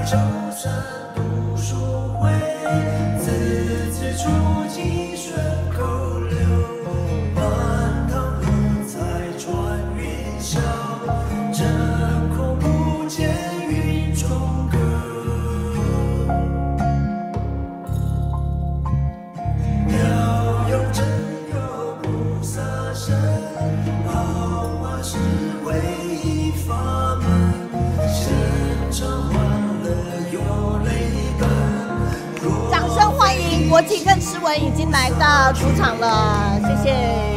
周三读书会，字字触景顺口溜，满堂喝彩传云霄，真空不见云中歌。妙有真有不洒身，好话是唯一法门，现场欢乐有泪奔。掌声欢迎国际跟诗文已经来到主场了，谢谢。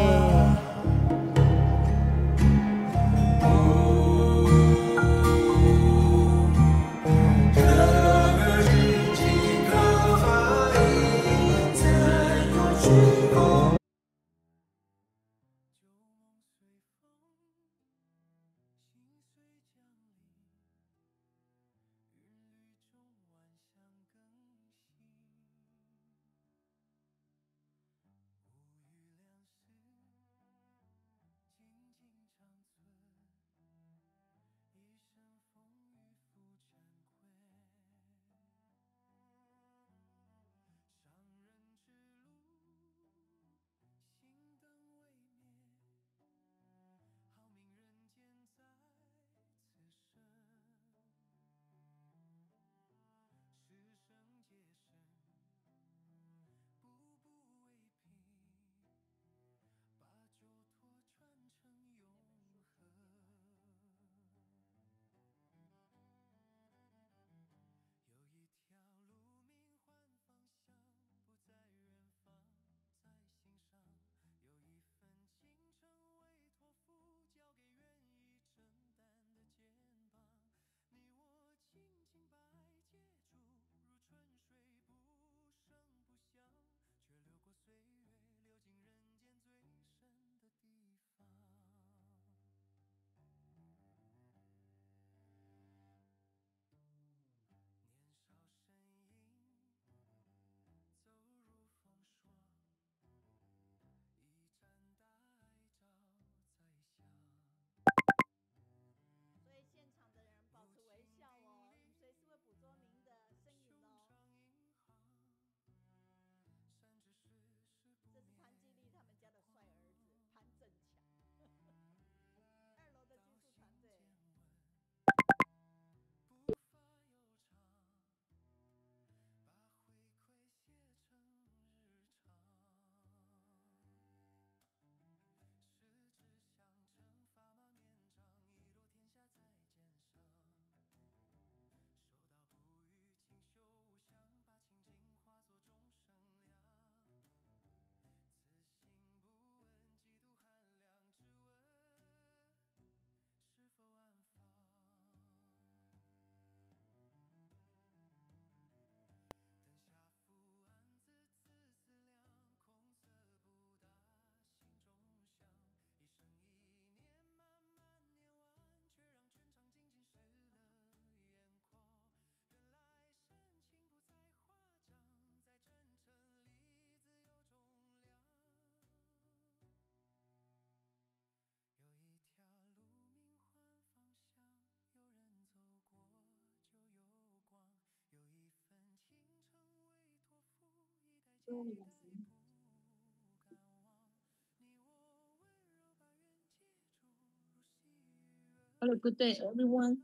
Hello, good day, everyone.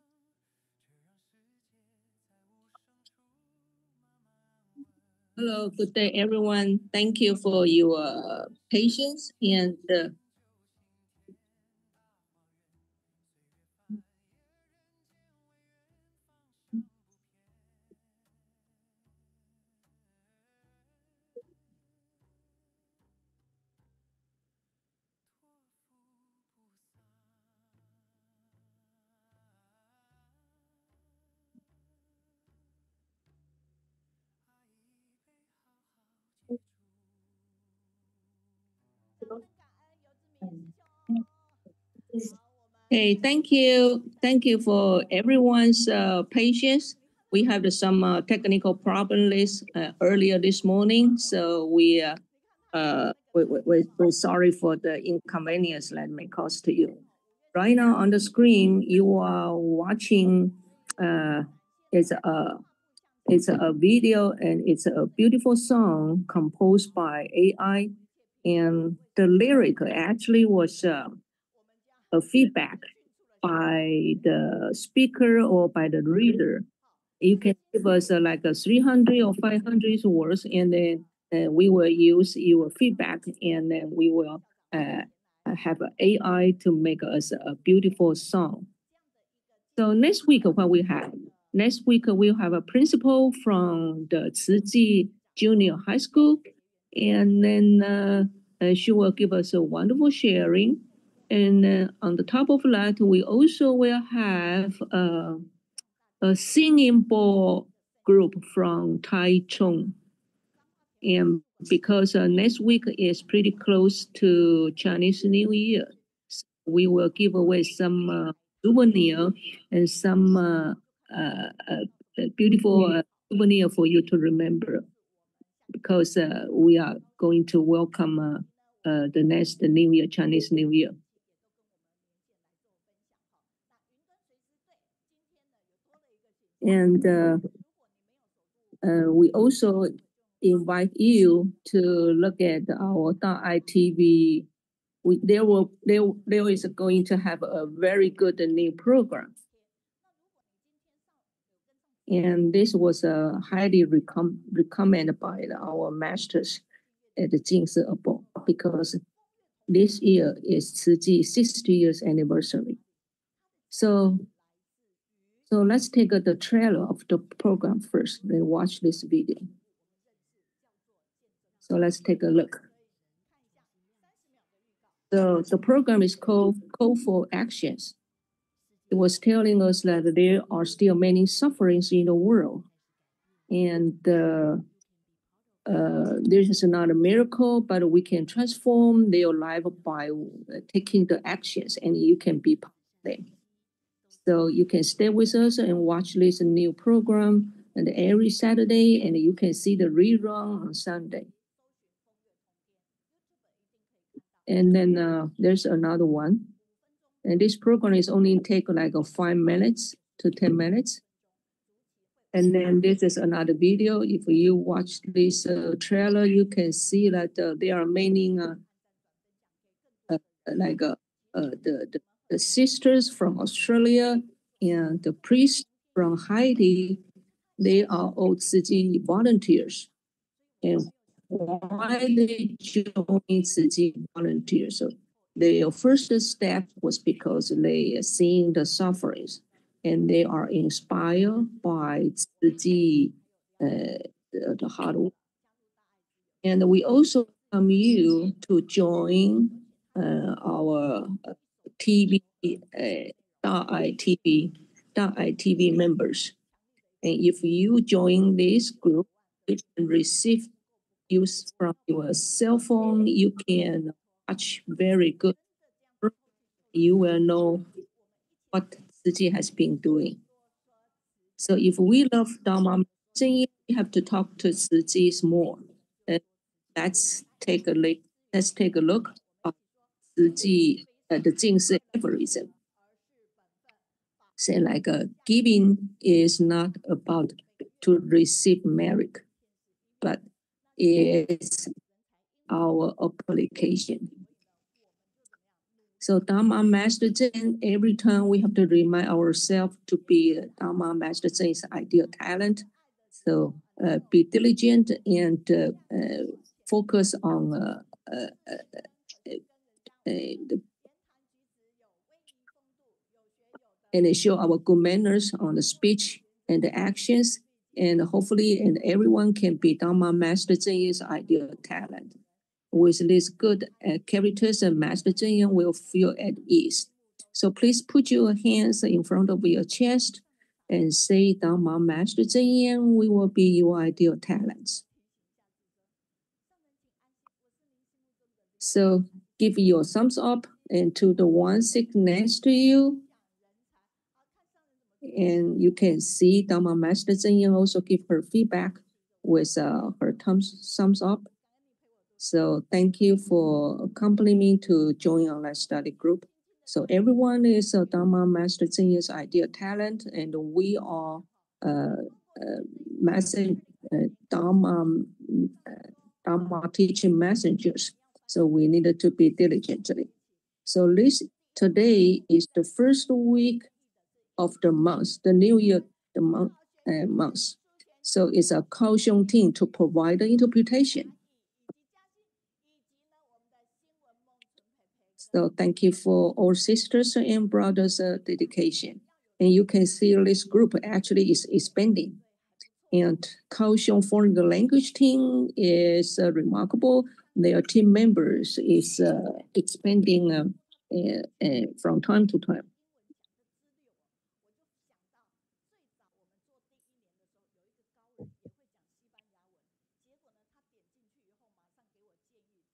Hello, good day, everyone. Thank you for your patience and Okay, thank you. Thank you for everyone's patience. We have some technical problems earlier this morning, so we're sorry for the inconvenience that may cause to you. Right now on the screen, you are watching It's a video and it's a beautiful song composed by AI. And the lyric actually was a feedback by the speaker or by the reader. You can give us like a 300 or 500 words, and then we will use your feedback, and then we will have an AI to make us a beautiful song. So next week, what we have? Next week, we'll have a principal from the Ciji Junior High School, and then she will give us a wonderful sharing. And on the top of that, we also will have a singing ball group from Taichung. And because next week is pretty close to Chinese New Year, so we will give away some souvenir and some beautiful souvenir for you to remember, because we are going to welcome the next New Year, Chinese New Year. And we also invite you to look at our .itv. There is going to have a very good new program. And this was highly recommended by our masters at the Jingshi Above, because this year is Ciji's 60 years anniversary. So let's take the trailer of the program first, then watch this video. So let's take a look. So the program is called Call for Actions. It was telling us that there are still many sufferings in the world. And this is not a miracle, but we can transform their life by taking the actions, and you can be part of them. So you can stay with us and watch this new program and every Saturday, and you can see the rerun on Sunday. And then there's another one. And this program is only take like 5 minutes to 10 minutes. And then this is another video. If you watch this trailer, you can see that there are many the sisters from Australia and the priests from Haiti. They are all Ciji volunteers. And why they joined Ciji volunteers? So their first step was because they are seeing the sufferings, and they are inspired by Ciji, the hard work. And we also welcome you to join our TV, .itv members. And if you join this group, you can receive use from your cell phone. You can watch very good. You will know what Ciji has been doing. So if we love Dharma, we have to talk to Ciji more. And let's take a look at Ciji, the Jingshi aphorism. Say like giving is not about to receive merit, but it's our application. So Dharma Master Zen, every time we have to remind ourselves to be Dharma Master Zen's ideal talent. So be diligent and focus on and show our good manners on the speech and the actions, and hopefully and everyone can be Dharma Master Zen's ideal talent. With these good characters, and Master Zen will feel at ease. So please put your hands in front of your chest and say, Dharma Master Zen, we will be your ideal talents. So give your thumbs up and to the one sitting next to you. And you can see Dharma Master Zen also give her feedback with her thumbs up. So thank you for accompanying me to join online study group. So everyone is a Dharma Master Zen's ideal talent, and we are message Dharma teaching messengers. So we needed to be diligently. So this today is the first week of the month, the new year, the month. So it's a Kaohsiung team to provide the interpretation. So thank you for all sisters and brothers' dedication. And you can see this group actually is expanding. And Kaohsiung Foreign Language team is remarkable. Their team members is expanding from time to time.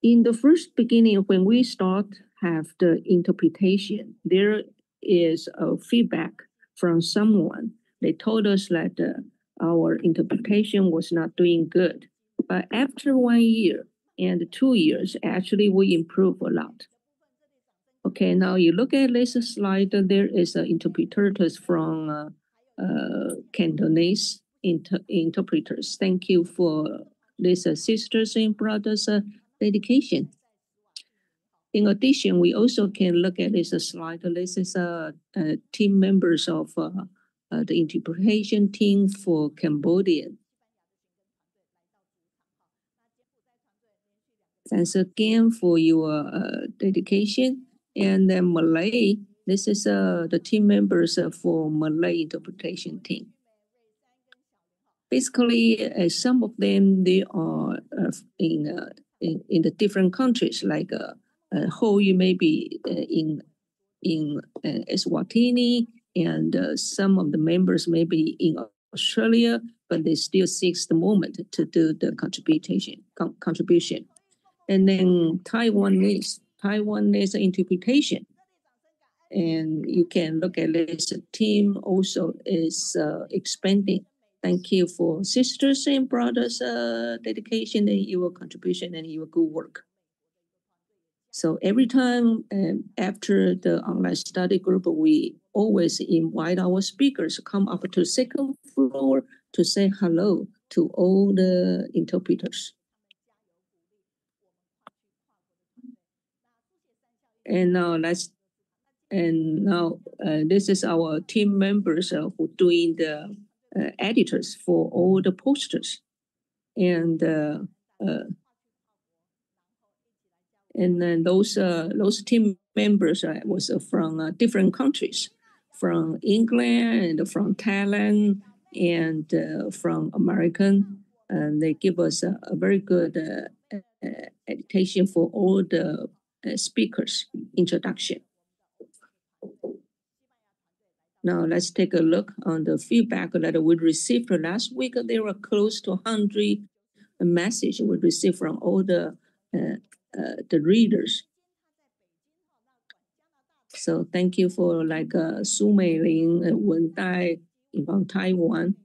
In the first beginning, when we start have the interpretation, there is a feedback from someone. They told us that our interpretation was not doing good. But after 1 year and 2 years, actually we improve a lot. Okay, now you look at this slide, there is interpreters from Cantonese interpreters. Thank you for these sisters and brothers' dedication. In addition, we also can look at this slide. This is team members of the interpretation team for Cambodian. Thanks again for your dedication. And then Malay, this is the team members for Malay interpretation team. Basically, some of them, they are in the different countries, like Hoyu may be in Eswatini, and some of the members may be in Australia, but they still seek the moment to do the contribution. And then Taiwanese interpretation. And you can look at this team also is expanding. Thank you for sisters and brothers' dedication and your contribution and your good work. So every time after the online study group, we always invite our speakers to come up to second floor to say hello to all the interpreters. And now this is our team members who doing the editors for all the posters, and then those team members was from different countries, from England and from Thailand and from American, and they give us a very good editation for all the speakers introduction. Now let's take a look on the feedback that we received last week. There were close to 100 messages we received from all the readers. So thank you for like Su Meiling and Wen Dai from Taiwan,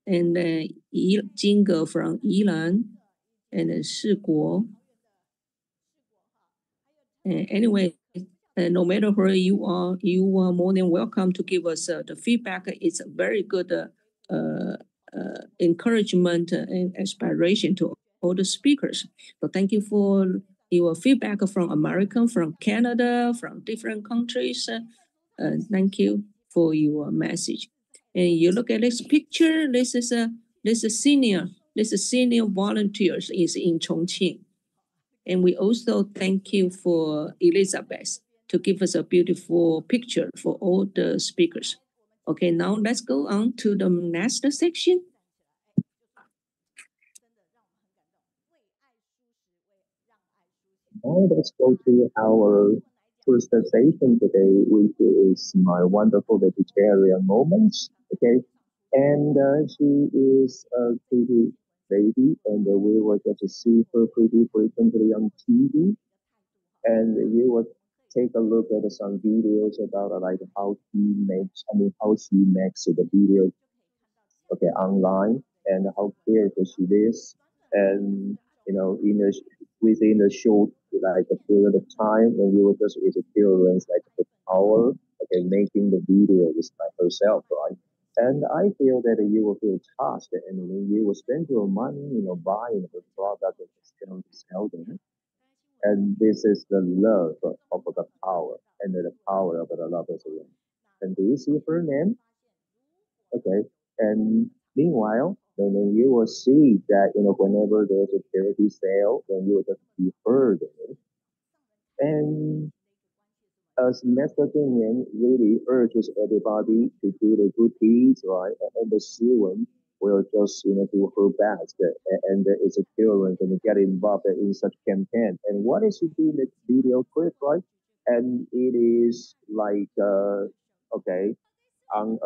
and Jinge from Ilan, and Shi Guo. Anyway, no matter where you are more than welcome to give us the feedback. It's a very good encouragement and inspiration to all the speakers. So thank you for your feedback from America, from Canada, from different countries. Thank you for your message. And you look at this picture. This is senior volunteers is in Chongqing. And we also thank you for Elizabeth to give us a beautiful picture for all the speakers. Okay, now let's go on to the next section. Now let's go to our first session today, which is my wonderful vegetarian moments. Okay, and she is a pretty lady, and we will get to see her pretty frequently on TV. And you will take a look at some videos about like how she makes the video, okay, online, and how careful she is, and within a short like a period of time, and you will just experience like the power, okay, making the video is like herself, right? And I feel that you will feel touched, and when you will spend your money, buying the product and still sell them. And this is the love of the power and the power of the love as well. And do you see her name? Okay. And meanwhile, then you will see that, whenever there's a charity sale, then you will just be heard. And as Master Dingyan really urges everybody to do the good deeds, right? And the Siwen will just, do her best and is a current and get involved in such campaign. And what is she doing the video clip, right? And it is like, okay, on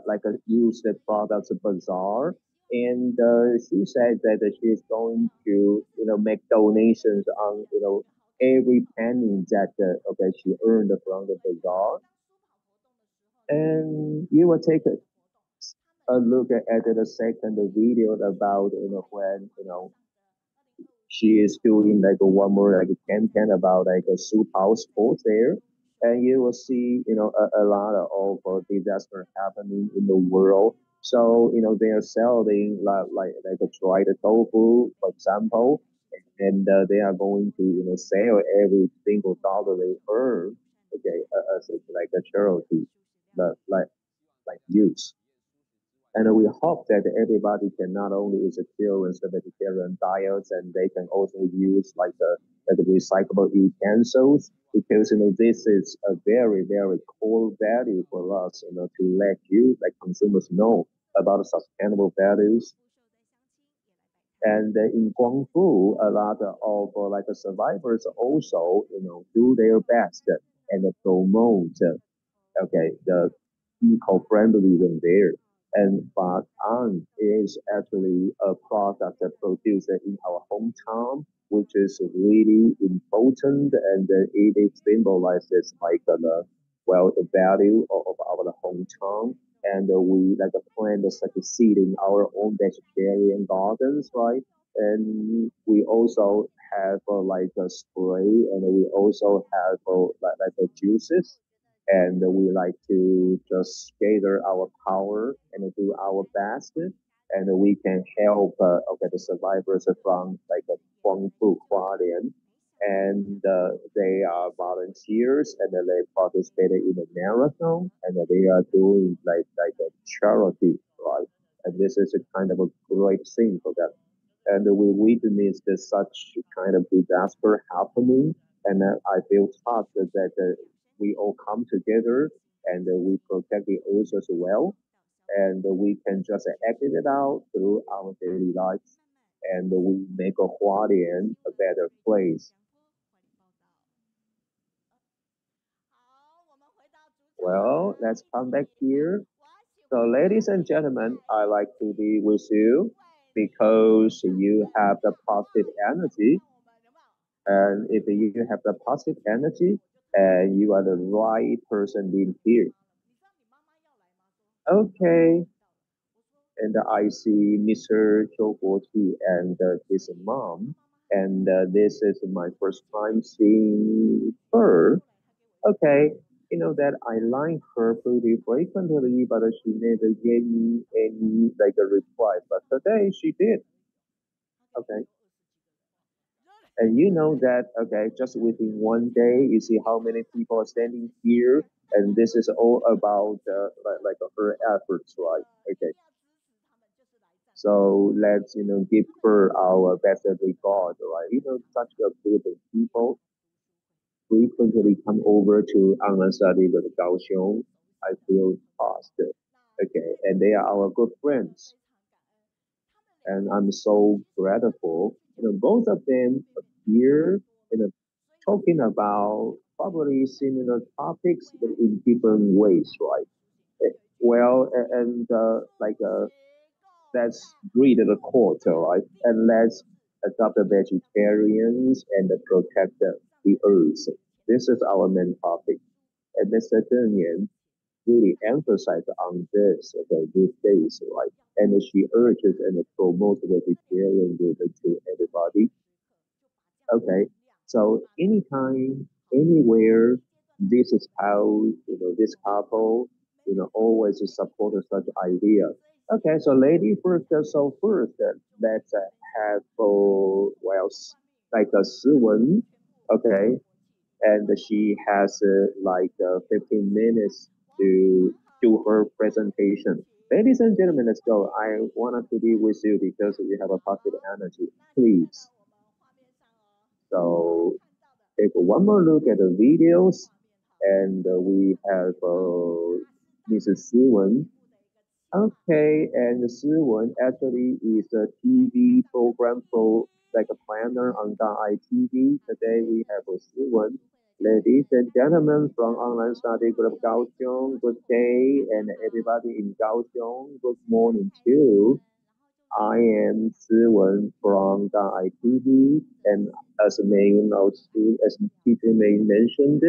like a used products bazaar. And she said that she is going to, make donations on, every penny that okay she earned from the bazaar. And you will take a look at the second video about when she is doing like a one more like a campaign about like a soup house sports there, and you will see a lot of disaster happening in the world. So they are selling like a dried tofu, for example, and they are going to sell every single dollar they earn, okay, as like a charity, but like use. And we hope that everybody can not only experience the vegetarian diets, and they can also use like the recyclable utensils, because this is a very very core value for us, to let you like consumers know about sustainable values. And in Guangfu, a lot of like survivors also do their best and promote okay, the eco-friendlyism there. And but is actually a product that produced in our hometown, which is really important, and it symbolizes like well the value of our hometown. And we like plant such a seed in our own vegetarian gardens, right? And we also have like a spray, and we also have like juices, and we like to just gather our power and do our best, and we can help okay, the survivors from like a Guangfu Hualien, and they are volunteers, and they participated in a marathon, and they are doing like a charity, right? And this is a kind of a great thing for them. And we witnessed such kind of disaster happening, and I feel touched that we all come together, and we protect the earth as well, and we can just act it out through our daily lives, and we make a Hualien a better place. Well, let's come back here. So, ladies and gentlemen, I like to be with you because you have the positive energy. And if you have the positive energy, and you are the right person being here. Okay. And I see Mr. Qiu Guoqi and his mom. And this is my first time seeing her. Okay. That I like her pretty frequently, but she never gave me any like a reply. But today she did. Okay. And you know that, okay, just within one day, you see how many people are standing here, and this is all about like her efforts, right? Okay, so let's give her our best regard, right? Such a good people frequently come over to online study with Kaohsiung. I feel trust, okay, and they are our good friends, and I'm so grateful. Both of them appear in a talking about probably similar topics but in different ways, right? Well, and like let's read the quote, right? And let's adopt the vegetarians and protect the earth. This is our main topic. And Mr. Deng really emphasized on this, okay, these days, right? And she urges and promotes vegetarianism to everybody. Okay, so anytime, anywhere, this is how this couple always support such idea. Okay, so lady first. So first, let's have like a Siwen. Okay, and she has 15 minutes to do her presentation. Ladies and gentlemen, let's go. I wanted to be with you because you have a positive energy. Please. So take one more look at the videos, and we have Mrs. Siwen. Okay, and Siwen actually is a TV program pro like a planner on ITV. Today we have Siwen. Ladies and gentlemen from Online Study Group Kaohsiung, good day, and everybody in Kaohsiung, good morning too. I am Siwen from ITV, and as Meiyun also, as teacher May mentioned,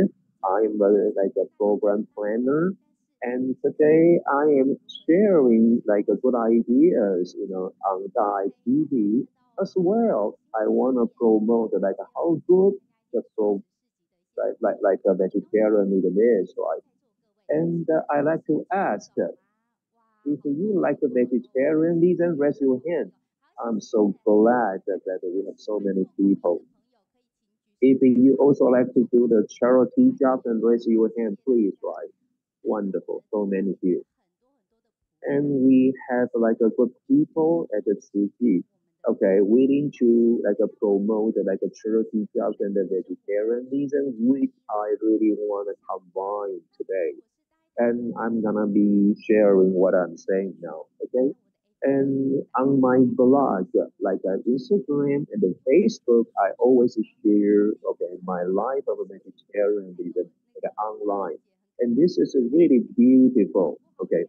I'm like a program planner, and today I am sharing like a good ideas, on ITV as well. I want to promote like how good the pro like a vegetarianism is, right? And I like to ask. If you like a vegetarian, please raise your hand. I'm so glad that we have so many people. If you also like to do the charity job, then raise your hand, please, right? Wonderful, so many here. And we have like a good people at the CG. Okay, willing to like promote like a charity jobs and the vegetarianism, which I really want to combine today. And I'm gonna be sharing what I'm saying now, okay? And on my blog, like Instagram and the Facebook, I always share, okay, my life of a vegetarianism online. And this is really beautiful, okay?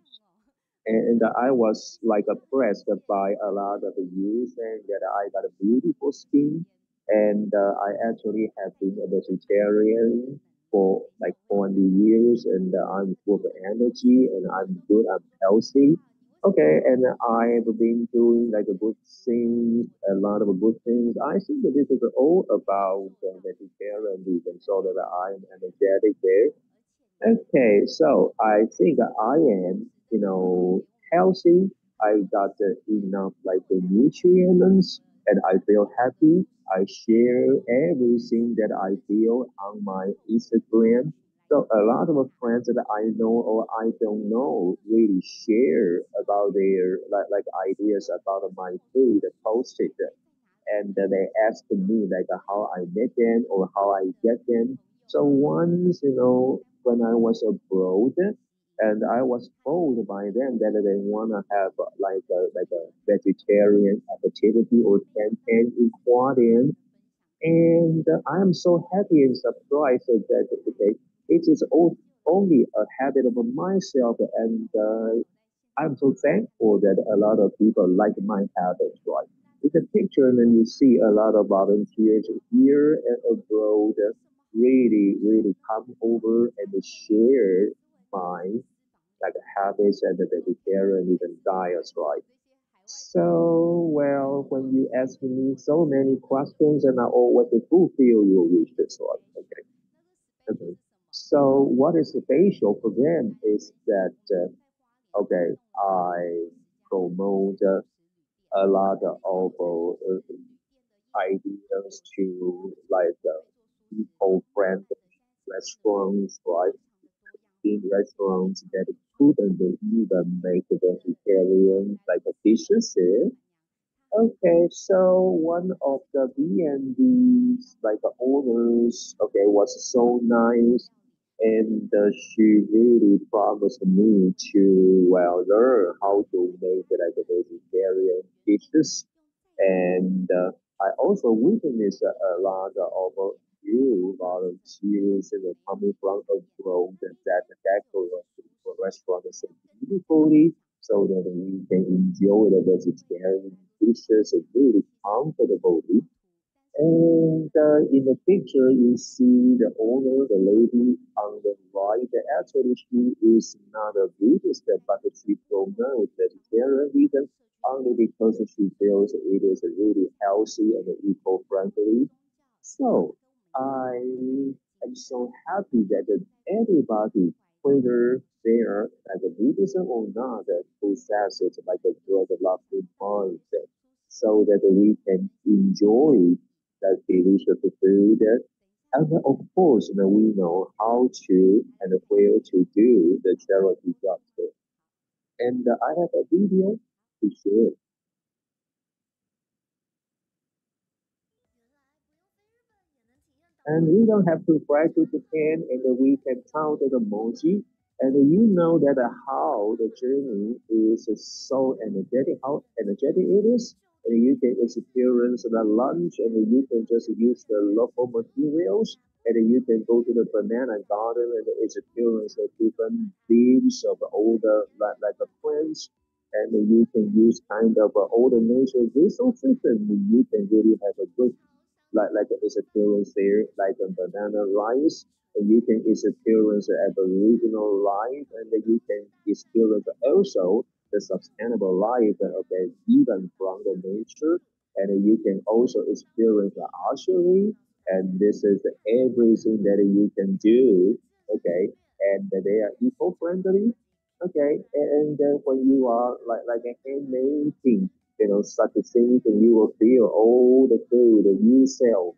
And I was like oppressed by a lot of views and that I got a beautiful skin. And I actually have been a vegetarian for like 20 years and I'm full of energy and I'm good, I'm healthy. Okay, and I've been doing like a good things, a lot of good things. I think that this is all about vegetarianism so that I'm energetic there. Okay, so I think I am, healthy. I got enough like the nutrients, and I feel happy. I share everything that I feel on my Instagram. So a lot of friends that I know or I don't know really share about their like ideas about my food posted and they asked me like how I met them or how I get them. So once, when I was abroad, and I was told by them that they wanna have like a vegetarian activity or campaign in Guardian, and I'm so happy and surprised that okay, it is only a habit of myself, and I'm so thankful that a lot of people like my habits, right? In the picture, and then you see a lot of volunteers here and abroad really, really come over and share my like habits and the vegetarianism diets, right? So, well, when you ask me so many questions, and I always fulfill your wishes, right? Okay. Okay. So, what is special for them is that okay, I promote a lot of ideas to like eco-friendly restaurants, right? In restaurants that couldn't even make vegetarian like dishes there. Okay, so one of the B&B's like owners, okay, was so nice, and she really promised me to well learn how to make like a vegetarian dishes, and I also witnessed a lot of you volunteers coming from abroad that decorate the restaurant so beautifully so that we can enjoy the vegetarian dishes really comfortably. And in the picture, you see the owner, the lady on the right. Actually, she is not a Buddhist, but she promotes vegetarianism only because she feels it is really healthy and eco-friendly. So I am so happy that everybody, whether there, like a Buddhism or not, that possesses like a good loving mind, so that we can enjoy that delicious food. And of course, we know how to and where to do the charity jobs. And I have a video to share. And we don't have to fly to Japan, and we can count the emoji. And you know that how the journey is so energetic, how energetic it is. And you can experience the lunch, and you can just use the local materials, and you can go to the banana garden and experience the different leaves of all the like the plants, and you can use kind of all the nature resources, and you can really have a good like experience there, like a banana rice, and you can experience the Aboriginal life, and then you can experience also the sustainable life, okay, even from the nature, and then you can also experience the archery, and this is everything that you can do, okay, and they are eco-friendly, okay, and then when you are like a handmade thing, such a thing, and you will feel all the food that you self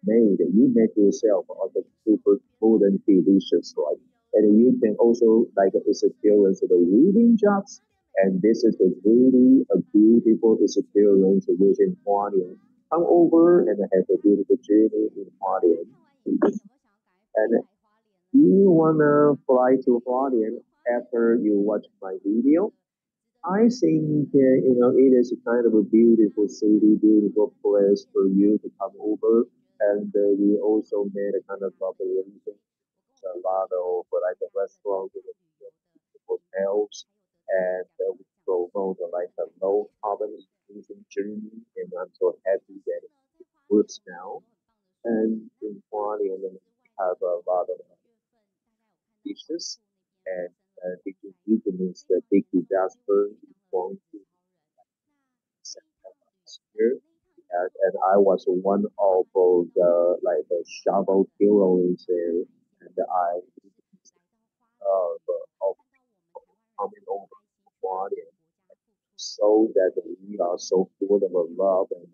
made, you make yourself of the super food and delicious, right? And you can also like experience the weaving jobs, and this is a really a beautiful experience within Hualien. Come over and have a beautiful journey in Hualien. And you wanna fly to Hualien after you watch my video? I think it is a kind of a beautiful city, beautiful place for you to come over. And we also made a kind of collaboration, a lot of like a restaurant with hotels, and we promote like a low carbon eating journey. And I'm so happy that it works now. And in Huali, and then we have a lot of dishes, and the ingredients that big disaster want to last year. And I was one of the like the shovel heroes there, and I of coming over to body, so that we are so full of love and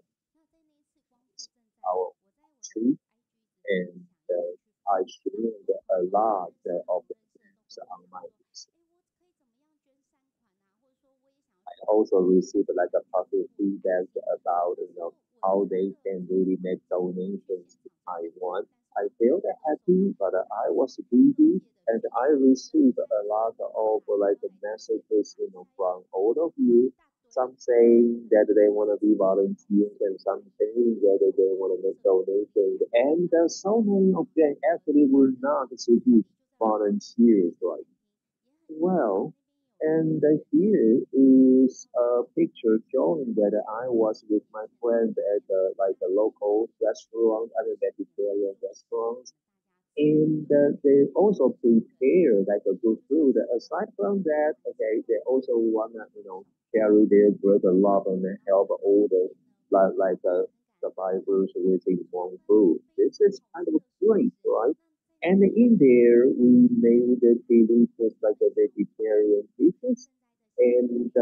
our tree, and I shared a lot of the things on my also received like a positive feedback about how they can really make donations to Taiwan. I felt happy, but I was busy, and I received a lot of like messages from all of you. Some saying that they want to be volunteers, and some saying that they want to make donations, and so many of them actually were not city volunteers, right? Well, and here is a picture showing that I was with my friend at like a local restaurant, at a vegetarian restaurant, and they also prepare like a good food. Aside from that, okay, they also wanna carry their great love and help all the survivors with one food. This is kind of great, right? And in there, we made the delicious like a vegetarian dishes, and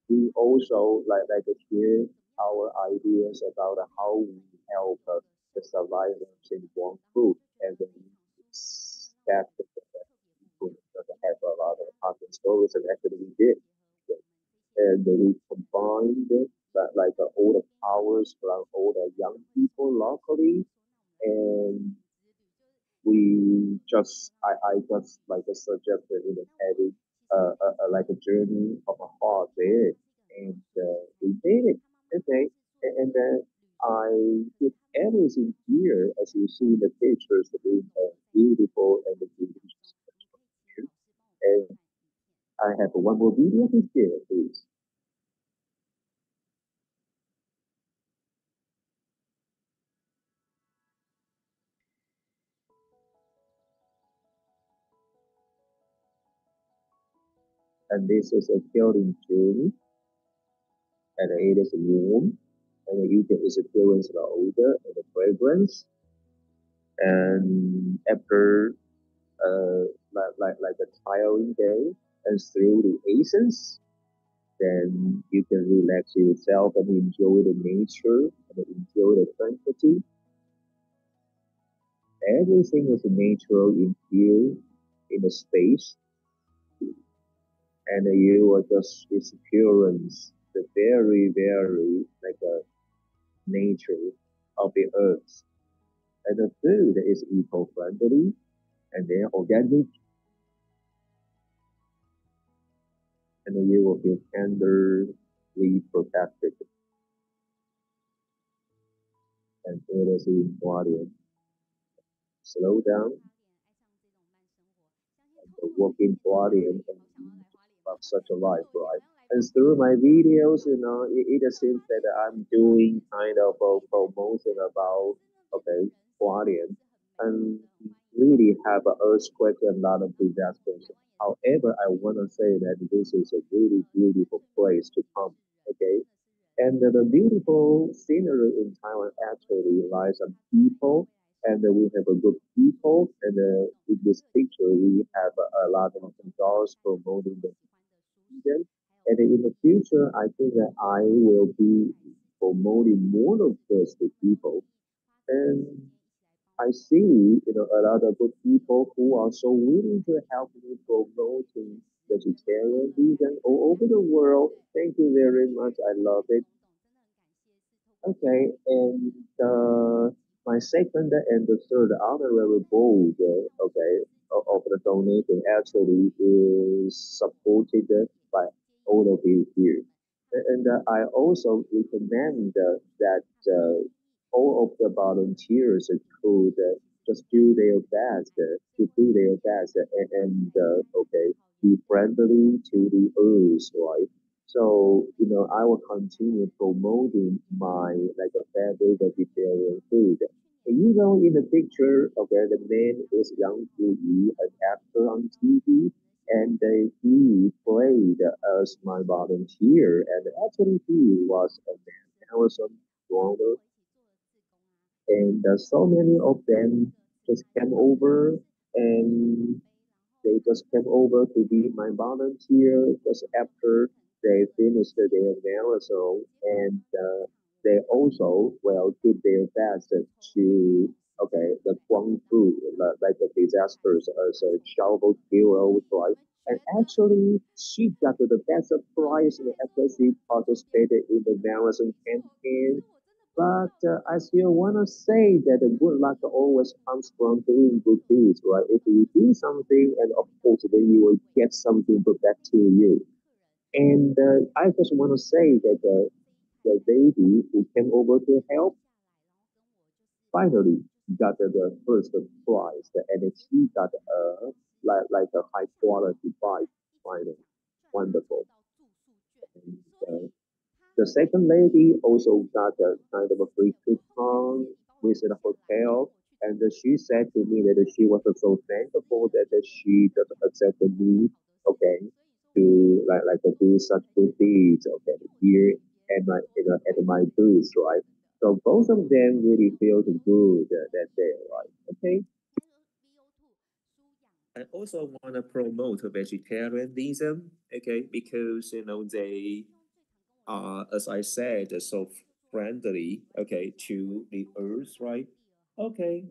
we also like to share our ideas about how we help the survivors in one food, and then we expect that people have a lot of awesome stories, and actually we did. And we combined all the powers from all the young people locally, and I just like suggested having like a journey of a heart there, and we did it. Okay, and then I did everything here as you see in the pictures, being beautiful and the delicious here. And I have one more video to share, please. And this is a healing journey, and it is warm, and you can experience the odor and the fragrance. And after like a tiring day, and through the essence, then you can relax yourself and enjoy the nature and enjoy the tranquility. Everything is natural in here, in the space, and you will just experience the very like a nature of the earth. And the food is eco-friendly and then organic, and you will feel tenderly protected and it is important. Slow down and walk in body and of such a life, right? And through my videos, it seems that I'm doing kind of a promotion about okay, Guardian, and really have an earthquake and a lot of disasters. However, I want to say that this is a really beautiful place to come. Okay, and the beautiful scenery in Taiwan actually lies on people, and we have a good people. And in this picture, we have a lot of girls promoting the region. And in the future, I think that I will be promoting more of those to people. And I see, a lot of good people who are so willing to help me promoting vegetarian vegan all over the world. Thank you very much. I love it. Okay, and my second and the third honorary board, okay, of the donation actually is supported by all of you here. And I also recommend that all of the volunteers could just do their best to do their best and okay, be friendly to the earth, right? So, I will continue promoting my like a favorite vegetarian food. In the picture, okay, the man is Yang Guoqi, an actor on TV, and he played as my volunteer, and actually he was a marathon runner, and so many of them just came over and they just came over to be my volunteer just after they finished their marathon, and they also well did their best to okay the Guangfu like the disasters as a shovel hero, right? And actually, she got the best prize after she participated in the marathon campaign. But I still want to say that the good luck always comes from doing good deeds, right? If you do something, and of course, then you will get something back to you. And I just want to say that the lady who came over to help finally got the first prize, and she got like a high quality bike finally. Wonderful. And, the second lady also got a kind of a free coupon with the hotel, and she said to me that she was so thankful that she just accepted me, okay, to like do such good deeds, okay, here at my at my booth, right? So both of them really feel good that day, right? Okay. I also want to promote vegetarianism, okay, because they as I said, so friendly, okay, to the earth, right? Okay,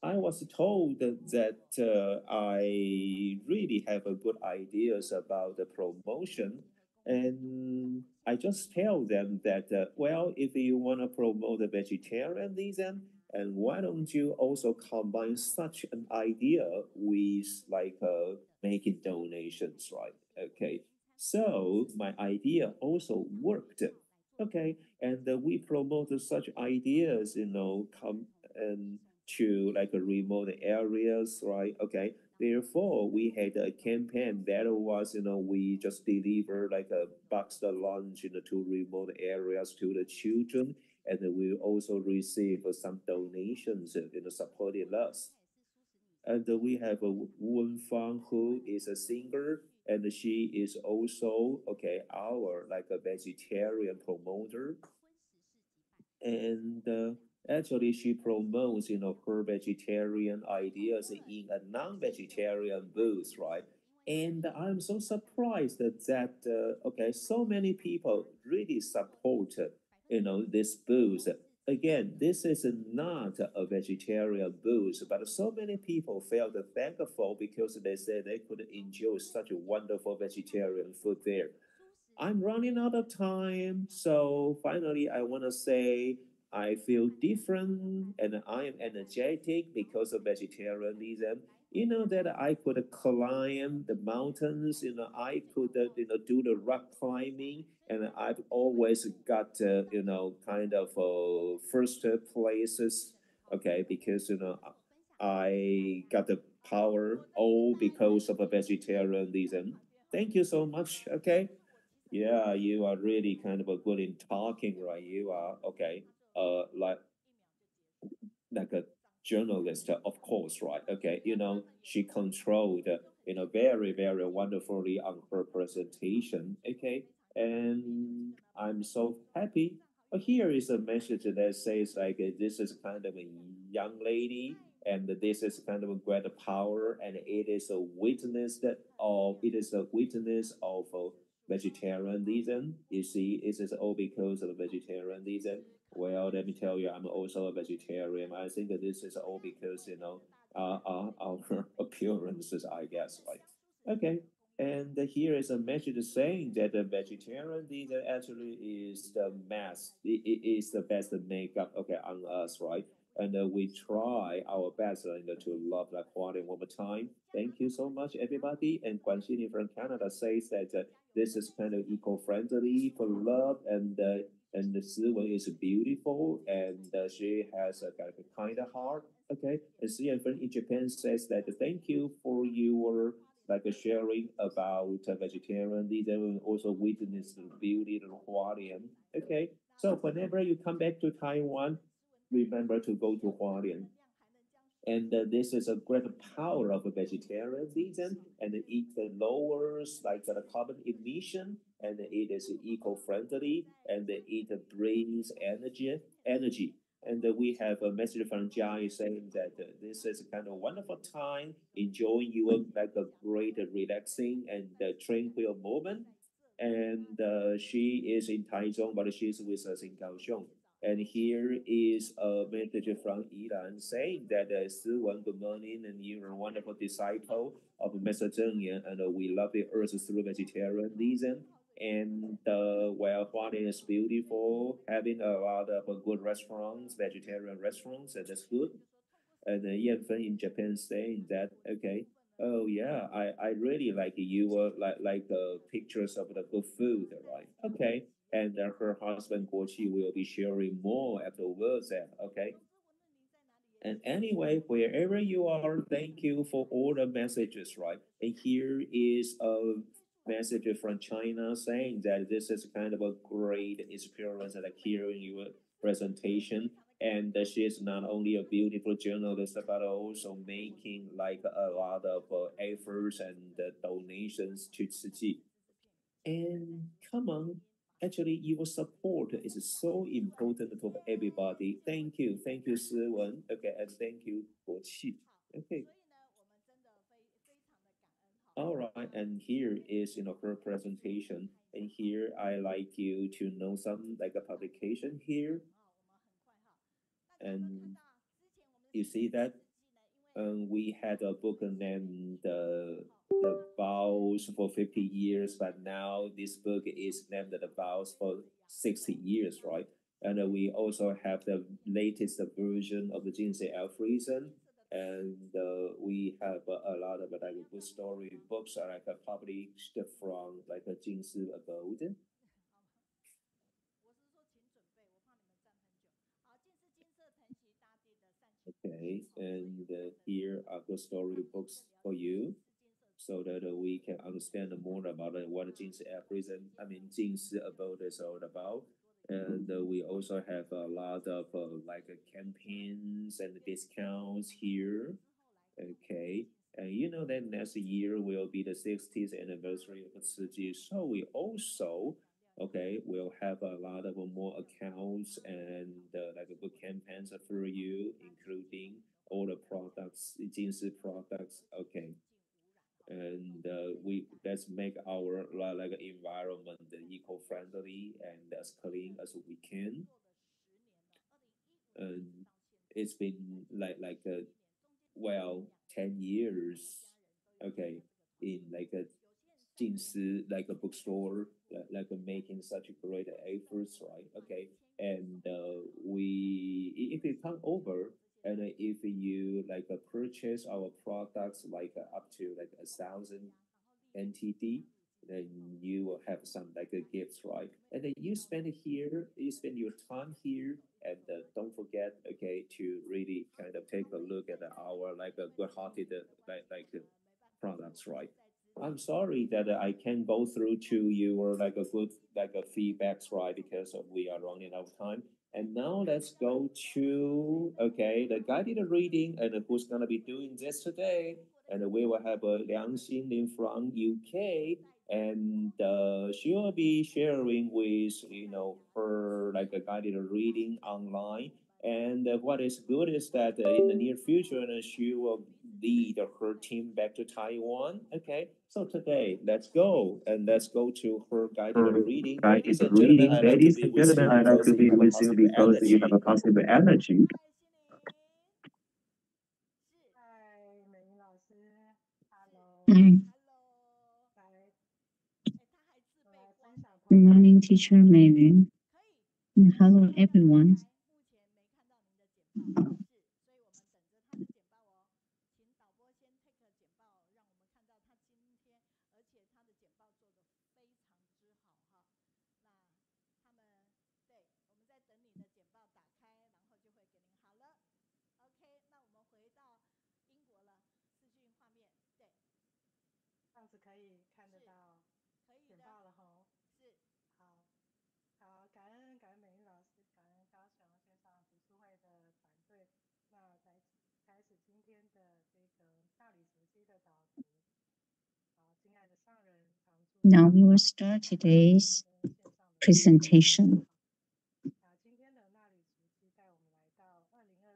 I was told that I really have a good ideas about the promotion, and I just tell them that, well, if you want to promote the vegetarianism, and why don't you also combine such an idea with like making donations, right? Okay, so my idea also worked. Okay, and we promoted such ideas, come and to like remote areas, right? Okay, therefore we had a campaign that was, we just deliver like a boxed lunch, to remote areas to the children, and we also receive some donations, supporting us. And we have a Wen Fang who is a singer, and she is also okay our like a vegetarian promoter. And Actually, she promotes, her vegetarian ideas in a non-vegetarian booth, right? And I'm so surprised okay, so many people really support, this booth. Again, this is not a vegetarian booth, but so many people felt thankful because they said they could enjoy such a wonderful vegetarian food there. I'm running out of time. So finally, I want to say I feel different and I am energetic because of vegetarianism. That I could climb the mountains, I could, do the rock climbing, and I've always got, kind of first places, okay, because, I got the power all because of a vegetarianism. Thank you so much, okay? Yeah, you are really kind of a good in talking, right? You are okay. Like a journalist, of course, right? Okay, she controlled, very, very wonderfully on her presentation. Okay, and I'm so happy. Here is a message that says like this is kind of a young lady, and this is kind of a great power, and it is a witness of vegetarianism. You see, it is all because of vegetarianism. Well, let me tell you, I'm also a vegetarian. I think that this is all because, our appearances, I guess, right? Okay. And here is a message saying that the vegetarian leader actually is the best. It is the best makeup, okay, on us, right? And we try our best to love the quality one more time. Thank you so much, everybody. And Guanxin from Canada says that this is kind of eco-friendly for love, and the Siwen is beautiful, and she has a kind of heart. Okay, and Siwen in Japan says that thank you for your like sharing about vegetarianism and also witness the beauty of Hualien. Okay, so whenever you come back to Taiwan, remember to go to Hualien. And this is a great power of a vegetarianism, and it lowers like the carbon emission, and it is eco-friendly, and it brings energy. And we have a message from Jai saying that this is a kind of wonderful time, enjoying your like a great relaxing and tranquil moment. And she is in Taichung, but she's with us in Kaohsiung. And here is a message from Ilan saying that Siwen, good morning, and you're a wonderful disciple of Master Zheng Yan, and we love the earth through vegetarianism. And well, Hualien is beautiful, having a lot of good restaurants, vegetarian restaurants, and that's good. And Yan Fen in Japan saying that, okay, oh yeah, I really like you pictures of the good food, right? Okay, and her husband Guoqi will be sharing more afterwards. Okay, and anyway, wherever you are, thank you for all the messages, right? And here is a message from China saying that this is kind of a great experience like hearing your presentation. And she is not only a beautiful journalist, but also making like a lot of efforts and donations to Tzu. And come on, actually, your support is so important for everybody. Thank you, Siwen. Okay, and thank you, Guoqi. Okay, all right. And here is her presentation. And here I like you to know some like a publication here. And you see that we had a book named the Vows for 50 years, but now this book is named the Vows for 60 years, right? And we also have the latest version of the Jinsei Alfreezen. And we have a lot of like good story books are like published from like a Jinsi Abode. Okay, and here are the story books for you so that we can understand more about what Jin's prison, I mean, Jin's abode is all about. And we also have a lot of campaigns and discounts here. Okay. And you know that next year will be the 60th anniversary of Tzu. So we also okay, we'll have a lot of more accounts and like good campaigns for you, including all the products, Jinsi products, okay. And we let's make our like environment eco-friendly and as clean as we can. And it's been well 10 years, okay, in like a Jinsi, like a bookstore, like making such great efforts, right? Okay, and we if you come over and if you like purchase our products like up to like 1,000 NTD, then you will have some like gifts, right? And then you spend here, you spend your time here, and don't forget, okay, to really kind of take a look at our like a good-hearted products, right? I'm sorry that I can't go through to your like a good like a feedbacks, right? Because we are running out of time. And now let's go to okay the guided reading and who's gonna be doing this today. And we will have Liang Xinling from UK, and she will be sharing with her like a guided reading online. And what is good is that in the near future, she will lead her team back to Taiwan. Okay, so today let's go and let's go to her guided reading. Ladies and gentlemen, I'd like to be with you I like because to be you have a with you positive because you have energy. a positive energy. 嗯 Good morning, Teacher Meiyun. Hello, everyone. Now we will start today's presentation.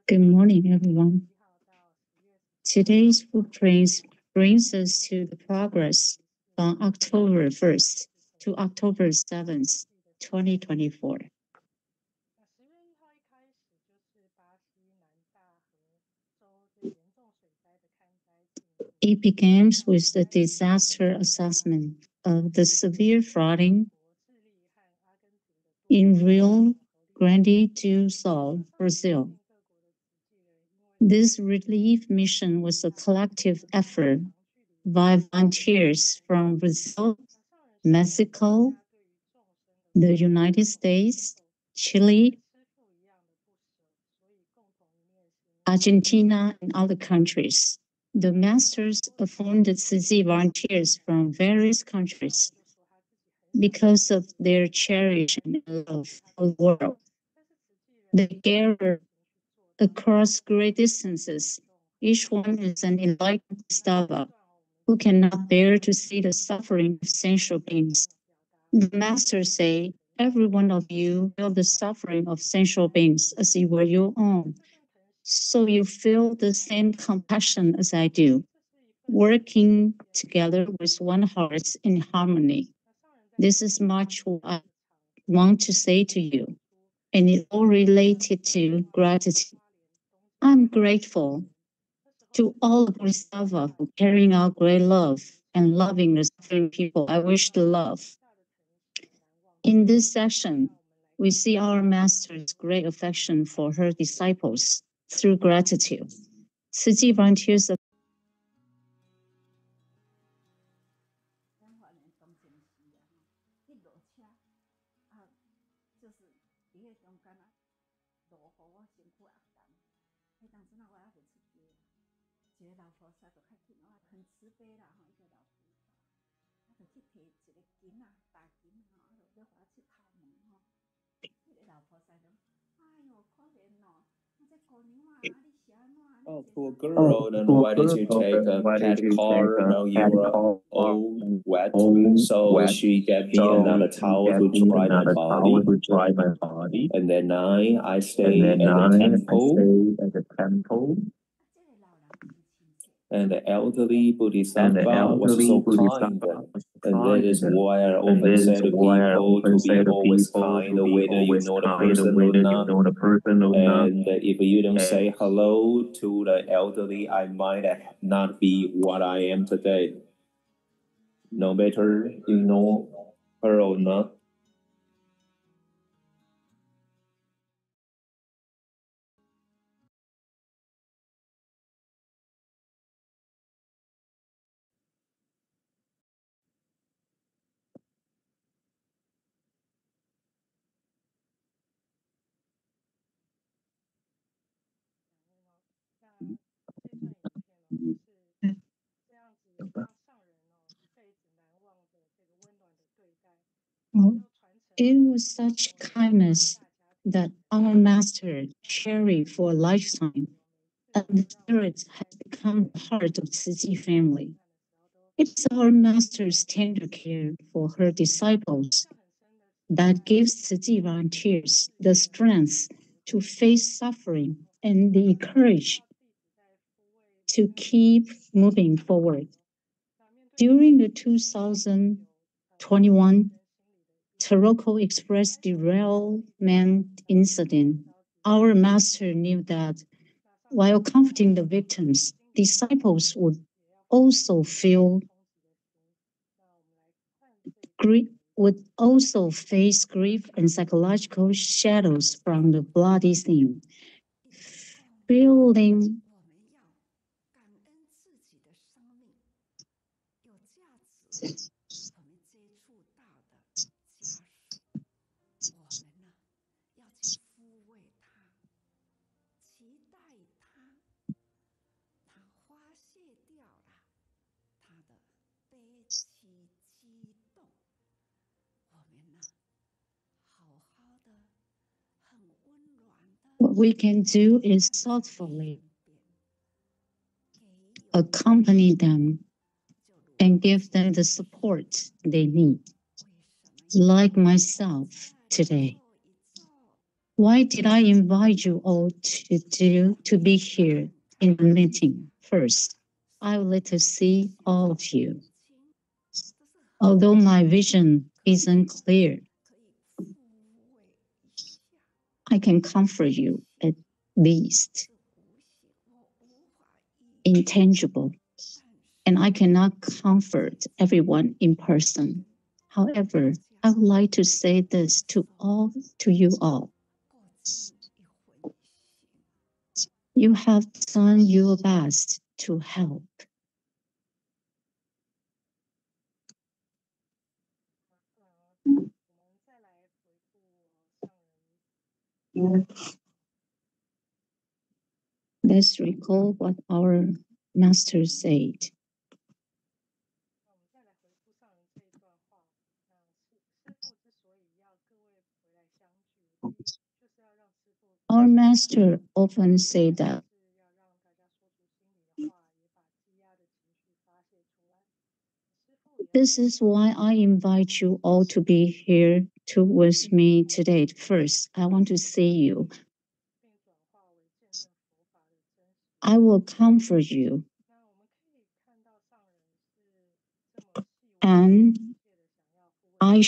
Good morning, everyone. Today's footprints brings us to the progress from October 1st to October 7th, 2024. It begins with the disaster assessment of the severe flooding in Rio Grande do Sul, Brazil. This relief mission was a collective effort by volunteers from Brazil, Mexico, the United States, Chile, Argentina, and other countries. The masters formed CZ volunteers from various countries because of their cherishing and love for the world. They gathered across great distances. Each one is an enlightened Stava who cannot bear to see the suffering of sensual beings. The masters say, every one of you feel the suffering of sensual beings as it were your own. So you feel the same compassion as I do, working together with one heart in harmony. This is much what I want to say to you, and it all related to gratitude. I'm grateful to all of Gustava for carrying out great love and loving the suffering people I wish to love. In this session, we see our Master's great affection for her disciples through gratitude. 慈济 volunteers of Oh, poor girl, then why did you take a pet car? Now you are all wet, so she get me another towel to dry my body. And then I stay at the temple. And the elderly Bodhisattva was so kind. And that is why I often say to people to be always kind, whether you know the person or not. And if you don't say hello to the elderly, I might not be what I am today. No matter you know her or not. It was such kindness that our master cherished for a lifetime, and the spirit has become part of Ciji family. It's our master's tender care for her disciples that gives Ciji volunteers the strength to face suffering and the courage to keep moving forward. During the 2021 Taroko Express derailment incident, our master knew that while comforting the victims, disciples would also face grief and psychological shadows from the bloody scene. Feeling what we can do is thoughtfully accompany them and give them the support they need, like myself today. Why did I invite you all to be here in the meeting? First, I would like to see all of you. Although my vision isn't clear, I can comfort you at least. Intangible, and I cannot comfort everyone in person. However, I would like to say this to you all. You have done your best to help. Let's recall what our master said. Our master often said that this is why I invite you all to be here with me today. First, I want to see you. I will comfort you. And I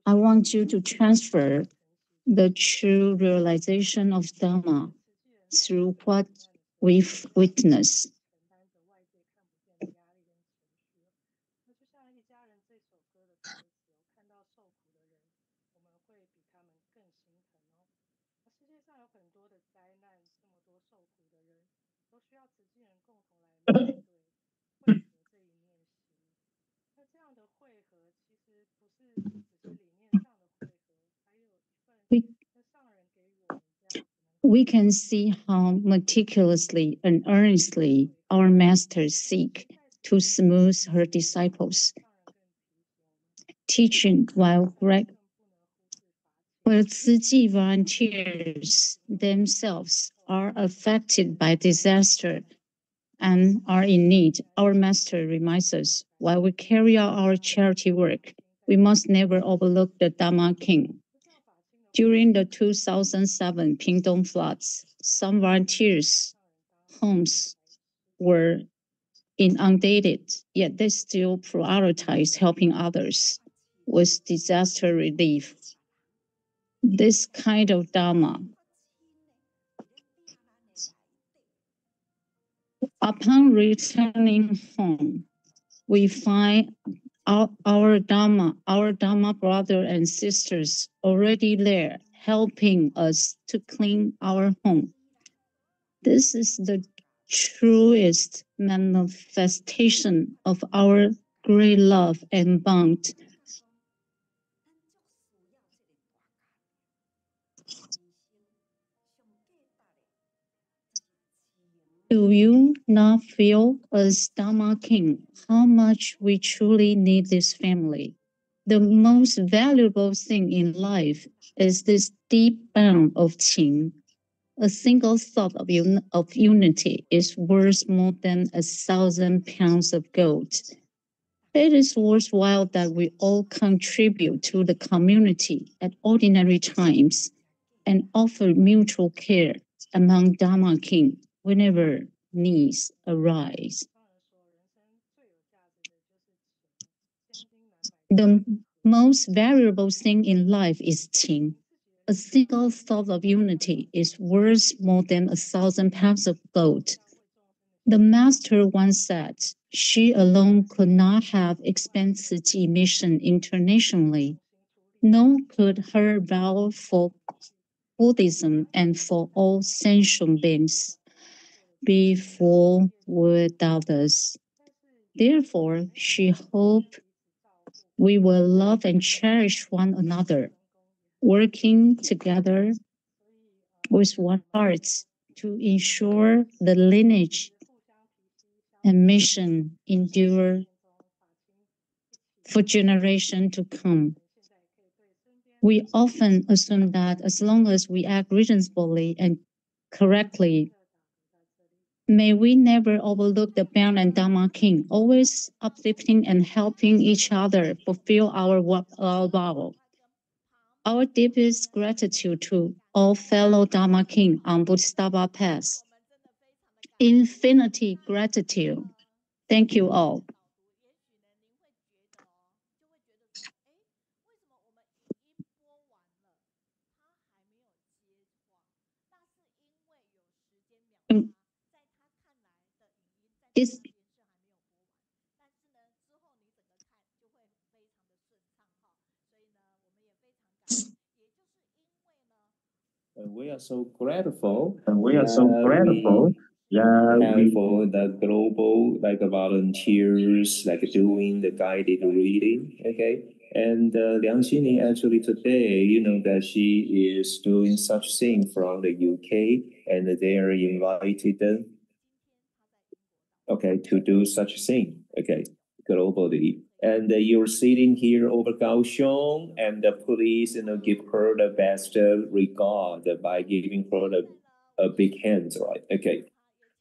want you to transfer the true realization of Dharma through what we've witnessed. We can see how meticulously and earnestly our masters seek to smooth her disciples, teaching while Ciji volunteers themselves are affected by disaster and are in need, our Master reminds us, while we carry out our charity work, we must never overlook the Dharma King. During the 2007 Pingdong floods, some volunteers' homes were inundated, yet they still prioritize helping others with disaster relief. This kind of Dharma, upon returning home, we find our Dharma brother and sisters already there, helping us to clean our home. This is the truest manifestation of our great love and bond. Do you not feel, as Dharma King, how much we truly need this family? The most valuable thing in life is this deep bond of Qing. A single thought of unity is worth more than 1,000 pounds of gold. It is worthwhile that we all contribute to the community at ordinary times and offer mutual care among Dharma King whenever needs arise. The most valuable thing in life is Qing. A single thought of unity is worth more than 1,000 pounds of gold. The master once said, she alone could not have expanded the mission internationally, nor could her vow for Buddhism and for all sentient beings be full without us. Therefore, she hoped we will love and cherish one another, working together with one heart to ensure the lineage and mission endure for generations to come. We often assume that as long as we act reasonably and correctly, may we never overlook the Bond and Dharma King, always uplifting and helping each other fulfill our vow. Our deepest gratitude to all fellow Dharma King on Bodhisattva path. Infinity gratitude. Thank you all. This And we are so grateful. And we are so grateful that have for the global volunteers doing the guided reading. Okay. And Liang Xinling actually today, you know that she is doing such thing from the UK, and they are invited, okay, to do such thing, okay, globally. And you're sitting here over Kaohsiung, and please, give her the best regard by giving her a big hand, right? Okay.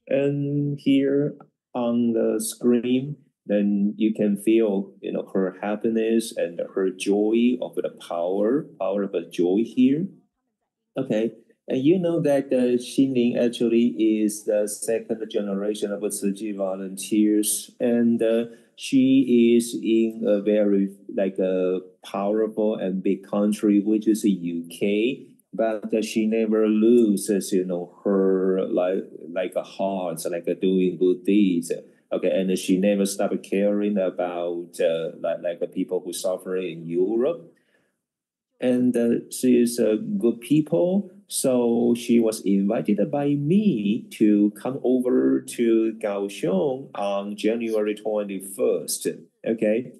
And here on the screen, then you can feel, her happiness and her joy of the power of the joy here. Okay. And you know that Xinling actually is the second generation of Tzu volunteers, and she is in a very a powerful and big country, which is the UK. But she never loses, her a heart, doing good deeds. Okay, and she never stopped caring about the people who suffer in Europe. And she is a good people. So she was invited by me to come over to Kaohsiung on January 21st. Okay.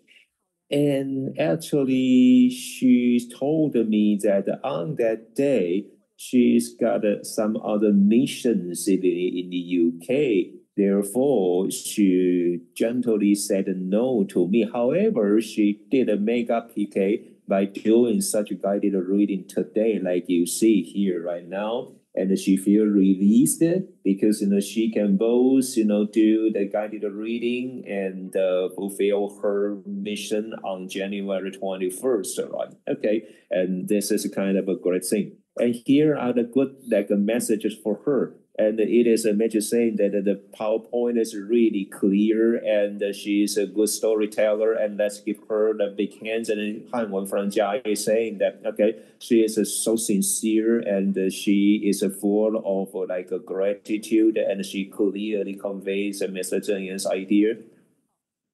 And actually, she told me that on that day, she's got some other missions in the UK. Therefore, she gently said no to me. However, she did make up PK by doing such guided reading today, like you see here right now. and she feel released because she can both do the guided reading and fulfill her mission on January 21st, right? Okay, and this is kind of a great thing. And here are the good messages for her. And it is a major saying that the PowerPoint is really clear and she is a good storyteller. And let's give her the big hands. And Hanwen from Jia is saying that, okay, she is so sincere and she is full of gratitude and she clearly conveys Mr. Zheng Yan's idea.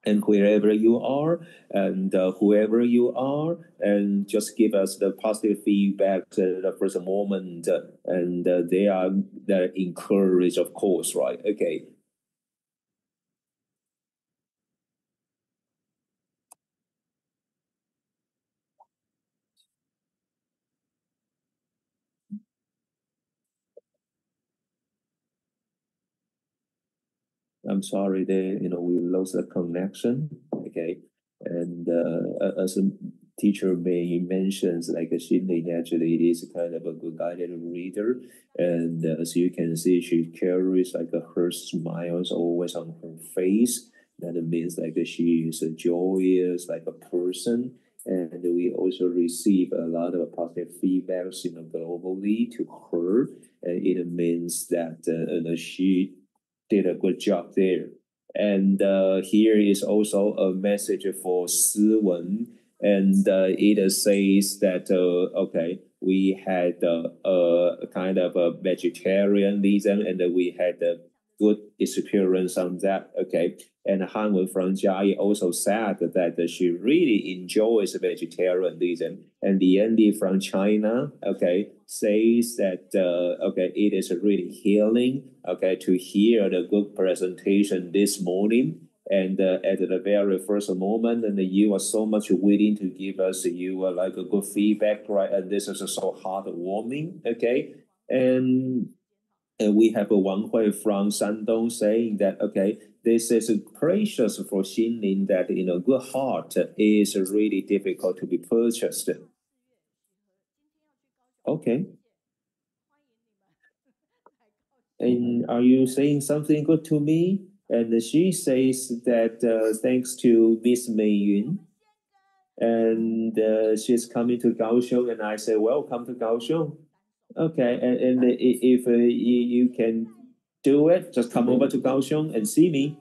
And wherever you are, and whoever you are, and just give us the positive feedback at the first moment, and they're encouraged, of course, right? Okay. I'm sorry, we lost the connection. Okay, and as a teacher may mentions, Xinling actually is kind of a good guided reader, and as you can see, she carries her smiles always on her face. That means she is a joyous a person, and we also receive a lot of positive feedbacks globally to her, and it means that she did a good job there. And here is also a message for Siwen, and it says that okay, we had a kind of a vegetarianism, and we had a good experience on that. Okay, and Hanwen from Jia also said that she really enjoys vegetarianism, and Andy from China, okay, says that okay, it is really healing, okay, to hear the good presentation this morning. And at the very first moment, and you are so much willing to give us a good feedback, right? And this is so heartwarming, okay? And we have a Wang Hui from Shandong saying that, okay, this is precious for Xinling that good heart is really difficult to be purchased. Okay. And are you saying something good to me? And she says that thanks to Miss Meiyun, and she's coming to Kaohsiung, and I say, welcome to Kaohsiung. Okay, and if you can do it, just come over to Kaohsiung and see me.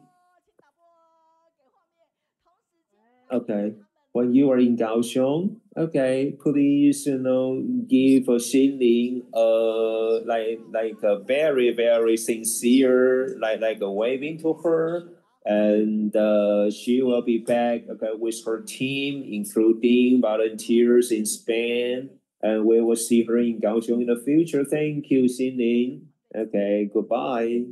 Okay, when you are in Kaohsiung, okay, please, give Xinling a very, very sincere, like a waving to her, and she will be back, okay, with her team, including volunteers in Spain, and we will see her in Kaohsiung in the future. Thank you, Xinling. Okay, goodbye.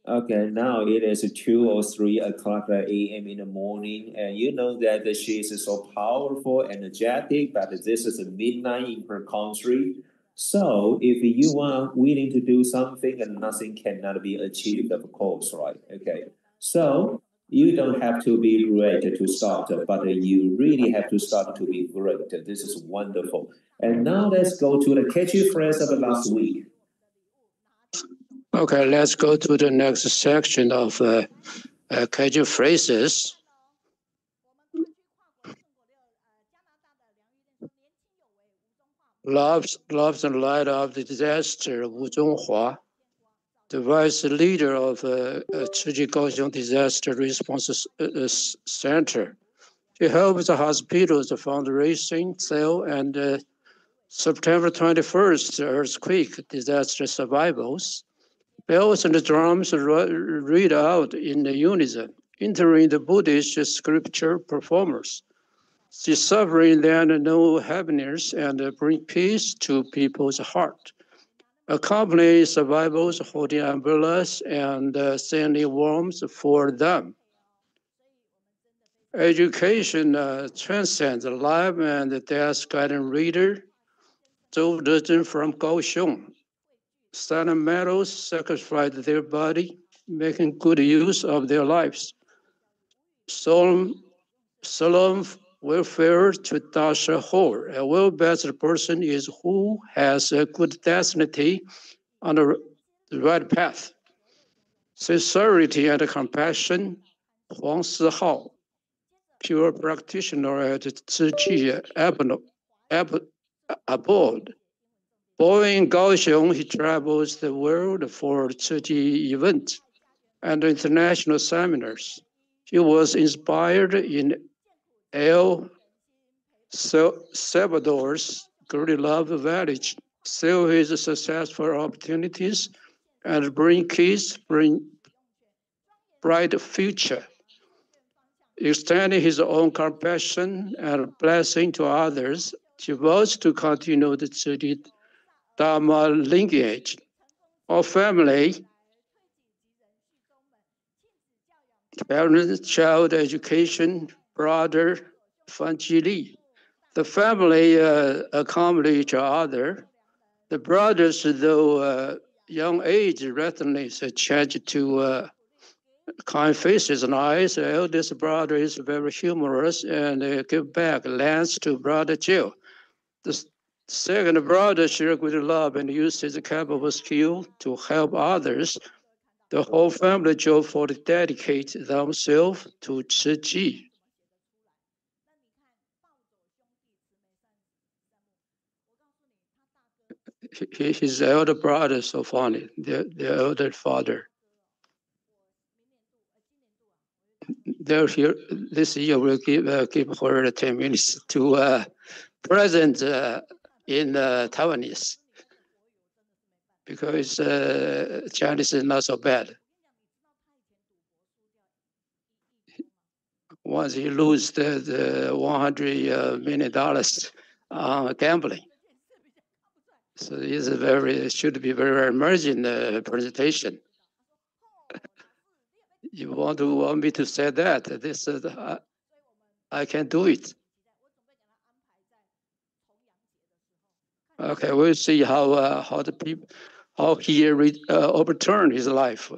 Okay, now it is 2 or 3 o'clock a.m. in the morning, and you know that she is so powerful, energetic, but this is midnight in her country. So if you are willing to do something and nothing cannot be achieved, of course, right? Okay, so you don't have to be great to start, but you really have to start to be great. This is wonderful. And now let's go to the catchy phrase of last week. Okay, let's go to the next section of catchy phrases. Loves the light of the disaster, Wu Zhonghua, the vice leader of Qiu Guoqi Disaster Response Center. She helps the hospitals fundraising, sale, and September 21st earthquake disaster survivals. Bells and drums read out in unison, entering the Buddhist scripture performers. She suffering then know happiness and bring peace to people's heart. Accompany survivors holding umbrellas and sending warmth for them. Education transcends life and death guiding reader. Zhou Zhezhen from Kaohsiung. Silent metals sacrificed their body, making good use of their lives. Solemn welfare to dash a whole. A well-balanced person is who has a good destiny on the right path. Sincerity and compassion, Huang Sihao, pure practitioner at Ziji abode. Born in Kaohsiung, he travels the world for Ziji events and international seminars. He was inspired in El Salvador's Love Village, sell his successful opportunities, and bring bright future. Extending his own compassion and blessing to others, he vows to continue the Ziji Dharma lineage. Our family, parents, child education, brother, Fan Jili. The family accompany each other. The brothers, though young age, readiness change to kind faces and eyes. The eldest brother is very humorous and give back lands to brother Jill. The second brother shares with love and uses his capable skill to help others. The whole family joyfully dedicate themselves to Ziji. His elder brother, so funny, the elder father. Here, this year we'll give her 10 minutes to present in Taiwanese, because Chinese is not so bad. Once you lose the $100 million on gambling. So it should be very emerging presentation. You want me to say that? This I can do it. Okay, we'll see how he overturned his life.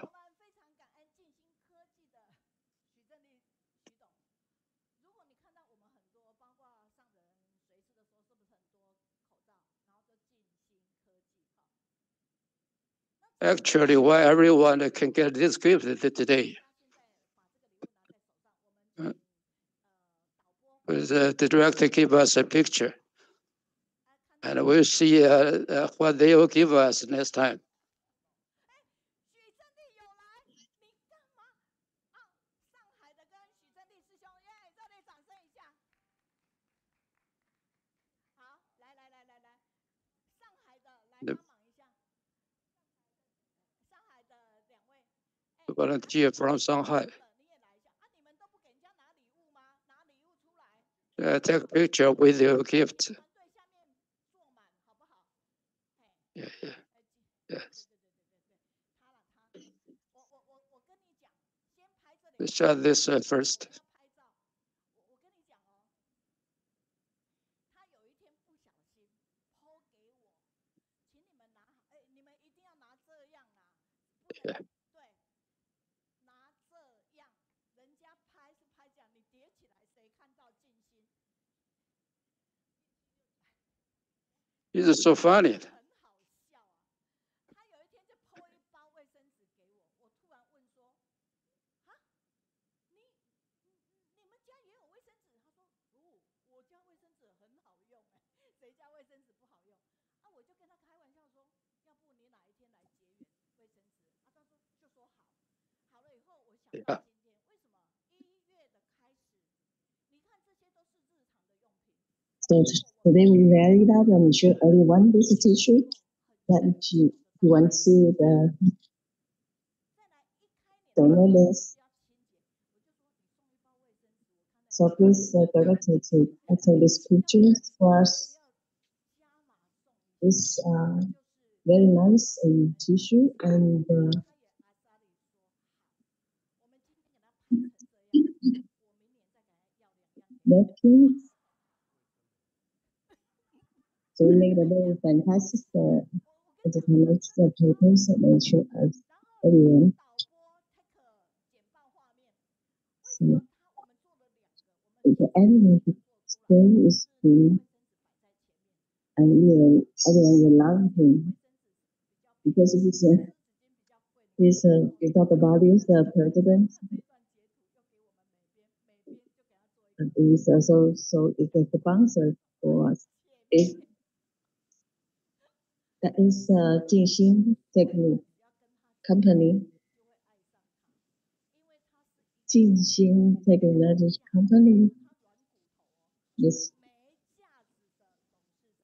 Actually, why everyone can get this gift today? The director give us a picture, and we'll see what they will give us next time. The volunteer from Shanghai. Take a picture with your gift. Yeah. Yes. Let's try this first. Yeah. It's so funny. Yeah. So today we read it out and show everyone this tissue that you want to see the donor list. So please director to take this picture for us. This very nice tissue and napkins. So we made a very fantastic entertainment papers that they show us everyone. So the animated there is him, and even everyone will love him because we talk about this president. And he's also so it's a sponsor for us. If that is Jingxian Technique Company. Jingxian Technology Company is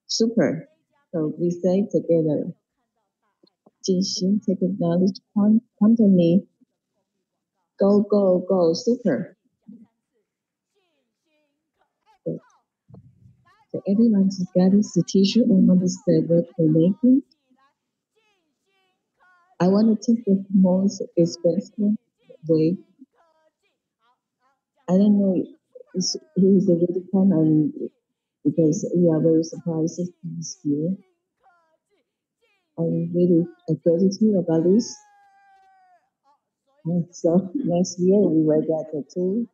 super. So we say together, Jingxian Technology Company, go, go, go, super. So everyone's got this t-shirt and understand what they're making. I want to take the most expensive way. I don't know. He's a really fun and because we are very surprised this year. I'm really gratitude about this. And so next year we will get the tool.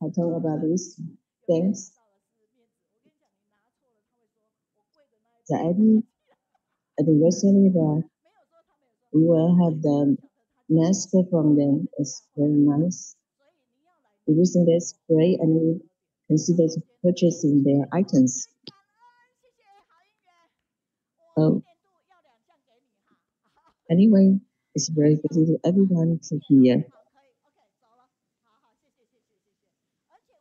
I talk about this. Thanks. The anniversary that we will have the mask from them. It's very nice. We using that spray and we consider purchasing their items. So anyway, it's very good to everyone to hear.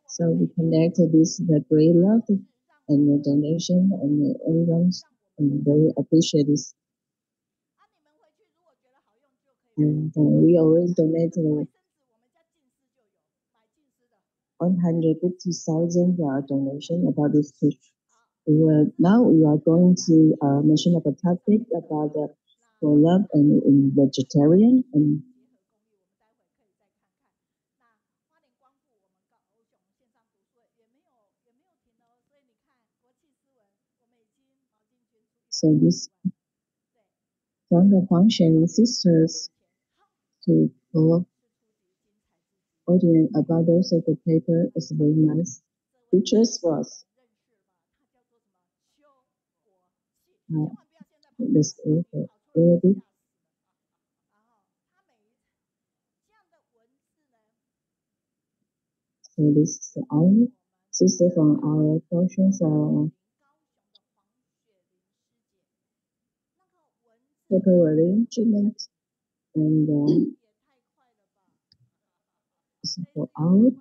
So we connect this the great love and the donation and everyone and very appreciate this. And we already donated 150,000 donation about this trip. Now we are going to mention about a topic about the for love and vegetarian and so this from the function sisters to for audience about those of the paper is very nice. Pictures was this already. So this is our sister from our portions paper arrangement and this is for our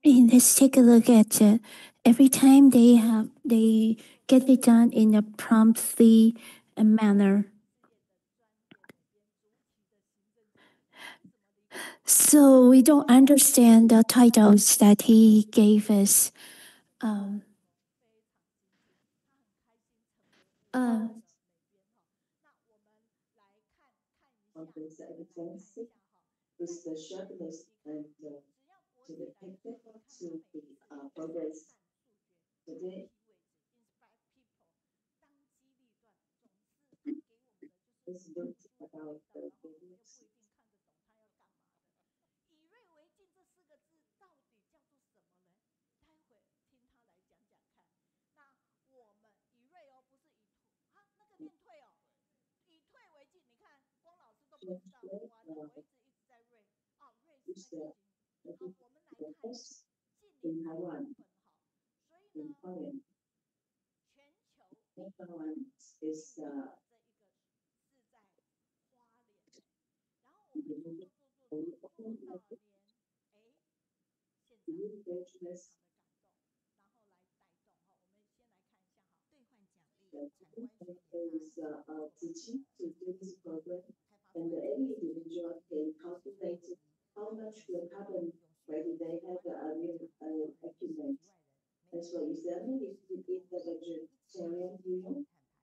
let's take a look at every time they get it done in a promptly manner. So we don't understand the titles that he gave us. with the sharpness and to the technical to the progress today. This book about the videos. In Taiwan, in Korean. Next one is teaching to do this program, and any individual can calculate how much will happen when they have a new acumen. As for example, if you eat the vegetarian meal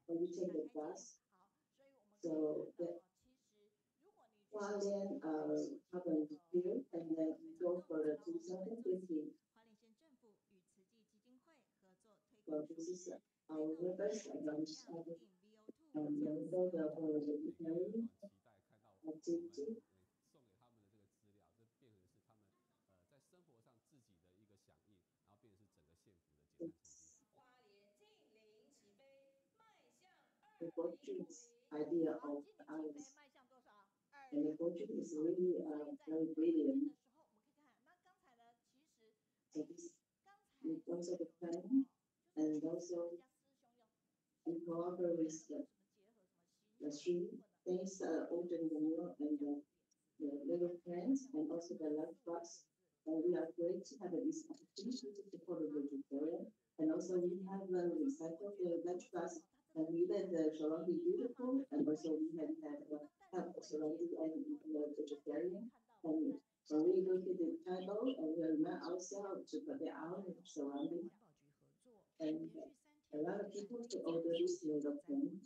or you take the class, so the Hualien happened here, and then we go for the 2015 Well, this is our members and also the vegetarian activity. The Portuguese idea of ours. And the Portuguese is really very brilliant. So this is also the plan, and also we cooperate with the three things older in the world and the little plants and also the life box. We are great to have this opportunity to support the vegetarian. And also we have recycled the lunch box and we let the surrounding beautiful and also we have help the surrounding and the vegetarian. And so we go to the table and we remind ourselves to protect our surrounding. And a lot of people to order this little plant.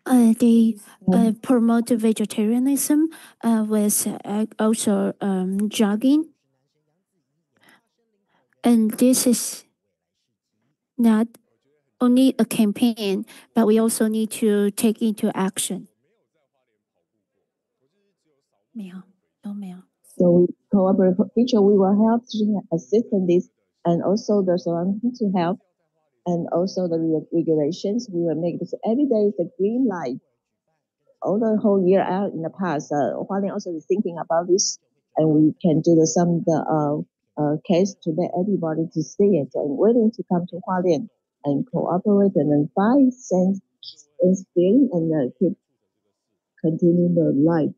，they promote vegetarianism with also jogging, and this is not only a campaign, but we also need to take into action. 没有，都没有。 So we cooperate for future. We will help to assist in this, and also the surrounding to help, and also the regulations. We will make this every day the green light. All the whole year out in the past, Hualien also is thinking about this, and we can do some case to let everybody to see it and willing to come to Hualien and cooperate and then find sense and feeling and keep continuing the life.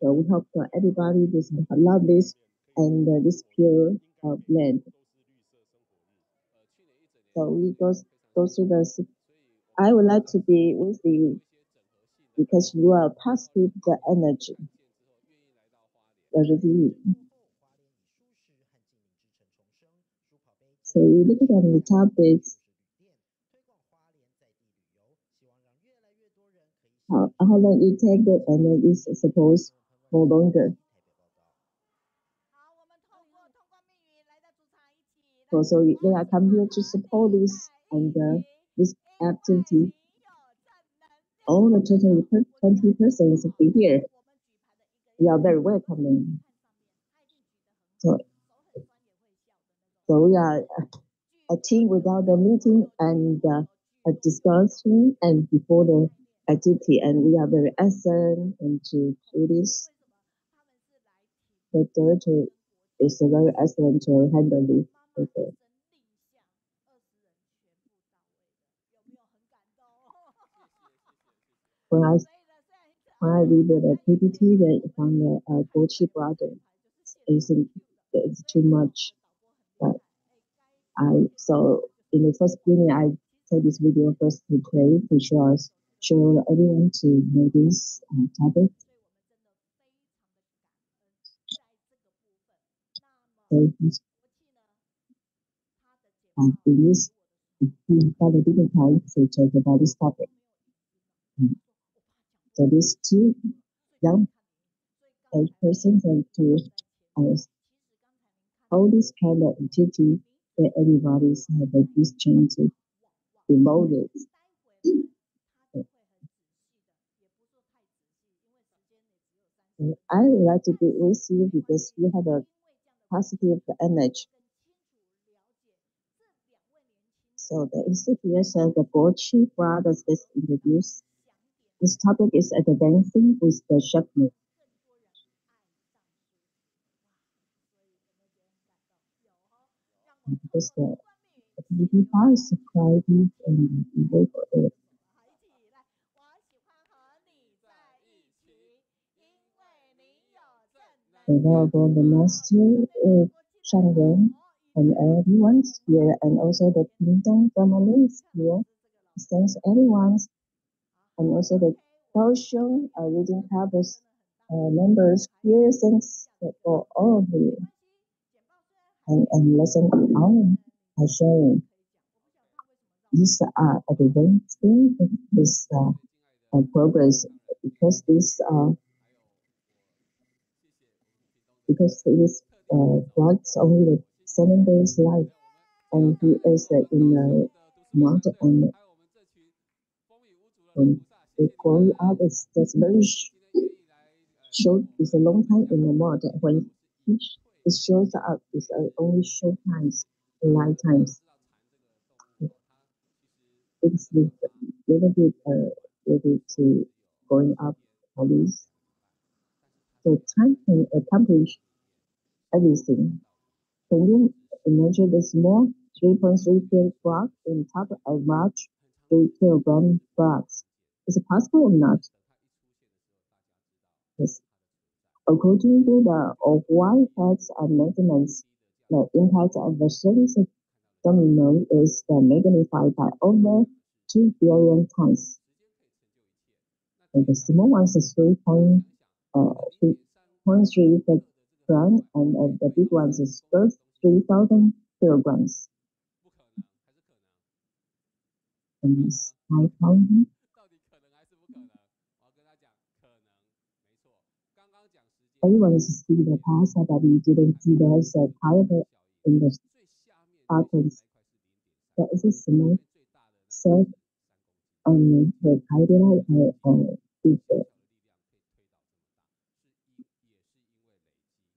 So we hope for everybody to love this and this pure land. So we go through this. I would like to be with you because you are positive the energy. So we look at the topics. How long it take it and then it's supposed for longer. So they are come here to support this and this activity. All the total 20 persons will be here. We are very welcoming. So we are a team without the meeting and a discussion and before the activity, and we are very excellent and to do this. The director is very excellent to handle this. Okay. when I read the PPT that from the Guoqi brother, it's too much. But so in the first beginning, I take this video first to play to show everyone to know this topic. So in this, we have a different time to talk about this topic. So these two young age persons and to all this kind of activity that everybody's have a this chance to promote it. I would like to be with you because you have a positive image. So the institution, the Guoqi brothers is introduced. This topic is advancing with the shepherd. Because the activity is quality and way for it. The Venerable the Master Shangren and everyone's here, and also the kingdom family is here. Thanks everyone's, and also the social reading purpose members here. Thanks for all of you. And lesson on sharing. These are advancing this progress because this flags only 7 days life, and he is in the mountain, and the growing up is just very short. It's a long time in the mountain. When it shows up, it's only short times, lifetimes. It's a little bit ready to going up all this. So time can accomplish everything. Can you imagine the small 3.3 kilogram in top of large 3 kilogram blocks? Is it possible or not? Yes. According to the White House measurements, the impact of the surface domino is magnified by over 2 billion times. And the small ones is 3.3 gram, and the big ones is 3,000 kilograms. And it's 5,000. Everyone see the past, but we didn't see there's a type in the patterns. There is a small set on the title with the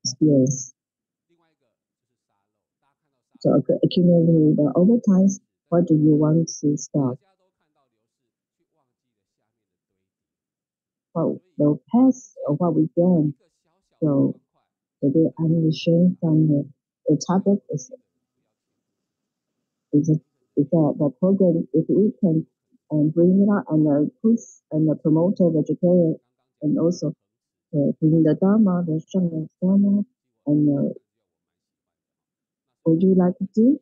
experience. So accumulating the overtime, what do you want to stop? Well, the past of what we done. So the animation from the topic is the program. If we can bring it out and push and promote the vegetarian, and also bring the Dharma, the Shangha Dharma, and would you like to do?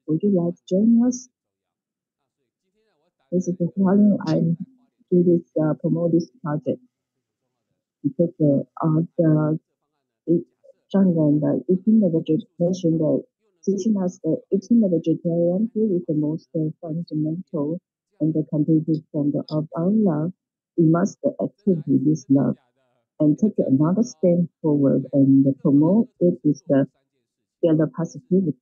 Would you like to join us? This is the reason I do this promote this project, because the Shangha, the eating the vegetation, the teaching us that eating the vegetarian food is the most fundamental and the completed from of our love. We must actively this love and take another step forward and promote it with the positivity.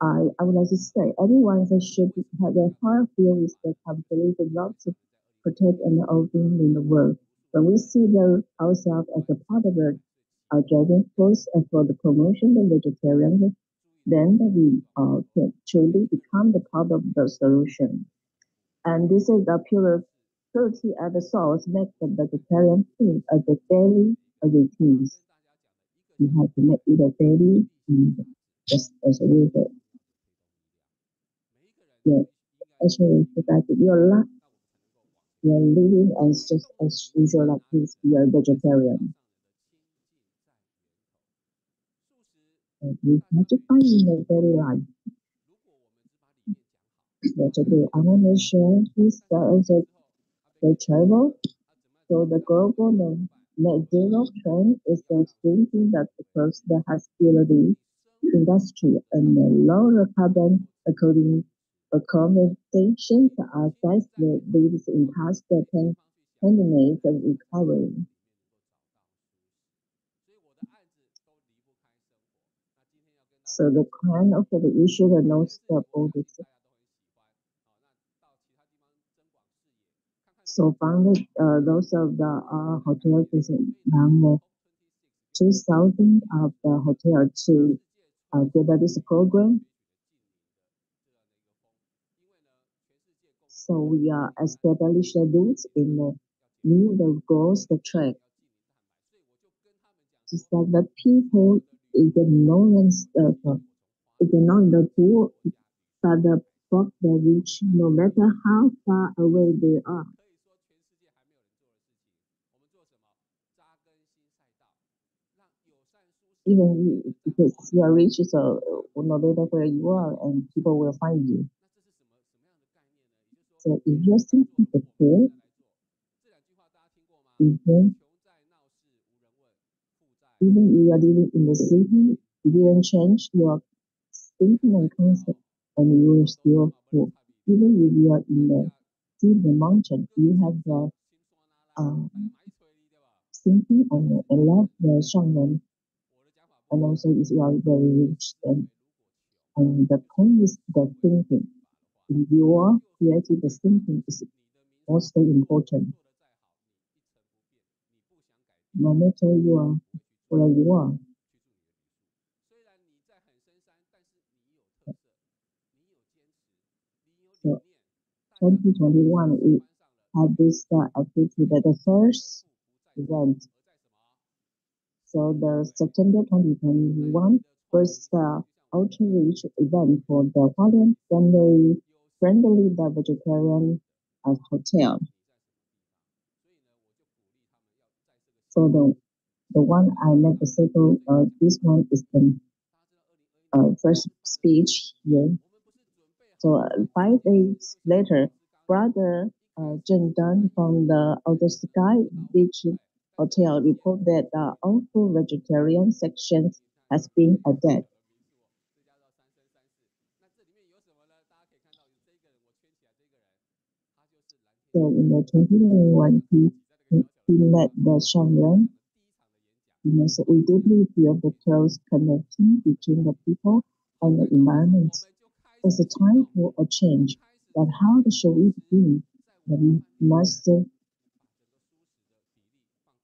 I would like to say everyone should have a heart filled with the calculated love to protect and open in the world. When we see ourselves as a part of the driving force for the promotion of vegetarianism, then we can truly become the part of the solution. And this is the purity at the source make the vegetarian food as a daily routines. You have to make it a daily, just as a result. Yeah. actually that you're living as just as usual like this, you're a vegetarian. And we have to find in the daily life. But today I want to share this the travel. So the global net zero trend is the thinking that across the hospitality industry and the lower carbon accommodations are sites that lives in past the pandemic and recovery. So the kind of the issue that knows the borders. So founded those of the hotels is around 2,000 of the hotel to get this program. So we are established the routes in the new the goals the track. Just that the people ignorance ignore the tool, but the book they reach no matter how far away they are. Even because you are rich, so no matter where you are, and people will find you. So if you're simply the poor, even if you are living in the city, you didn't change your thinking and concept, and you will still poor. Even if you are in the mountain, you have the thinking and love the Shangren, and also if you are very rich, and the point is the thinking. If you are creative, the thinking is most important. No matter you are where you are. So 2021 we had this activity that the first event. So the September 2021 was the outreach event for the Hualien friendly the vegetarian hotel. So the one I met the circle, this one is the first speech here. So 5 days later, Brother Zheng Dan from the Outer Sky Beach Hotel reported that all food vegetarian sections has been added. So in the 2021, he met the Shangren. So we deeply feel the close connection between the people and the environment. It's a time for a change. But how should we begin? The Master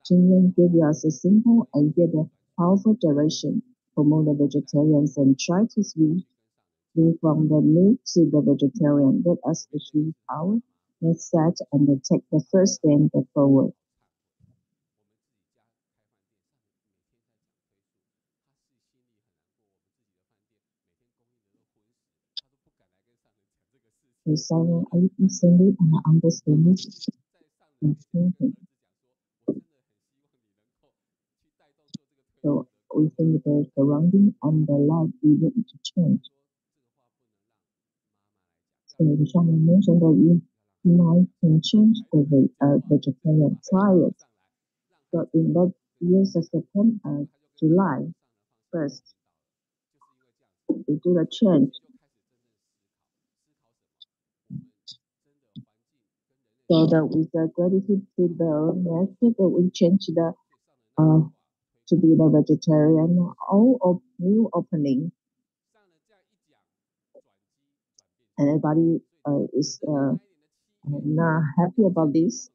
Jingxian gave us a simple and yet a powerful direction. Promote the vegetarians and try to switch from the meat to the vegetarian. Let us achieve power, let's set and take the first step forward. So Simon, I recently understand and thinking. So we think the surrounding and the life we need to change. So the shaman mentioned that you might can change the vegetarian trials. So in that year's September, July 1st, we do a change. So that with the gratitude to the master, that we change the to be the vegetarian. All of new opening. And everybody is not happy about this.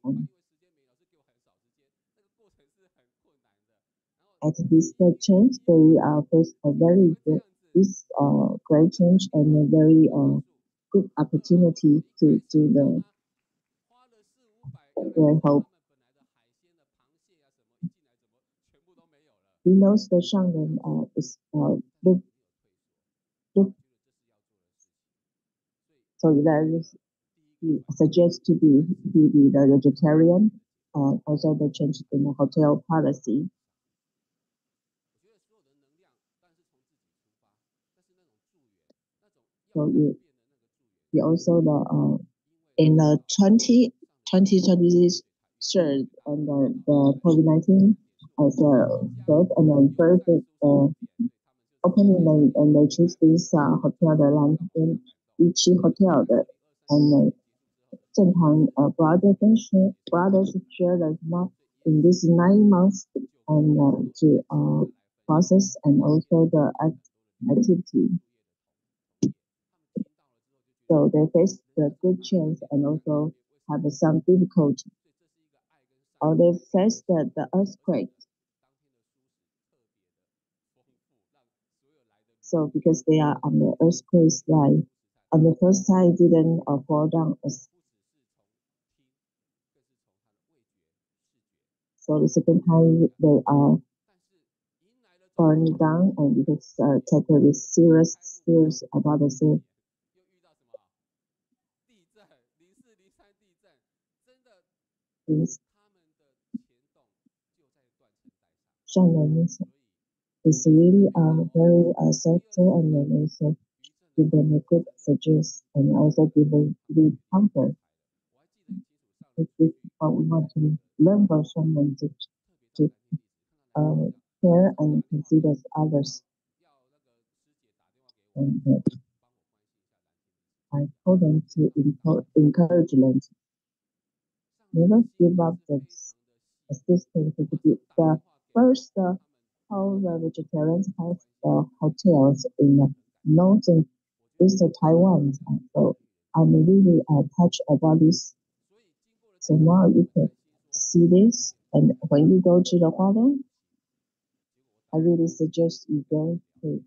At this change, they face a very good, this great change and a very good opportunity to the their hope. We know the Shanghai is look, so there is suggest to be the vegetarian, also the change in the hotel policy. So you also in the 2023 and the COVID-19 as a third and then first opening and they choose this hotel 的 land in each hotel 的 and 正常brothers share the in this 9 months and to process and also the activity. So they face the good chance and also have some difficulty. Or they face the earthquake. So because they are on the earthquake line, on the first side didn't fall down. So the second time they are falling down and because take a serious about the same. It's really very subtle and then also give them a good suggest and also give them good comfort. This is what we want to learn from someone to care and consider others. And I told them to encourage them. Never give up the assistance to the first whole vegetarians have hotels in northern eastern Taiwan. So I'm really touched about this. So now you can see this, and when you go to the Hualong, I really suggest you go to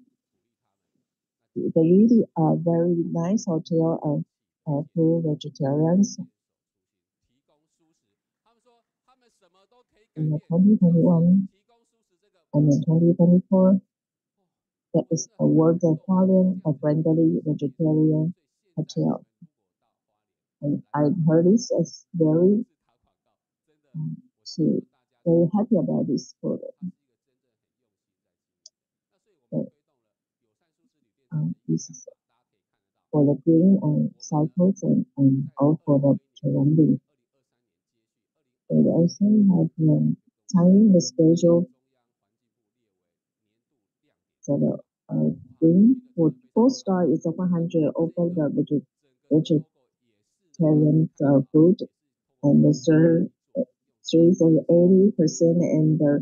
the really very nice hotel and full vegetarians. In 2021 and in 2024, there is a World Hualong a friendly vegetarian hotel. And I heard this as very very happy about this food. This is for the green and cycles and all for the surrounding. They also have timing the schedule. So the green for 4-star is 100 over the vegetarian food, and the 3 is 80%, and the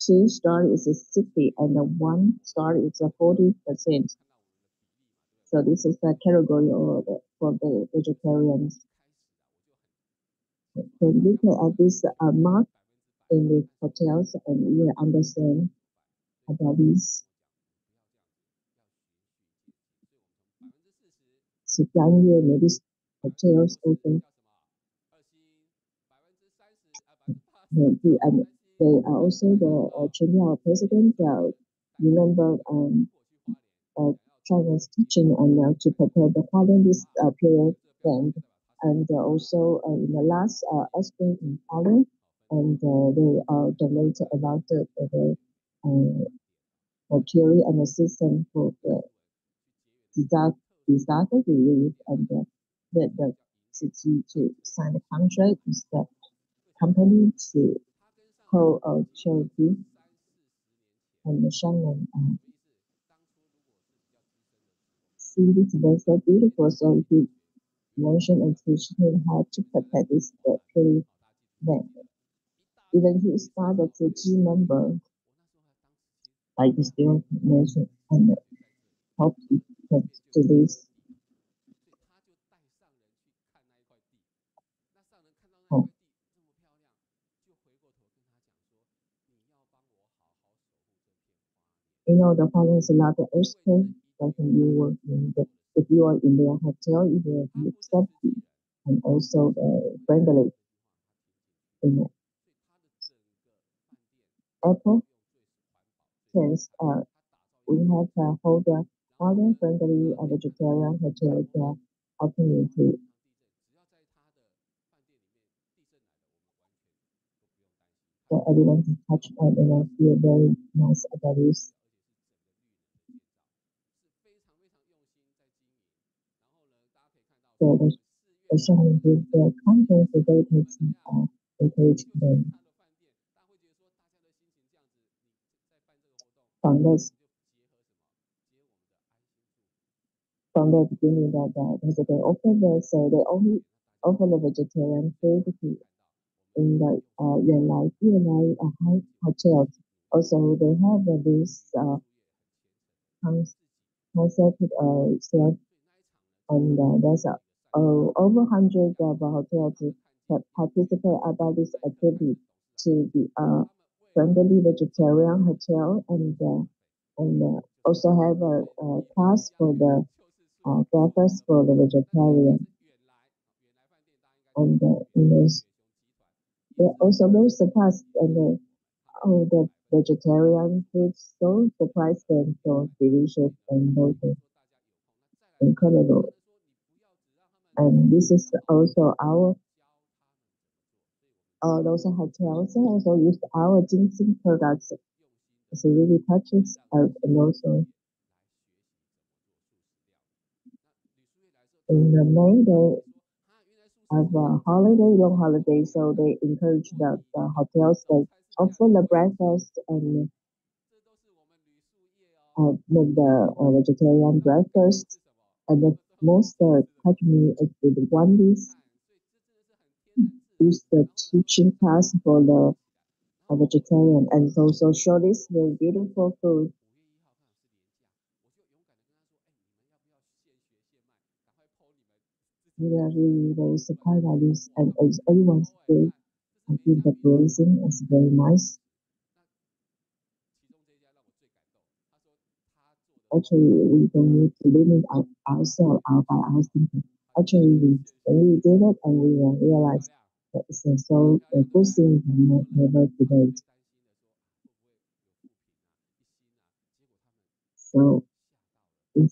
2-star is 60, and the 1-star is 40%. So this is the category for the vegetarians. When you look at this mark in the hotels, and you will understand about this. So plan year, maybe hotels open. And they are also the China president. Remember China's teaching and to prepare the Hualong this period and also in the last earthquake in Hualong, and they donated a lot of the material and assistance for the disaster relief, and the city to sign a contract with the company to hold a charity and the Shannon see this was so beautiful. So he mentioned and teach him how to protect this period. Then even he started the G member, like the still mentioned and help to this. Oh. You know, the Hualong is a lot of earthquake, like you were if you are in their hotel, you will be accepted and also friendly. In Apple, hence we have hold a Hualong friendly vegetarian hotel opportunity everyone to touch on, and I feel very nice about this. So the sharing with the content facilitators encourage them. From the beginning that they offer this, so they only offer the vegetarian food in the Yuanlai hotels. Also, they have this concept self, and there's over 100 of hotels that participate about this activity to be a friendly vegetarian hotel, and also have a class for the breakfast for the vegetarian. And they're also very surprised, and the vegetarian food so surprised them, so delicious and also incredible. And this is also our those hotels also use our ginseng products. It really touches us, and also in the main day of a holiday, long holiday, so they encourage the hotels that offer the breakfast and make the vegetarian breakfast. And the most touch me is the one is the teaching class for the vegetarian, and also show this very beautiful food. We are really very surprised by this, and as everyone says, I think the praising is very nice. Actually, we don't need to limit ourselves by our thinking. Actually, we did it, and we realized that it's so a good thing to never debate. So, when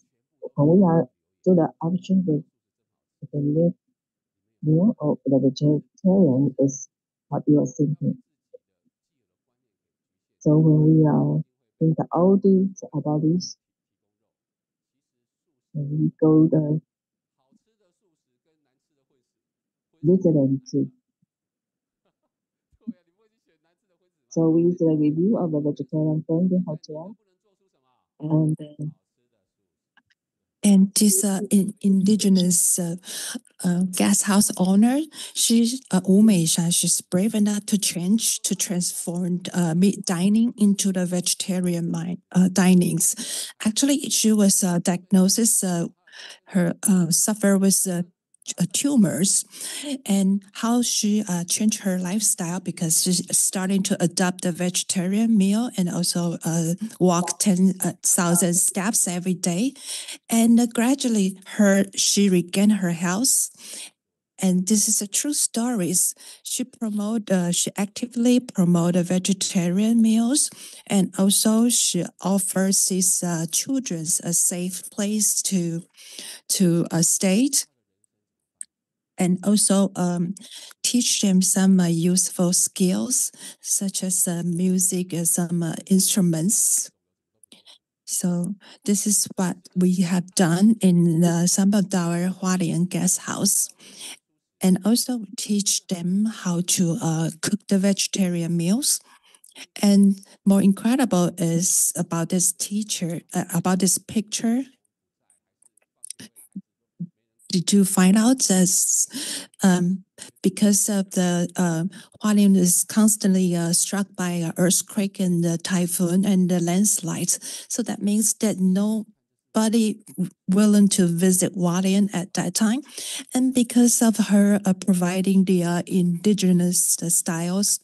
we are to the option that the meal or the vegetarian is what you are thinking. So when we are in the audit about this, we go the vigilant. So we did a review of the vegetarian friendly hotel, and this indigenous guest house owner, she's Wu Meishan. She's brave enough to transform meat dining into the vegetarian dinings. Actually, she was diagnosed her suffer with tumors, and how she changed her lifestyle because she's starting to adopt a vegetarian meal and also walk 10,000 steps every day. And gradually she regained her health. And this is a true story. She actively promote vegetarian meals, and also she offers these children a safe place to stay, and also teach them some useful skills such as music and some instruments. So this is what we have done in the Sambadawar Hualien guest house. And also teach them how to cook the vegetarian meals. And more incredible is about this teacher, about this picture. Did you find out that because of the Hualien is constantly struck by an earthquake and the typhoon and the landslides, so that means that nobody willing to visit Hualien at that time, and because of her providing the indigenous styles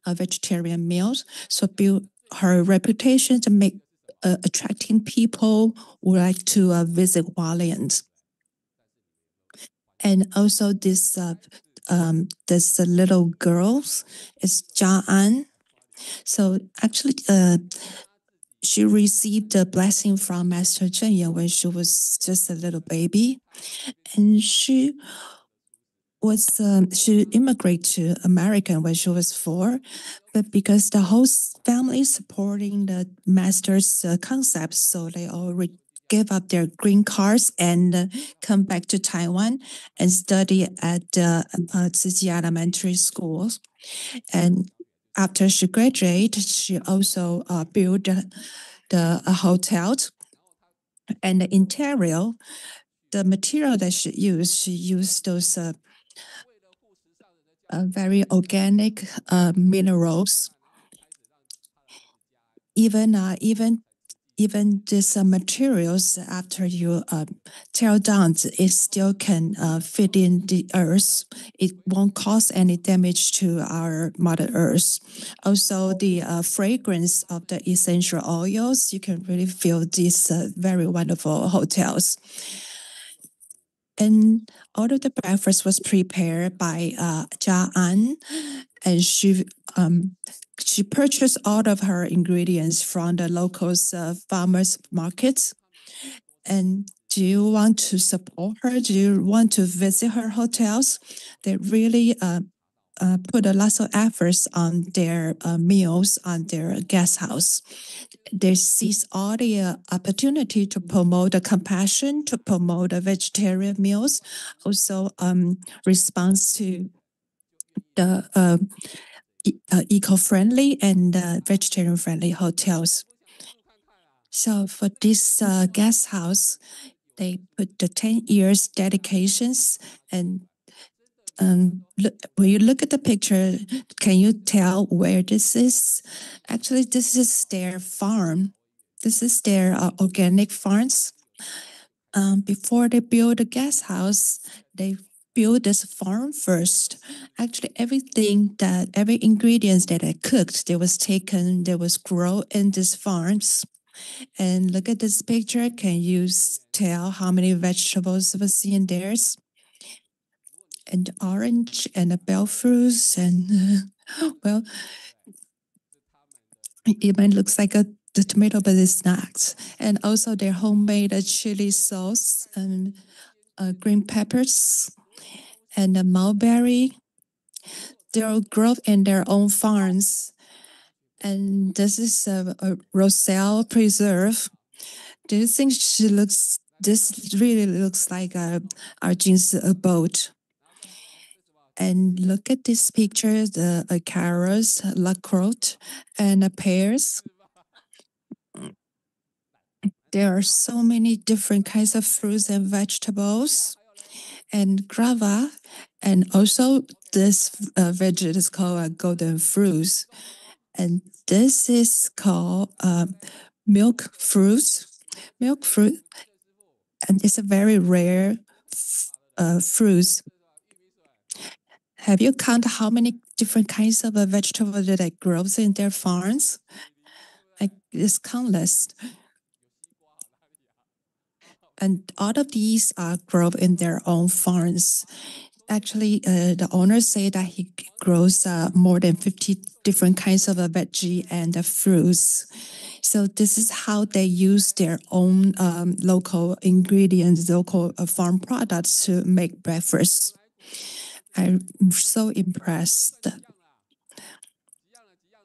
of vegetarian meals, so build her reputation to make attracting people who like to visit Hualien. And also this little girl is Jia An. So actually, she received a blessing from Master Zheng Yan when she was just a little baby, and she she immigrated to America when she was 4, but because the whole family supporting the master's concept, so they all gave up their green cards and come back to Taiwan and study at the Tzu Elementary School. And after she graduated, she also built the hotel and the interior. The material that she used those very organic minerals. Even these materials, after you tear down, it still can fit in the earth. It won't cause any damage to our Mother Earth. Also, the fragrance of the essential oils, you can really feel these very wonderful hotels. And all of the breakfast was prepared by Jia An, and she purchased all of her ingredients from the local farmers markets. And do you want to support her? Do you want to visit her hotels? They really put a lot of efforts on their meals, on their guest house. They seize all the opportunity to promote the compassion, to promote the vegetarian meals, also response to the eco-friendly and vegetarian-friendly hotels. So for this guest house, they put the 10 years dedications. And when you look at the picture, can you tell where this is? Actually, this is their farm. This is their organic farms. Before they build the guest house, they build this farm first. Actually, every ingredient that I cooked, they was grown in these farms. And look at this picture. Can you tell how many vegetables was in there? And the orange and the bell fruits and well, it might looks like the tomato, but it's not. And also their homemade chili sauce and green peppers and the mulberry. They're grown in their own farms. And this is a Roselle preserve. Do you think this really looks like our jeans boat? And look at this picture, the carrots, lacrotte, and the pears. There are so many different kinds of fruits and vegetables, and guava, and also this vegetable is called golden fruits, and this is called milk fruit. Milk fruit, and it's a very rare fruit. Have you counted how many different kinds of vegetables that grows in their farms? It's countless. And all of these are grown in their own farms. Actually, the owner said that he grows more than 50 different kinds of veggie and fruits. So this is how they use their own local ingredients, local farm products to make breakfast. I'm so impressed.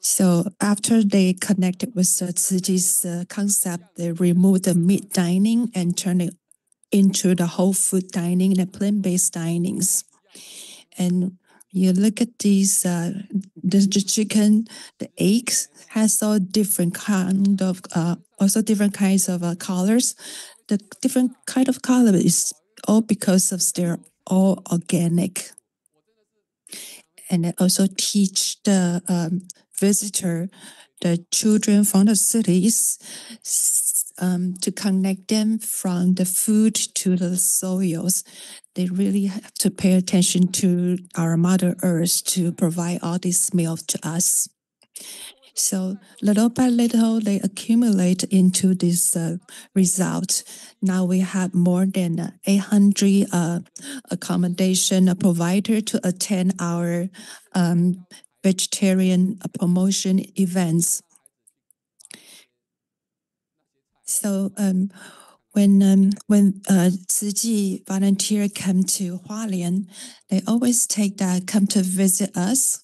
So after they connected with Tzu Chi's concept, they removed the meat dining and turned it into the whole food dining, the plant-based dinings. And you look at these, the chicken, the eggs has all different kind of, also different kinds of colors. The different kind of color is all because of they're all organic. And I also teach the visitor, the children from the cities, to connect them from the food to the soils. They really have to pay attention to our Mother Earth to provide all this milk to us. So little by little, they accumulate into this result. Now we have more than 800 accommodation provider to attend our vegetarian promotion events. So when Tzu Chi volunteer come to Hualien, they always come to visit us.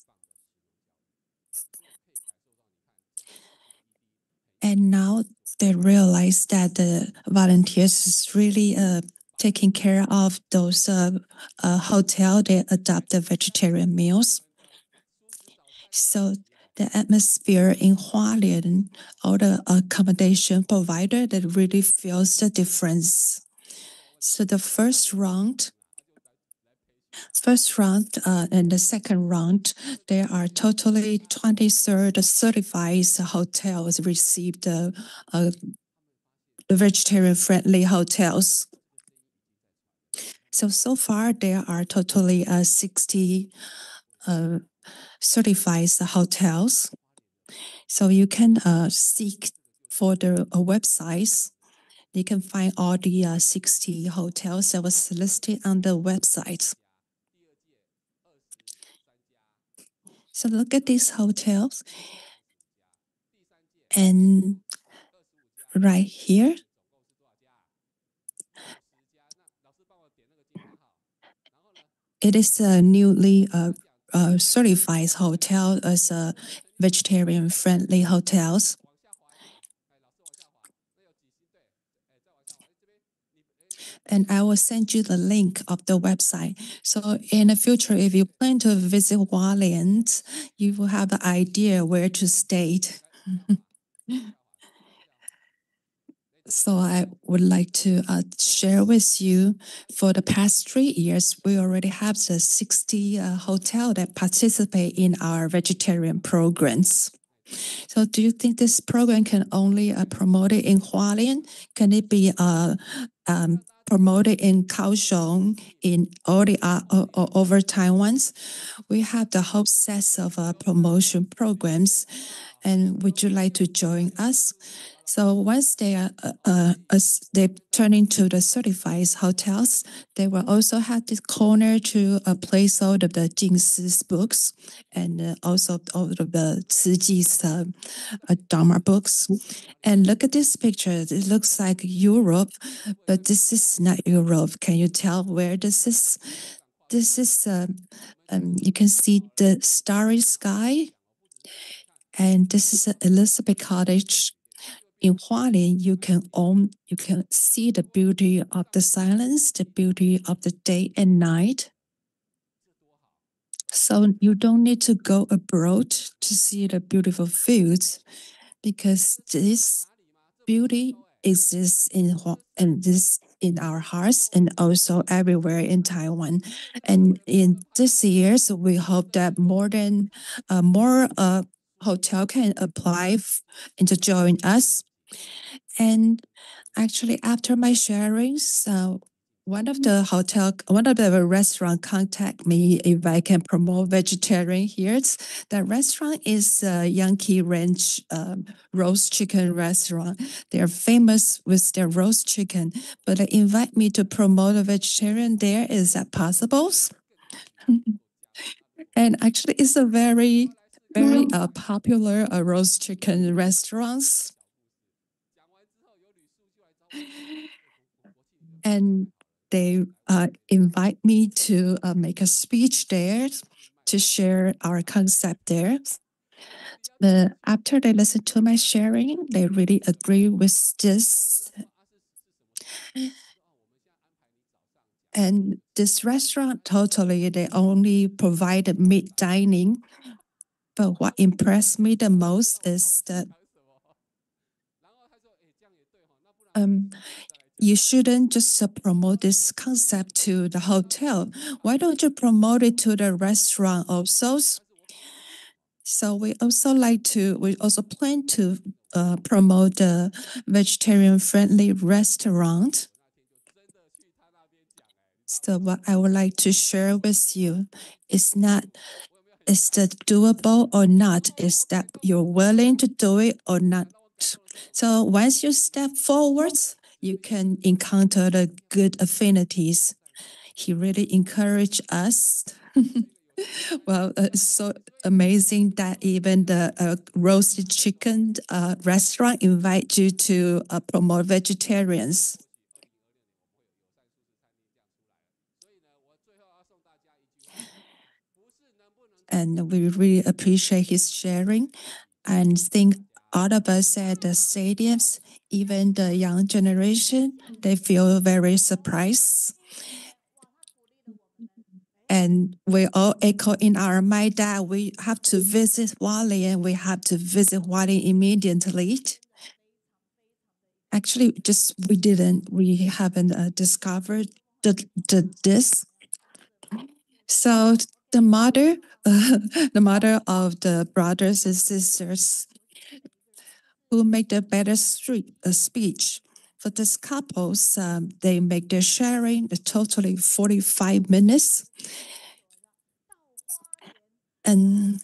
And now they realize that the volunteers is really taking care of those hotel. They adopt the vegetarian meals. So the atmosphere in Hualien, all the accommodation provider, that really feels the difference. So the first round and the second round, there are totally 23 certified hotels received the vegetarian-friendly hotels. So far, there are totally 60 certified hotels. So you can seek for the websites. You can find all the 60 hotels that was listed on the website. So look at these hotels. And right here, it is a newly certified hotel as a vegetarian-friendly hotels. And I will send you the link of the website. So in the future, if you plan to visit Hualien, you will have an idea where to stay. So I would like to share with you, for the past 3 years, we already have the 60 hotel that participate in our vegetarian programs. So do you think this program can only promote it in Hualien? Can it be promoted in Kaohsiung, in all the over Taiwan's? We have the whole set of promotion programs, and would you like to join us? So once they turn into the certified hotels, they will also have this corner to place all of the Jingsi's books and also all of the Tzu Chi's Dharma books. And look at this picture. It looks like Europe, but this is not Europe. Can you tell where this is? This is, you can see the starry sky. And this is Elizabeth Cottage. In Hualien, you can see the beauty of the silence, the beauty of the day and night. So you don't need to go abroad to see the beautiful views, because this beauty exists in our hearts and also everywhere in Taiwan. And in this year, so we hope that more hotel can apply and to join us. And actually, after my sharings, one of the restaurant contact me if I can promote vegetarian here. That restaurant is Yankee Ranch roast chicken restaurant. They are famous with their roast chicken, but they invite me to promote a vegetarian there. Is that possible? And actually, it's a very popular roast chicken restaurants. And they invite me to make a speech there to share our concept there. But after they listen to my sharing, they really agree with this. And this restaurant, totally, they only provide meat dining. But what impressed me the most is that you shouldn't just promote this concept to the hotel. Why don't you promote it to the restaurant also? So we also plan to promote the vegetarian-friendly restaurant. So what I would like to share with you is not, is that doable or not? Is that you're willing to do it or not? So once you step forwards, you can encounter the good affinities. He really encouraged us. Well, it's so amazing that even the roasted chicken restaurant invite you to promote vegetarians. And we really appreciate his sharing. And think all of us at the stadiums, even the young generation, they feel very surprised. And we all echo in our mind that we have to visit Wally and we have to visit Wally immediately. Actually, just we haven't discovered this. So the mother, the mother of the brothers and sisters who make the better speech. For this couples, they make their sharing totally 45 minutes. And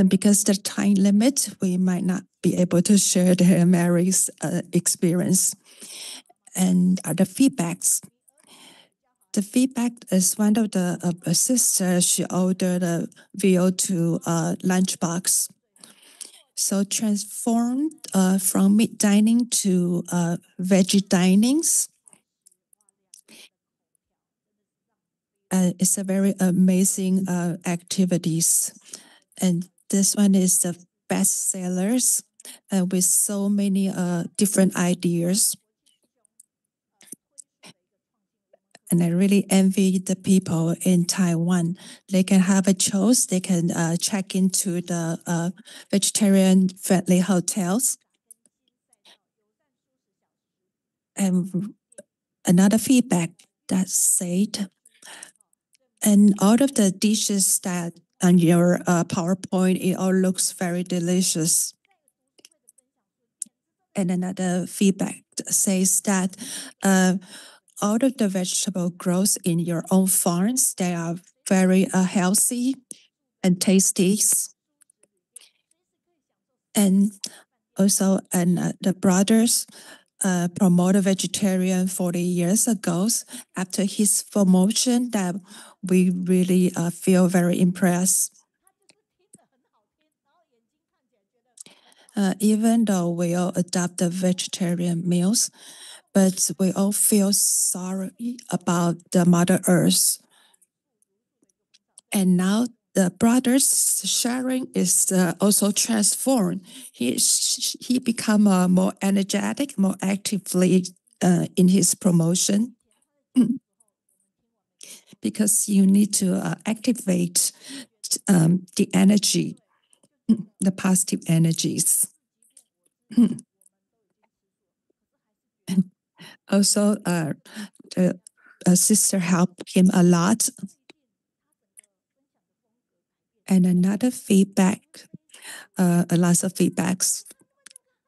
because the time limit, we might not be able to share their marriage experience. And the feedbacks. The feedback is one of the sisters, she ordered a VO2 lunchbox. So transformed from meat dining to veggie dinings. It's a very amazing activities. And this one is the best sellers with so many different ideas. And I really envy the people in Taiwan. They can have a choice. They can check into the vegetarian friendly hotels. And another feedback that said, and all of the dishes that on your PowerPoint, it all looks very delicious. And another feedback says that all of the vegetable grows in your own farms. They are very healthy and tasty. And also, the brothers promoted vegetarian 40 years ago. After his promotion, that we really feel very impressed. Even though we all adopt the vegetarian meals, but we all feel sorry about the Mother Earth. And now the brother's sharing is also transformed. He become more energetic, more actively in his promotion. Because you need to activate the energy, the positive energies. Also, the sister helped him a lot. And another feedback, a lot of feedbacks.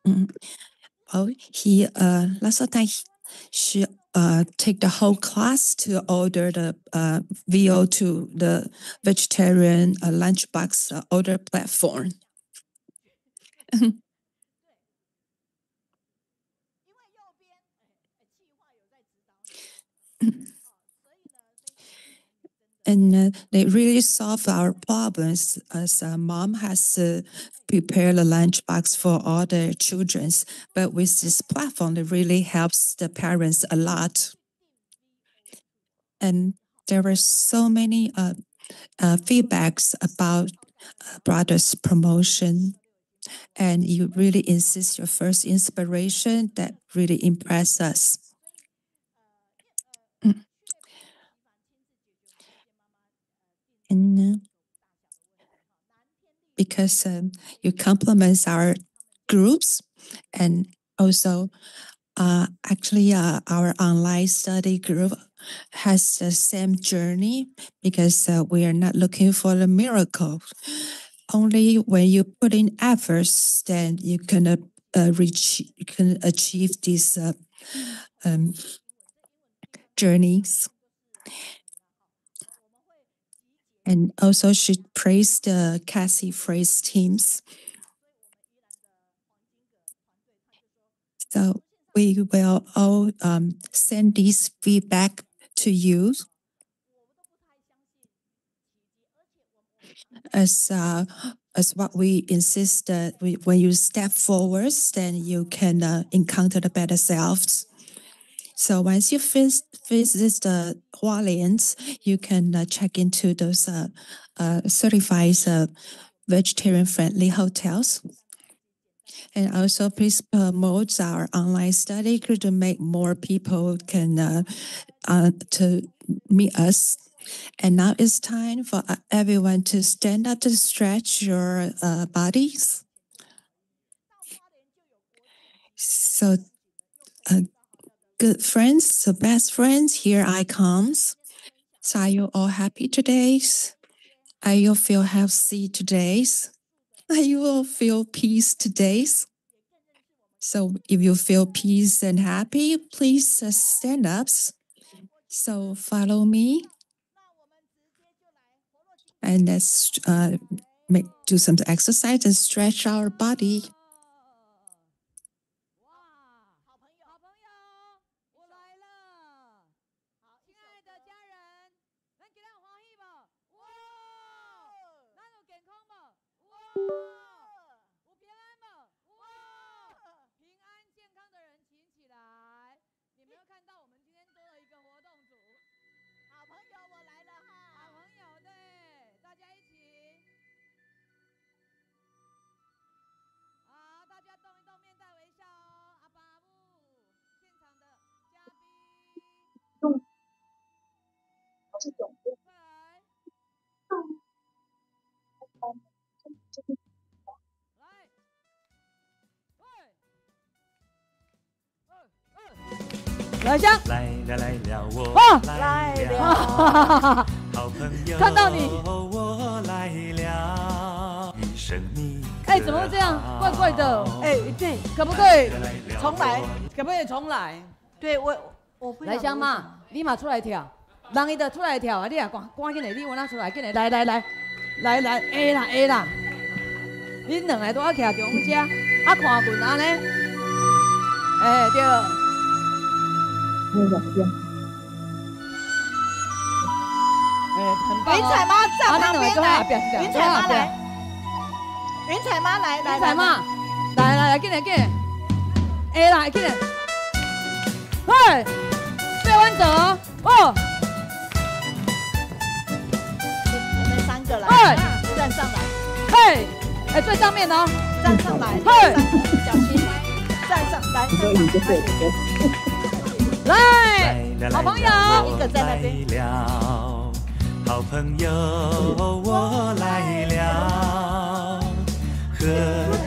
Well, he last time she take the whole class to order the VO to the vegetarian lunchbox order platform. And they really solve our problems as a mom has to prepare the lunchbox for all their children. But with this platform, it really helps the parents a lot. And there were so many feedbacks about brother's promotion. And you really insist your first inspiration that really impressed us. And because you complement our groups and also actually our online study group has the same journey because we are not looking for a miracle. Only when you put in efforts, then you can achieve these journeys. And also she praised the Cassie phrase teams. So we will all send this feedback to you as what we insist that when you step forward, then you can encounter the better selves. So once you visit the Hualians, you can check into those certified vegetarian-friendly hotels. And also please promote our online study to make more people can to meet us. And now it's time for everyone to stand up to stretch your bodies. So good friends, so best friends, here I comes. So are you all happy today? Are you feel healthy today? Are you all feel peace today? So if you feel peace and happy, please stand up. So follow me. And let's do some exercise and stretch our body.来香，来了我来了，好朋友，看到你，我来了，一生你。哎，怎么会这样？怪怪的。哎，对，可不可以重来？可不可以重来？对我不来香嘛，立马出来跳，人伊就出来跳啊！你啊，赶紧来，你我那出来，紧来，来，A 啦 A 啦，恁两个都要徛中间，啊看棍安尼，哎对。很棒哦！云彩妈站旁边来，云彩妈来，云彩妈来，云彩妈，来，进来，A 啦，进来，嘿，对弯走哦，我们3个来，站上来，嘿，哎，最上面哦，站上来，嘿，小心，站上来，来，好朋友，一个在那边。好朋友，我来了，和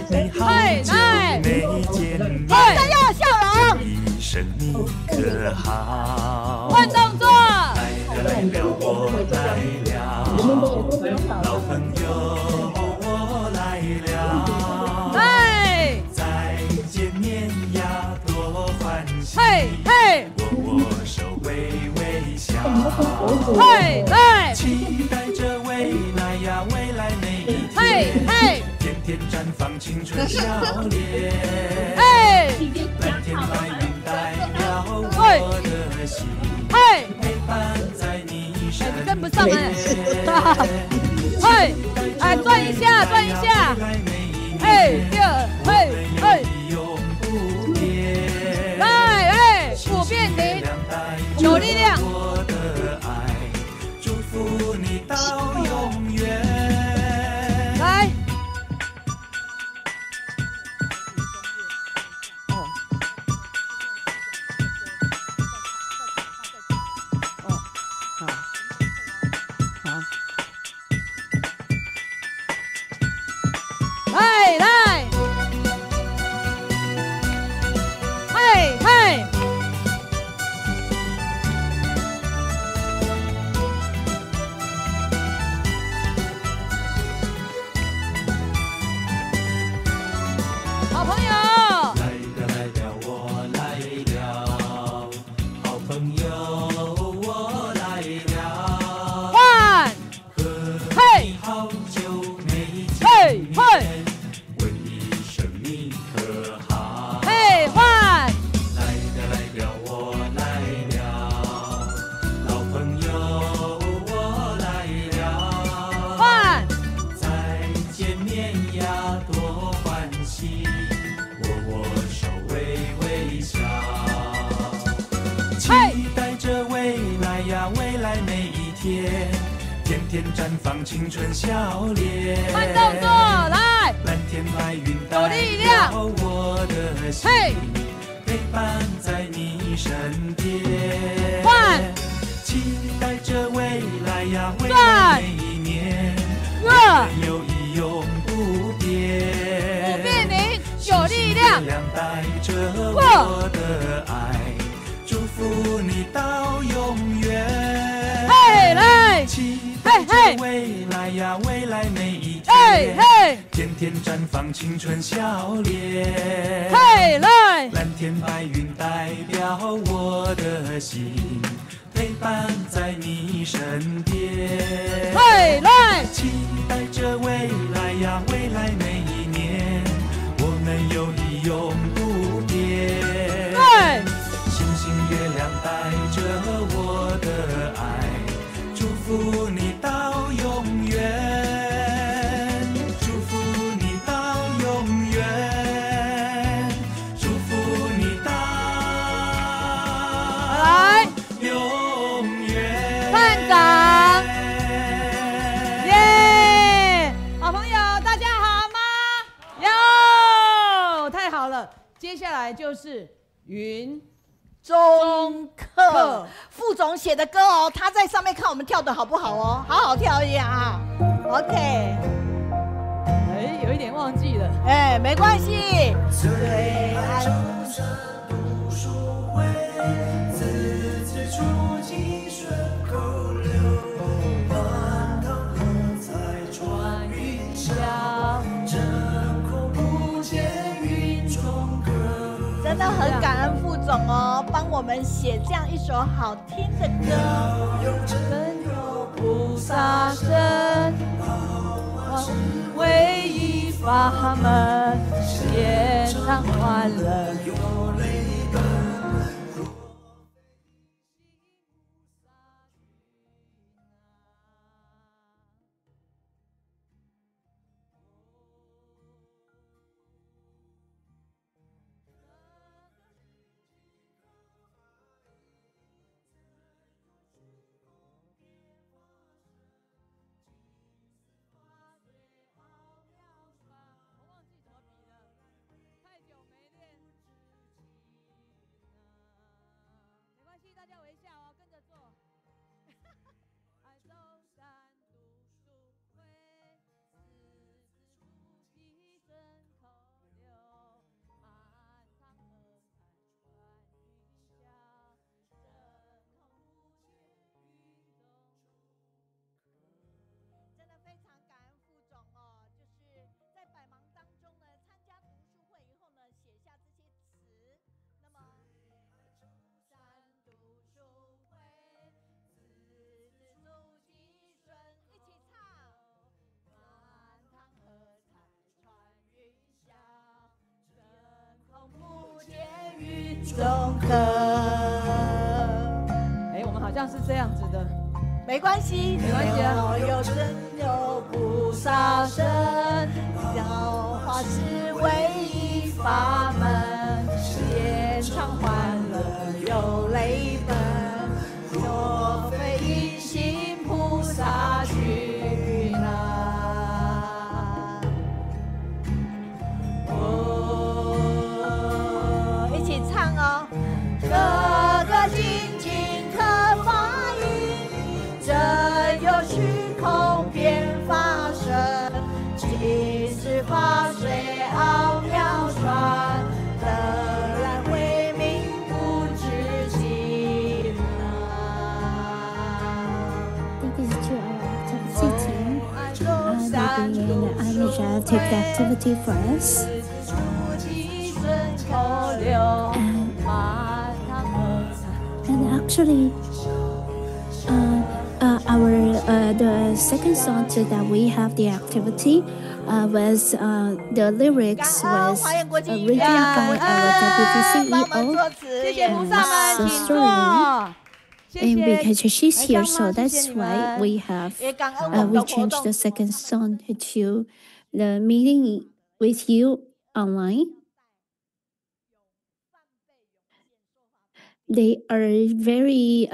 你好久没见面，要有笑容，一生你可好？换动作，来了，我来了，老朋友，我来了，再见面呀，多欢喜，握手微微笑，期待着未来呀，未来每一天，天天绽放青春笑脸。蓝天白云代表我的心，陪伴在你身边。跟不上哎，转一下，永不变。来，不变停，有力量。到永远。来，来，天，天天绽放青春笑脸。慢动作，来，蓝天白云有力量，我的心，陪伴在你身边。换，期待着未来呀，未来每一年，友谊永不变。不变零，有力量，月亮带着我的爱，祝福你到永远。嘿，来，期待着未来呀，未来每一天，天天绽放青春笑脸。嘿，来，蓝天白云代表我的心，陪伴在你身边。嘿，来，期待着未来呀，未来每一年，我们友谊永不变。星星月亮带着我的爱，祝福你到永远，祝福你到永远，祝福你到永远。班长，耶！好朋友，大家好吗？哟，太好了！接下来就是云中课副总写的歌哦，他在上面看我们跳的好不好哦，好好跳一下啊。OK， 有一点忘记了，没关系。最爱出生读书会，字字珠玑顺口溜，满堂喝彩传云霄，真空不见云中歌。真的很感恩副总哦，帮我们写这样一首好听的歌。有真有菩萨身，唯一法门，天上欢乐有泪奔。大家微笑哦，跟着做。爱中山读书会，字字珠玑顺口溜，满堂喝彩传云霄，真空不见云中。真的非常感恩副总哦，就是在百忙当中呢，参加读书会以后呢，写下这些词，那么。读书会，字字珠玑顺，一起唱。满堂喝彩传云霄，真空不见云中歌。我们好像是这样子的，没关系，没关系啊。有真有菩萨身，教化是唯一法门，天常欢乐有泪奔，若非因行菩萨去哪？一起唱哦，个个精进可发音，真有虚空变法身，即是法水奥妙传，得然慧命不知其Thank you to our activity team. They're doing an energetic activity for us. And actually, the second song that we have the activity was the lyrics was written by our deputy CEO, Sterling. And because she's here, so that's why we changed the second song to the meeting with you online. They are very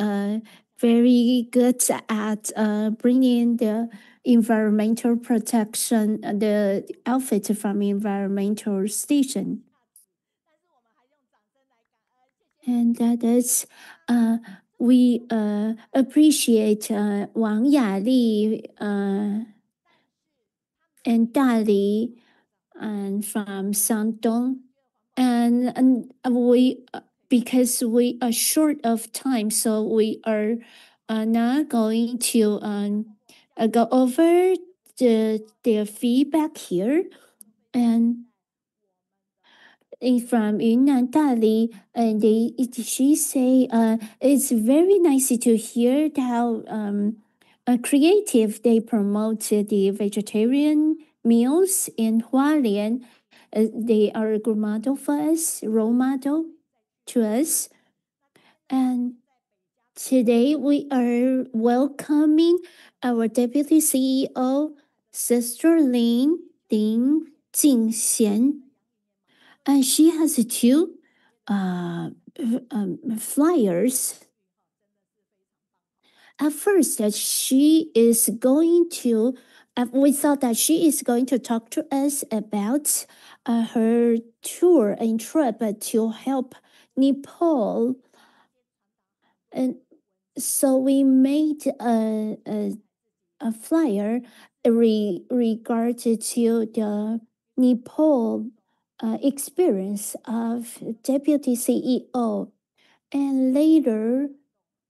very good at bringing the environmental protection, the outfit from environmental station. And that is, we appreciate Wang Yali and Dali and from Shandong. And we, because we are short of time, so we are not going to go over their feedback here. And from Yunnan Dali, and she say it's very nice to hear how creative they promote the vegetarian meals in Hualien. They are a good model for us, role model to us. And today we are welcoming our Deputy CEO, Sister Lin Jingxian. And she has two flyers. At first, she is going to, we thought that she is going to talk to us about her tour and trip to help Nepal. And so we made a flyer regarding to the Nepal experience of Deputy CEO. And later,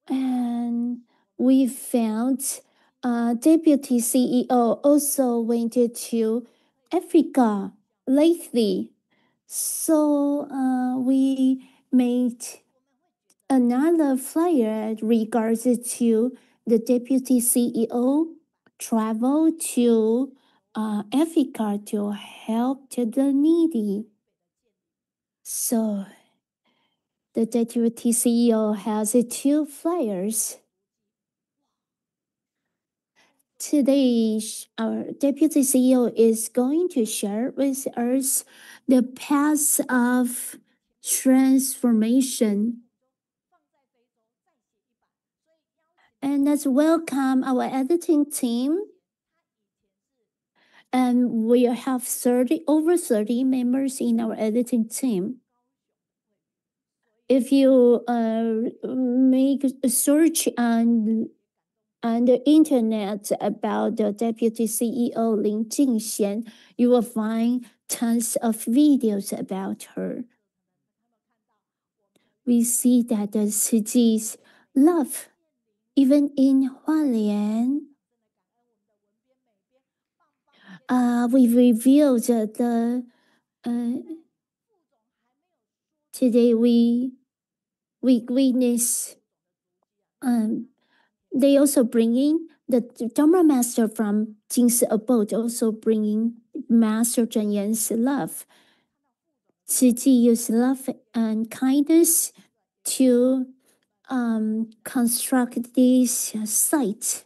and we found Deputy CEO also went to Africa lately. So we made another flyer regards to the Deputy CEO travel to Africa to help to the needy. So the Deputy CEO has two flyers. Today, our Deputy CEO is going to share with us the path of transformation. And let's welcome our editing team. And we have over 30 members in our editing team. If you make a search on the internet about the Deputy CEO Lin Jingxian, you will find tons of videos about her. We see that the city's love, even in Hualien. We revealed the today we witness they also bringing the Dharma master from Jing's abode, also bringing Master Zhen Yan's love. Tzu Chi used love and kindness to construct this site.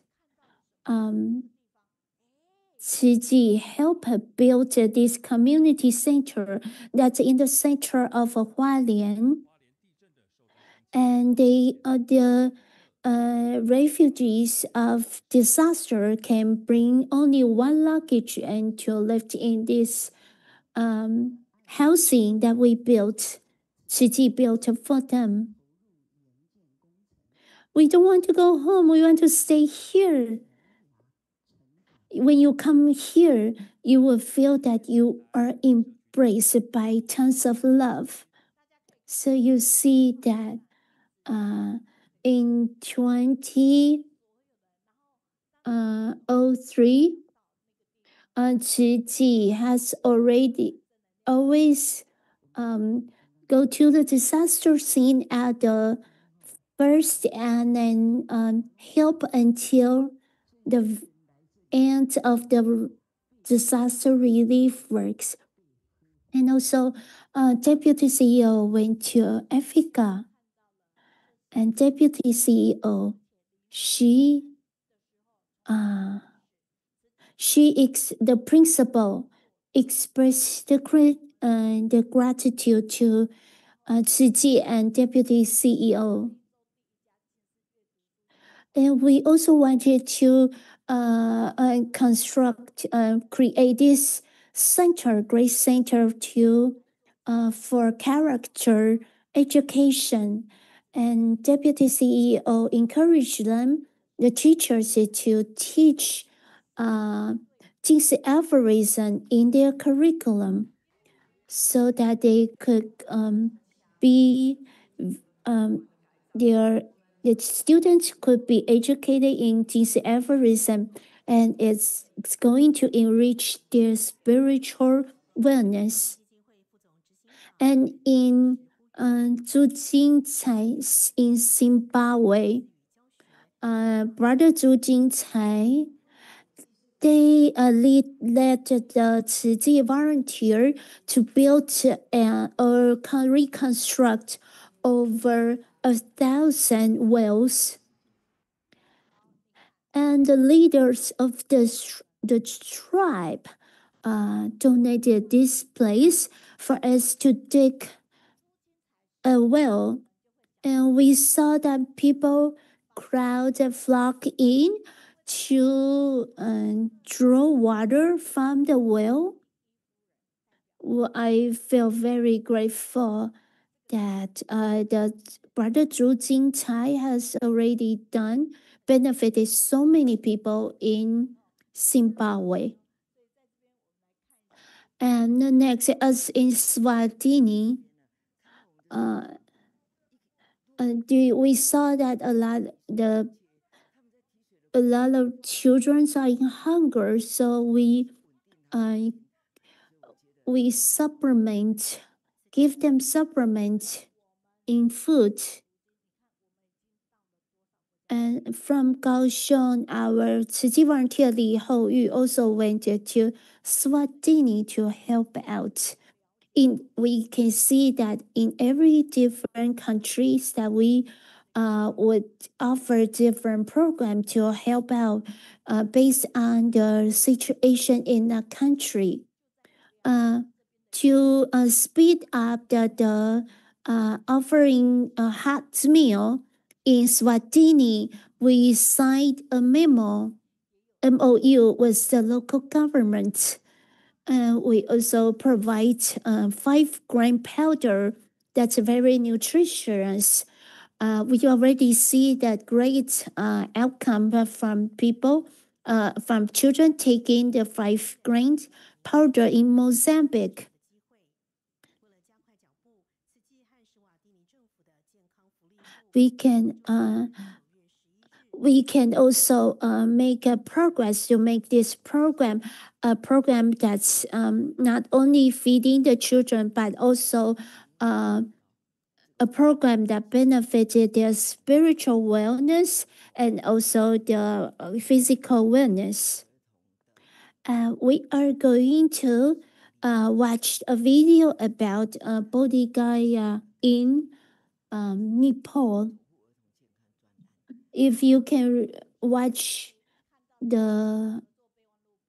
Tzu Chi helped build this community center that's in the center of Hualien. And the refugees of disaster can bring only one luggage and to live in this housing that we built. Tzu Chi built for them. We don't want to go home. We want to stay here. When you come here, you will feel that you are embraced by tons of love. So you see that in 2003, Tzu Chi has always go to the disaster scene at the first and then help until the end of the disaster relief works. And also, Deputy CEO went to Africa. And Deputy CEO, the principal expressed the gratitude to Tzu Chi and Deputy CEO. And we also wanted to create this center, great center for character education. And Deputy CEO encouraged them, the teachers, to teach Jingxi aphorism in their curriculum so that they could be the students could be educated in Jingxi aphorism, and it's going to enrich their spiritual wellness. And in Zhu Jingcai in Zimbabwe, Brother Zhu Jingcai, they led the Tzu Chi volunteer to build or reconstruct over 1,000 wells. And the leaders of the tribe donated this place for us to dig a well. And we saw that people flock in to draw water from the well. Well, I feel very grateful that the Brother Zhu Jingcai has already benefited so many people in Zimbabwe. And next, as in Swatini, we saw that a lot of children are in hunger, so we give them supplement in food. And from Kaohsiung, our Tzu Chi volunteer Li Houyu also went to Swatini to help out. We can see that in every different countries that we would offer different program to help out based on the situation in the country. To speed up the offering a hot meal in Swatini, we signed a MOU with the local government. We also provide 5-gram powder that's very nutritious. We already see that great outcome from children taking the 5-gram powder in Mozambique. We can also make a progress to make this program a program that's not only feeding the children, but also a program that benefited their spiritual wellness and also the physical wellness. We are going to watch a video about Bodhi Gaya in Nepal. If you can watch the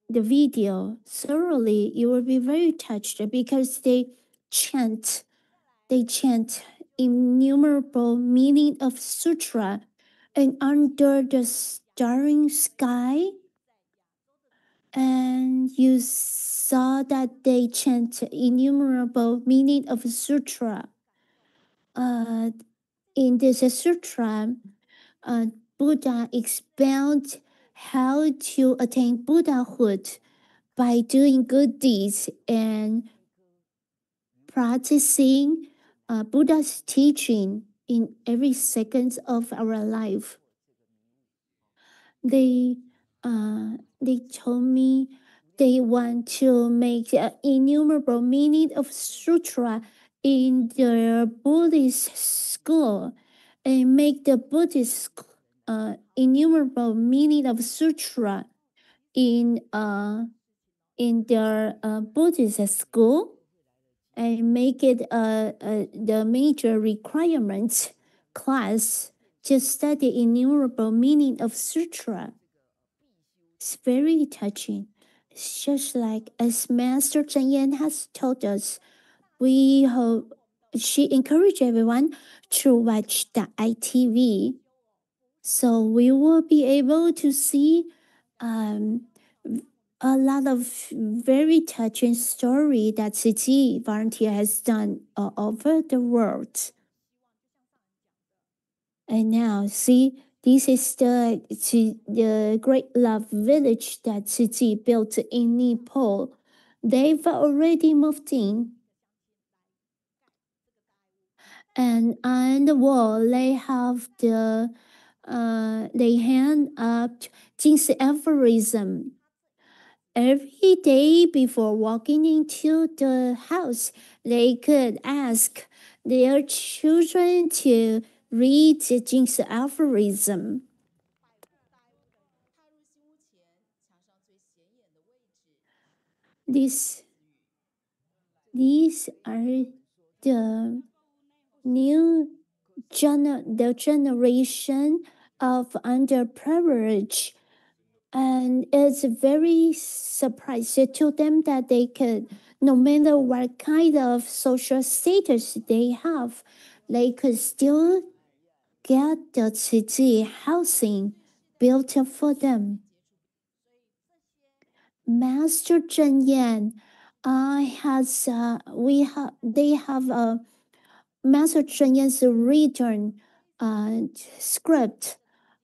video thoroughly, you will be very touched because they chant innumerable meaning of sutra, and under the starry sky, and you saw that they chant innumerable meaning of sutra. In this sutra, Buddha expounds how to attain Buddhahood by doing good deeds and practicing Buddha's teaching in every second of our life. They told me they want to make innumerable meaning of sutra in their Buddhist school and make the Buddhist innumerable meaning of sutra in their Buddhist school and make it the major requirement class to study innumerable meaning of sutra. It's very touching. It's just like as Master Chen Yan has told us, we hope she encouraged everyone to watch the ITV So we will be able to see a lot of very touching story that Tzu volunteer has done all over the world. And now, see, this is the great love village that Tzu built in Nepal. They've already moved in. And on the wall, they have they hand up Jing's aphorism. Every day before walking into the house, they could ask their children to read Jing's aphorism. These are the the generation of underprivileged, and it's very surprising to them that they could, no matter what kind of social status they have, they could still get the Tzu housing built for them. Master Zhen Yan they have a Master Zhen Yan's written script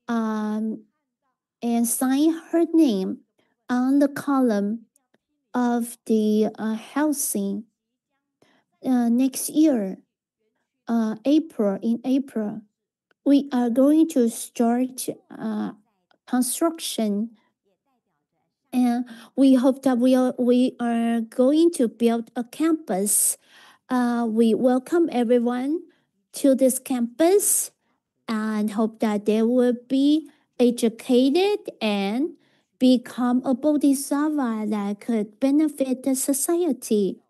and sign her name on the column of the housing next year, in April. We are going to start construction, and we hope that we are going to build a campus. We welcome everyone to this campus and hope that they will be educated and become a bodhisattva that could benefit the society.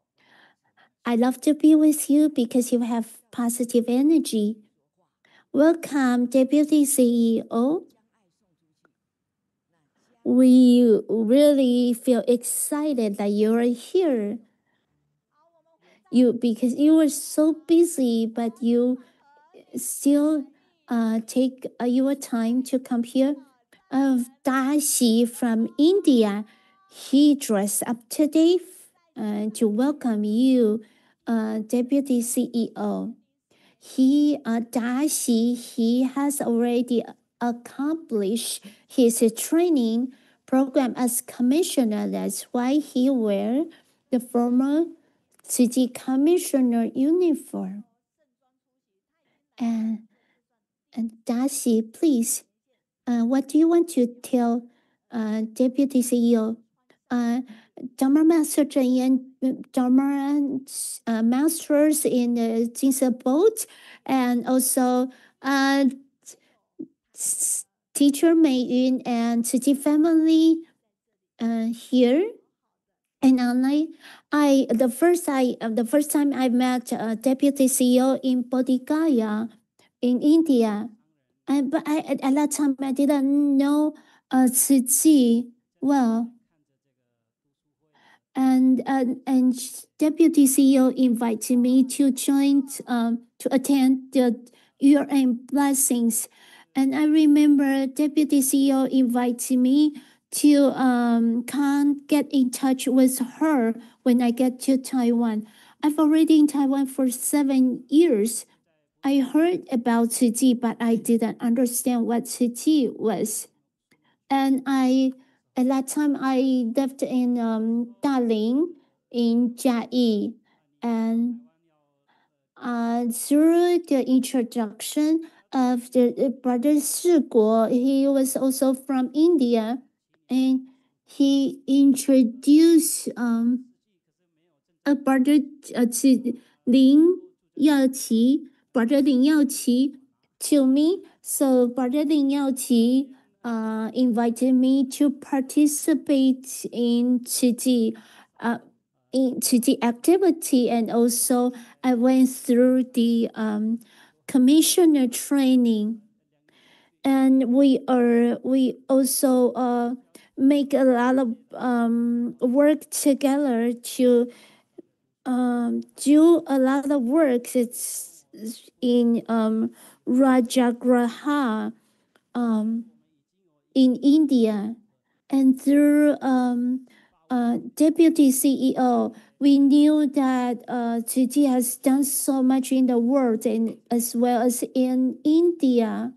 I love to be with you because you have positive energy. Welcome, Deputy CEO. We really feel excited that you are here. Because you were so busy, but you still take your time to come here. Dashi from India, he dressed up today to welcome you, Deputy CEO. Dashi, he has already accomplished his training program as commissioner. That's why he wear the former city commissioner uniform. And Dashi, please, what do you want to tell Deputy CEO? Dharma Master Zhen Yan, Dharma Masters in the Jinsa boat, and also Teacher Meiyun and Tzu family here. And online, the first time I met Deputy CEO in Bodh Gaya in India, but at that time I didn't know Tzu well. And Deputy CEO invited me to join to attend the year-end blessings, and I remember Deputy CEO invited me to get in touch with her when I get to Taiwan. I've already in Taiwan for 7 years. I heard about Tzu, but I didn't understand what Tzu was, and at that time, I lived in Dalian in Jiayi, and through the introduction of the brother Shi Guo, he was also from India, and he introduced a brother Lin Yaoqi, brother Lin Yaoqi, to me. So brother Lin Yaoqi invited me to participate in Tzu activity, and also I went through the commissioner training, and we also make a lot of work together to do a lot of work. It's in Rajagraha in India, and through Deputy CEO, we knew that Gigi has done so much in the world and as well as in India.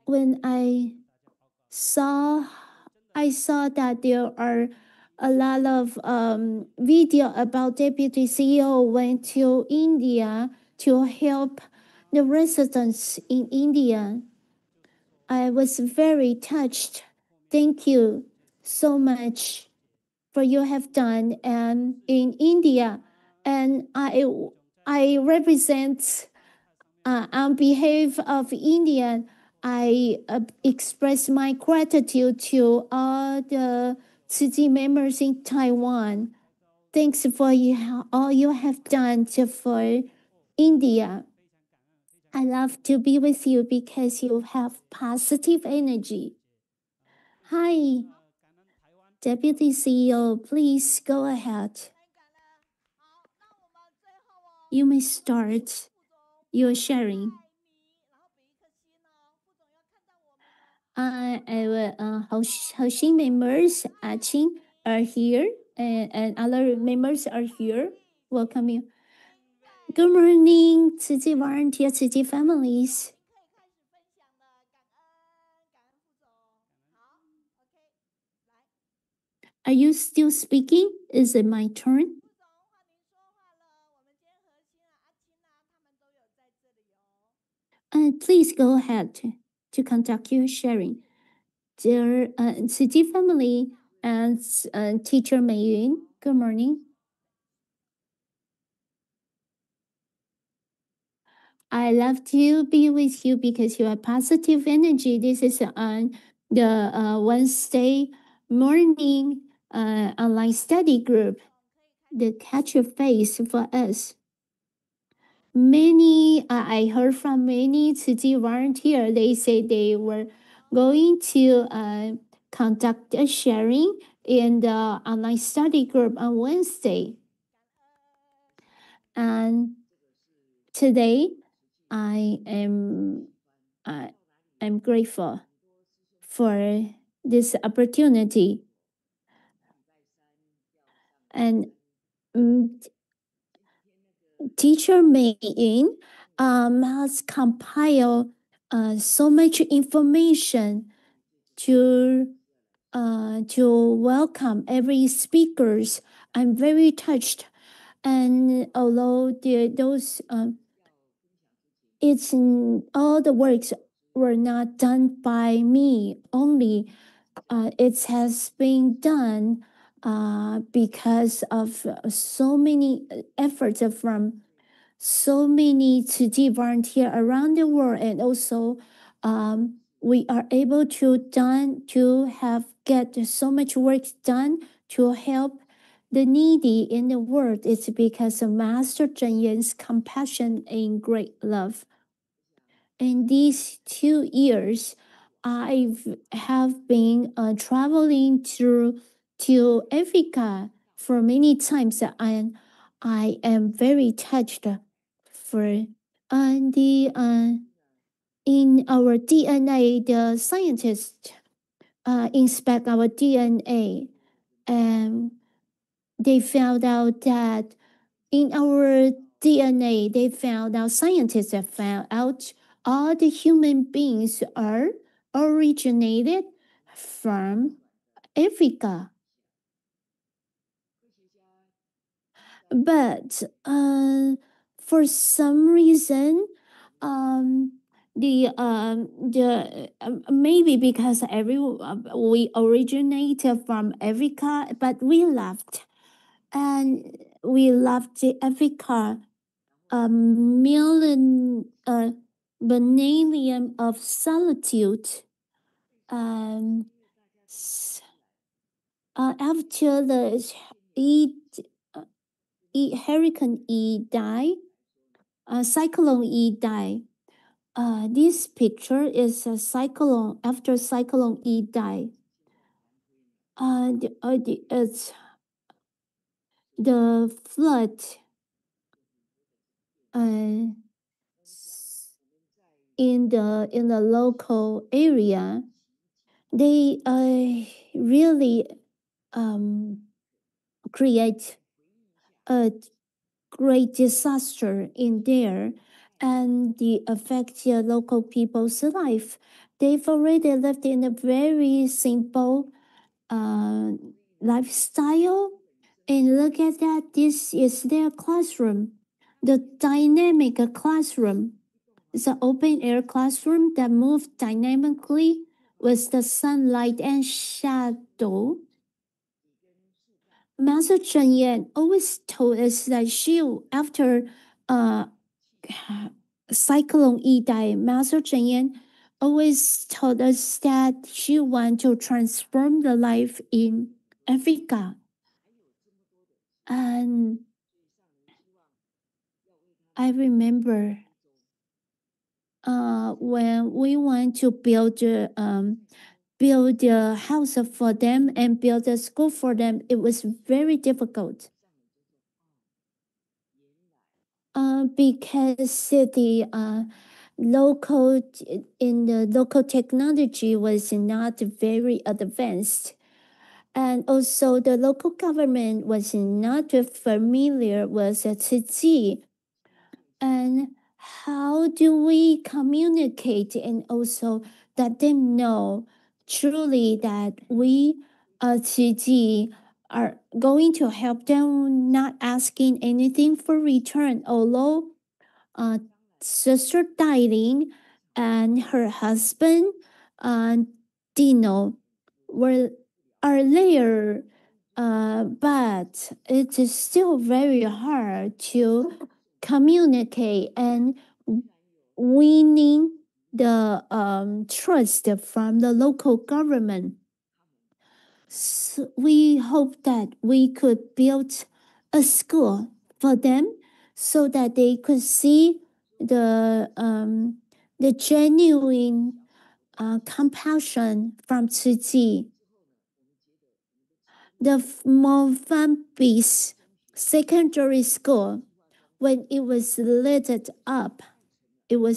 When I saw that there are a lot of video about Deputy CEO went to India to help the residents in India. I was very touched. Thank you so much for you have done in India, and I represent on behalf of India. I express my gratitude to all the city members in Taiwan. Thanks for all you have done for India. I love to be with you because you have positive energy. Hi, Deputy CEO, please go ahead. You may start your sharing. Hosting members, Qing are here, and other members are here. Welcome you. Good morning, Tzu Chi volunteer, Tzu Chi families. Are you still speaking? Is it my turn? Please go ahead to conduct your sharing. Dear Tzu Chi family and Teacher Meiyun, good morning. I love to be with you because you have positive energy. This is on the Wednesday morning online study group, the Catch Your Face for us. Many, I heard from many Tzu Chi volunteers, they say they were going to conduct a sharing in the online study group on Wednesday. And today, I'm grateful for this opportunity. And Teacher Meiyun has compiled so much information to welcome every speakers. I'm very touched, and although it's all the works were not done by me only, it has been done because of so many efforts from so many Tzu Chi volunteers around the world, and also we are able to get so much work done to help the needy in the world. It's because of Master Cheng Yuan's compassion and great love. In these 2 years, I have been traveling to Africa for many times, and I am very touched for in our DNA, the scientists inspect our DNA, and they found out that in our DNA, scientists have found out all the human beings are originated from Africa. But for some reason, maybe because we originated from Africa, but we left, and we left the Africa millennium of solitude. After the Hurricane E died, Cyclone E died. This picture is a cyclone after Cyclone E died. It's the flood. in the local area, they really create a great disaster in there, and they affect the local people's life. They've already lived in a very simple lifestyle, and look at that. This is their classroom, the dynamic classroom. It's an open air classroom that moves dynamically with the sunlight and shadow. Master Chen Yan always told us that after Cyclone Idai, Master Chen Yan always told us that she wants to transform the life in Africa. And I remember when we want to build a house for them and build a school for them, it was very difficult. Because the local technology was not very advanced, and also the local government was not familiar with Tzu. And how do we communicate and also let them know truly that we Tzu are going to help them, not asking anything for return? Although Sister Dailing and her husband Dino are there, but it is still very hard to communicate and winning the trust from the local government. So we hope that we could build a school for them so that they could see the genuine compassion from Tzu Chi. The Mozambique secondary school, when it was lit up, when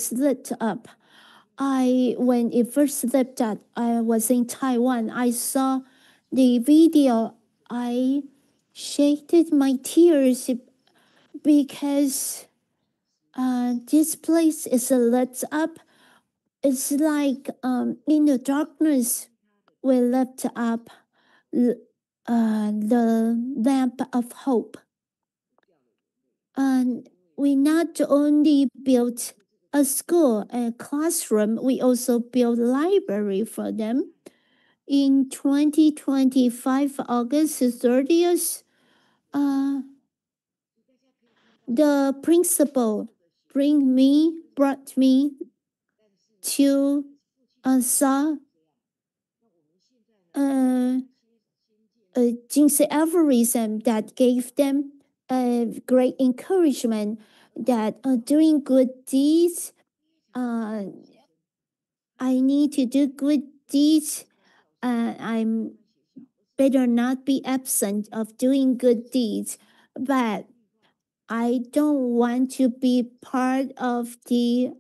it first lit up, I was in Taiwan. I saw the video. I shed my tears because this place is lit up. It's like in the darkness, we lit up the lamp of hope. And we not only built a school and classroom, we also built a library for them. In 2025, August 30th, the principal brought me to saw Jingxian that gave them a great encouragement that doing good deeds, I need to do good deeds. I'm better not be absent of doing good deeds, but I don't want to be part of the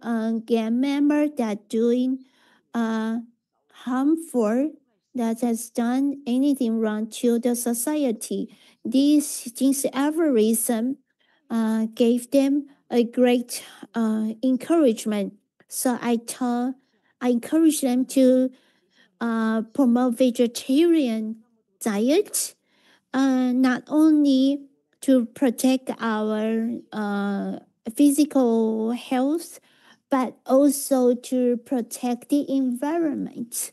gang member that doing harmful, that has done anything wrong to the society. This Jinxaverism gave them a great encouragement. So I encourage them to promote vegetarian diet, not only to protect our physical health, but also to protect the environment.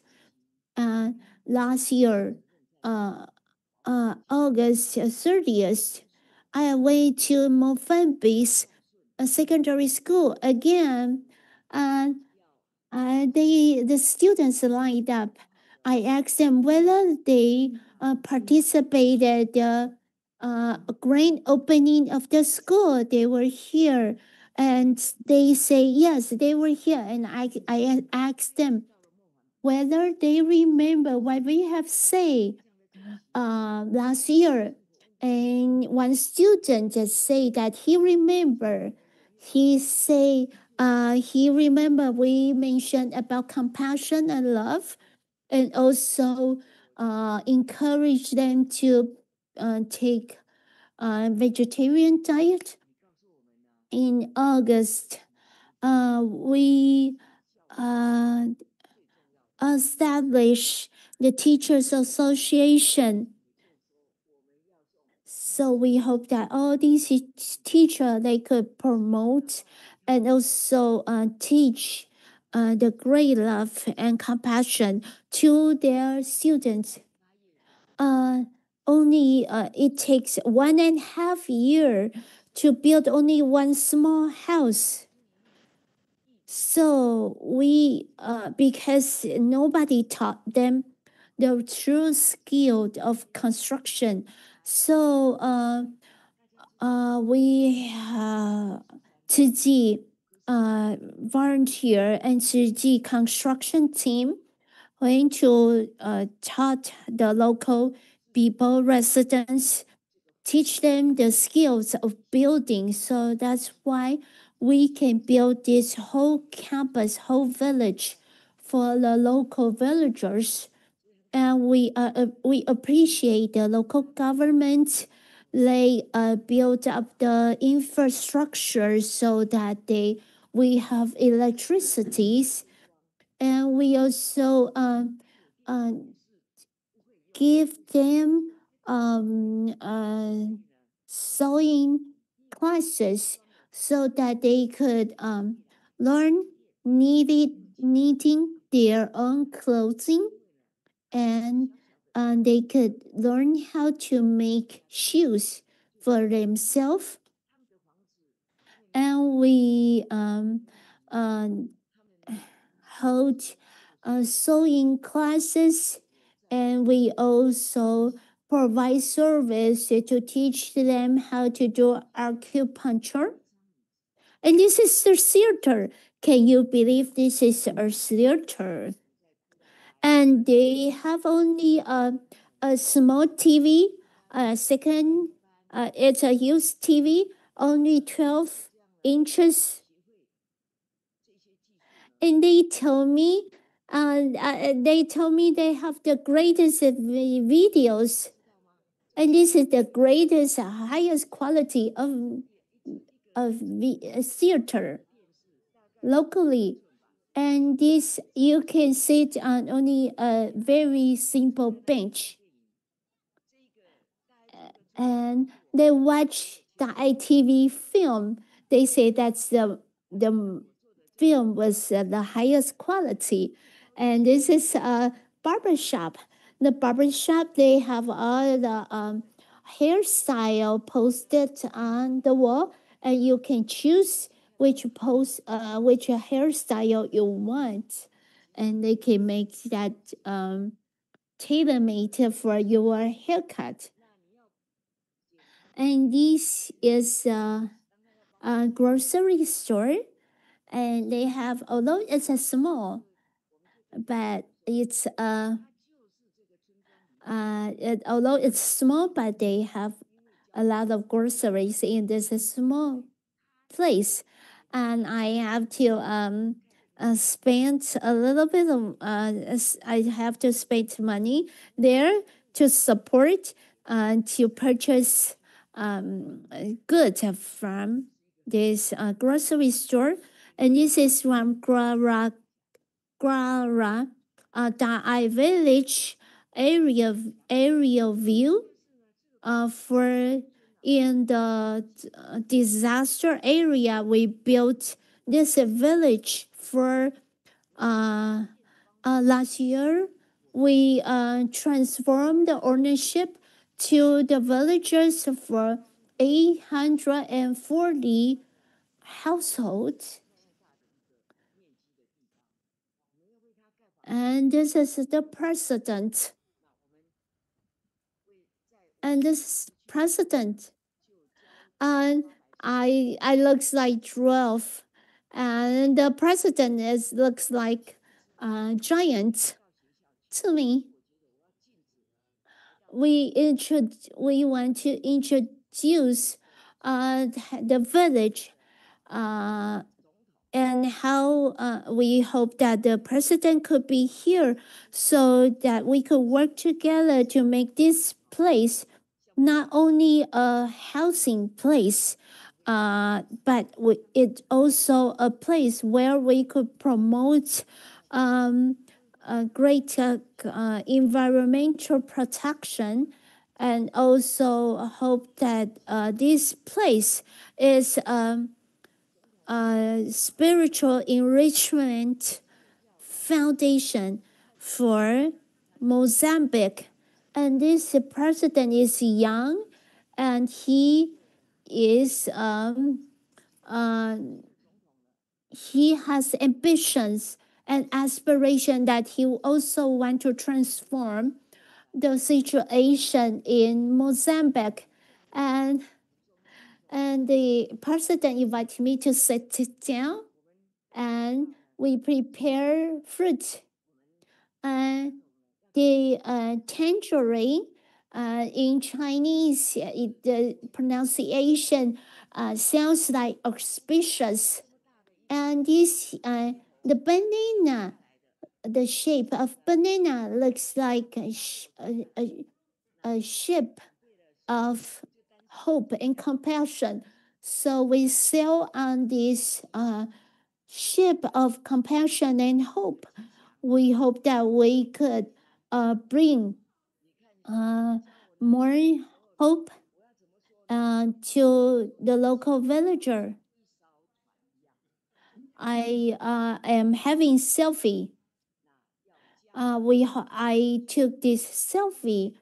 Last year, August 30th, I went to Mozambique secondary school again. The students lined up. I asked them whether they participated grand opening of the school. They were here, and they say yes, they were here. And I asked them whether they remember what we have said last year. And one student just say that he remember. He say he remember we mentioned about compassion and love, and also encourage them to take vegetarian diet. In August, we establish the Teachers Association. So we hope that all these teachers, they could promote and also teach the great love and compassion to their students. Only it takes 1.5 years to build only one small house. So we, because nobody taught them the true skill of construction, so we Tzu Ji volunteer and Tzu Ji construction team going to taught the local people, residents, teach them the skills of building. So that's why we can build this whole campus, whole village for the local villagers. And we appreciate the local government. They build up the infrastructure so that we have electricities, and we also give them sewing classes so that they could learn knitting their own clothing, and they could learn how to make shoes for themselves. And we hold sewing classes, and we also provide service to teach them how to do acupuncture. And this is the theater. Can you believe this is a theater? And they have only a small TV, second, it's a used TV, only 12 inches. And they told me they have the greatest videos, and this is the greatest, highest quality of theater locally. And this you can sit on only a very simple bench, and they watch the ITV film. They say that's the film was the highest quality. And this is a barbershop. The barbershop, they have all the hairstyle posted on the wall, and you can choose which hairstyle you want, and they can make that tailor-made for your haircut. And this is a grocery store, and they have, although it's a small, but it's although it's small, but they have a lot of groceries in this small place. And I have to spend a little bit of I have to spend money there to support to purchase goods from this grocery store. And this is from Dai village aerial view for in the disaster area. We built this village for last year. We transformed the ownership to the villagers for 840 households. And this is the president. And this president, and I looks like 12, and the president looks like a giant to me. We want to introduce the village and how we hope that the president could be here so that we could work together to make this place not only a housing place, but it's also a place where we could promote great environmental protection, and also hope that this place is spiritual enrichment foundation for Mozambique. And this president is young, and he is he has ambitions and aspiration that he also want to transform the situation in Mozambique. And the president invited me to sit down, and we prepare fruit. The tangerine in Chinese, the pronunciation sounds like auspicious. And this, the banana, the shape of banana looks like a ship of hope and compassion. So we sail on this ship of compassion and hope. We hope that we could bring more hope to the local villager. I am having selfie. I took this selfie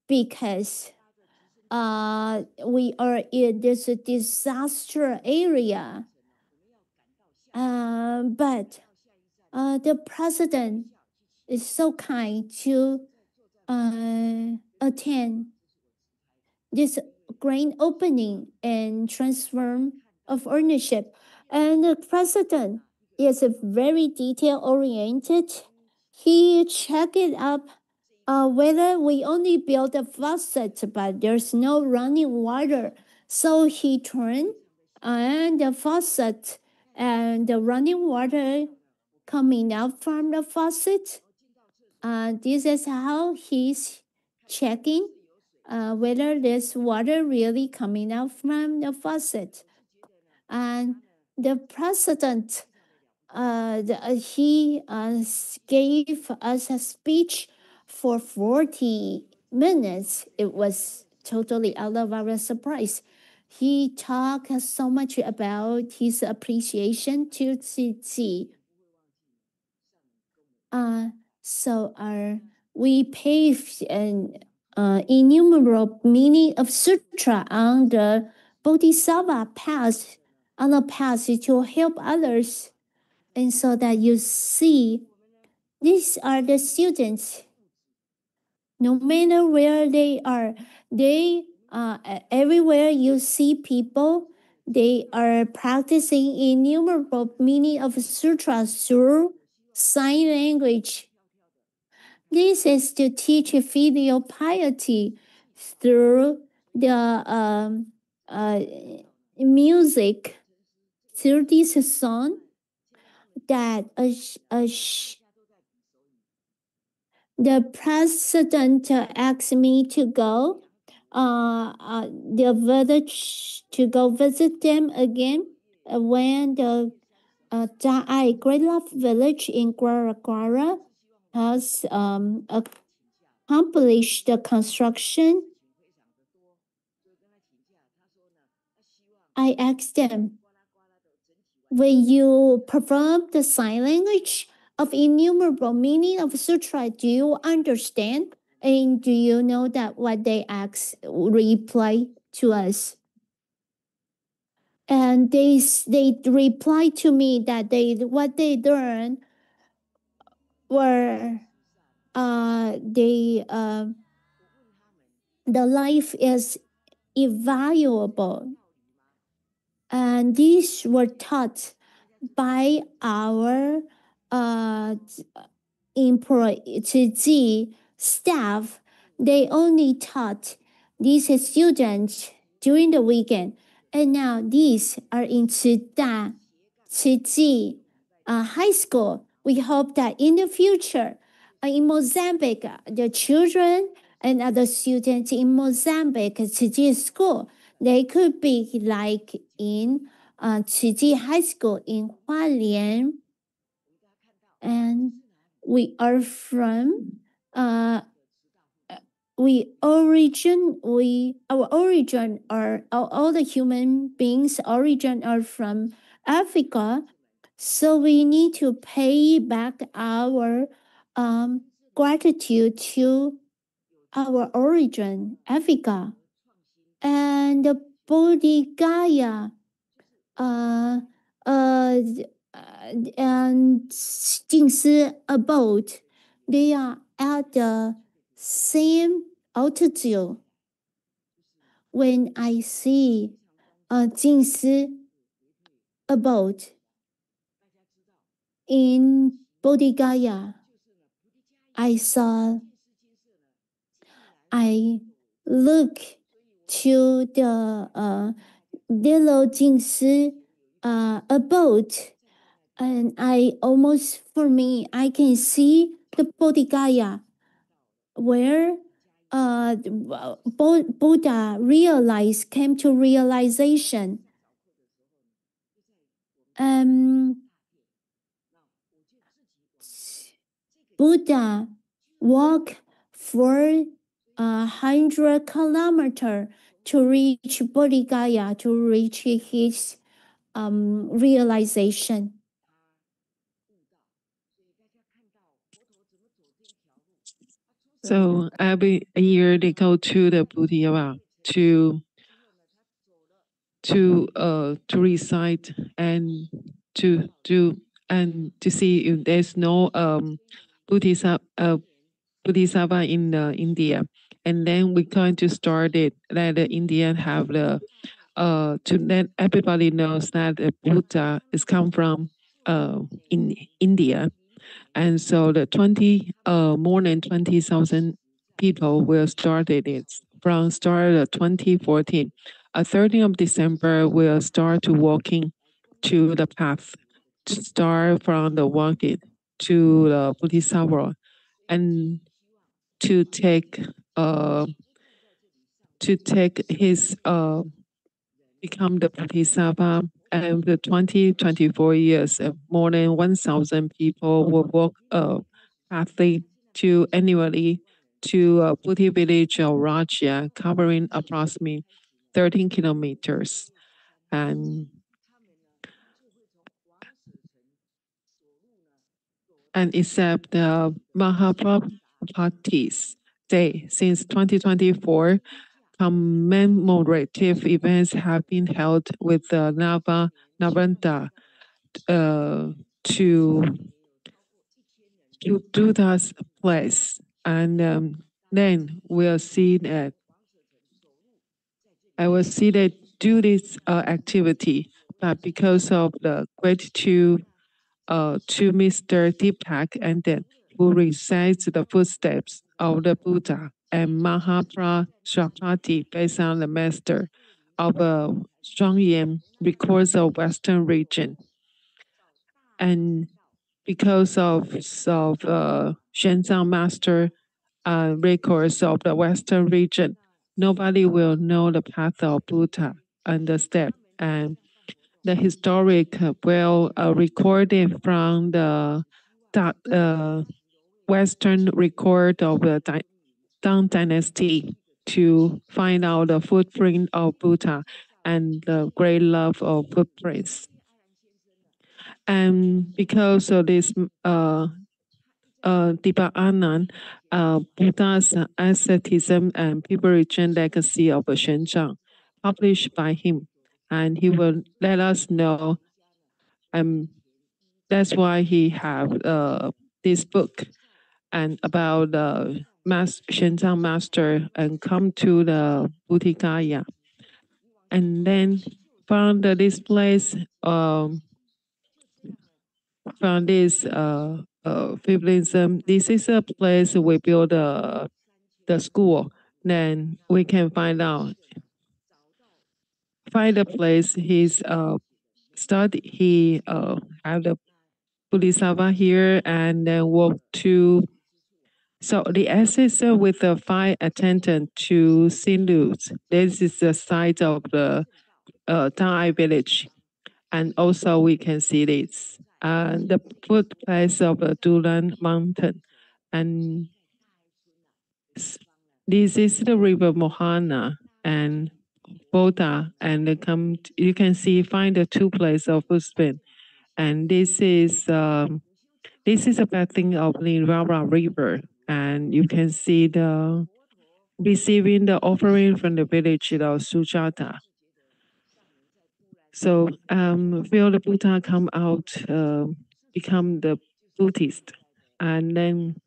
because we are in this disaster area. But the president is so kind to attend this grand opening and transform of ownership. And the president is very detail oriented. He checked it up whether we only build a faucet, but there's no running water. So he turned on the faucet, and the running water coming out from the faucet. This is how he's checking whether there's water really coming out from the faucet. And the president, he gave us a speech for 40 minutes. It was totally out of our surprise. He talked so much about his appreciation to Tzu. So we paved an innumerable meaning of sutra on the Bodhisattva path, on the path to help others. And so that you see, these are the students. No matter where they are, everywhere you see people, they are practicing innumerable meaning of sutras through sign language. This is to teach filial piety through the music, through this song that the president asked me to go the village to go visit them again when the Da'ai Great Love Village in Guara has accomplished the construction. I asked them, will you perform the sign language of innumerable meaning of sutra? Do you understand? And do you know that what they asked reply to us? And they replied to me that what they learned were the life is invaluable, and these were taught by our employee staff. They only taught these students during the weekend, and now these are in Cida Qiji High School. We hope that in the future, in Mozambique, the children and other students in Mozambique, Qiji School, they could be like in Qiji High School in Hualien. And we are from our origin are all the human beings origin are from Africa, so we need to pay back our gratitude to our origin, Africa. And the Bodhigaya and Jingsi abode, they are at the same altitude. When I see Jingsi abode in Bodhigaya, I look to the little Jingsi abode, and I can see the Bodhigaya where Buddha came to realization. Buddha walked for 100 kilometers to reach Bodhigaya, to reach his realization. So every year they go to the Bodhigaya to recite and to see if there's no Bodhisattva in India, and then we're going to start it. Let the Indian have the to let everybody knows that the Buddha is come from in India, and so the more than 20,000 people will start it from start of 2014. 13th of December we'll start to walking to the path, to start from the walking to the Bodhisattva, and to take his become the Bodhisattva. And the 2024 years, more than 1,000 people will walk pathway to annually to Bodhi village of Raja, covering approximately 13 kilometers. And except the Mahaprabhu's Day, since 2024, commemorative events have been held with the Navanta to do that place. And then we'll see that I will see that do this activity, but because of the gratitude to Mr. Deepak, and then who recites the footsteps of the Buddha and Mahaprabhupada based on the master of Zhuangyan records of Western region. And because of Shenzhen master records of the Western region, nobody will know the path of Buddha and the step. And the historic well recorded from the Western record of the Tang Dynasty to find out the footprint of Buddha and the great love of footprints. And because of this Dipa Anand, Buddha's asceticism and Preparation Legacy of Shenzhen, published by him, and he will let us know. That's why he have this book and about the Shenzhen master and come to the Bodhigaya, and then found this place. From this Fiblism, this is a place we build the school. Then we can find a place his start, he had a Bodhisattva here and then walked to. So the ancestor with the 5 attendant to Sinus. This is the site of the Dai village. And also we can see this. The footplace of the Dulan mountain. And this is the river Mohana and Boda. And you can see, find the 2 places of footprint. And this is a bathing of the Rara River. And you can see the receiving the offering from the village of Sujata. So feel the Buddha come out, become the Buddhist, and then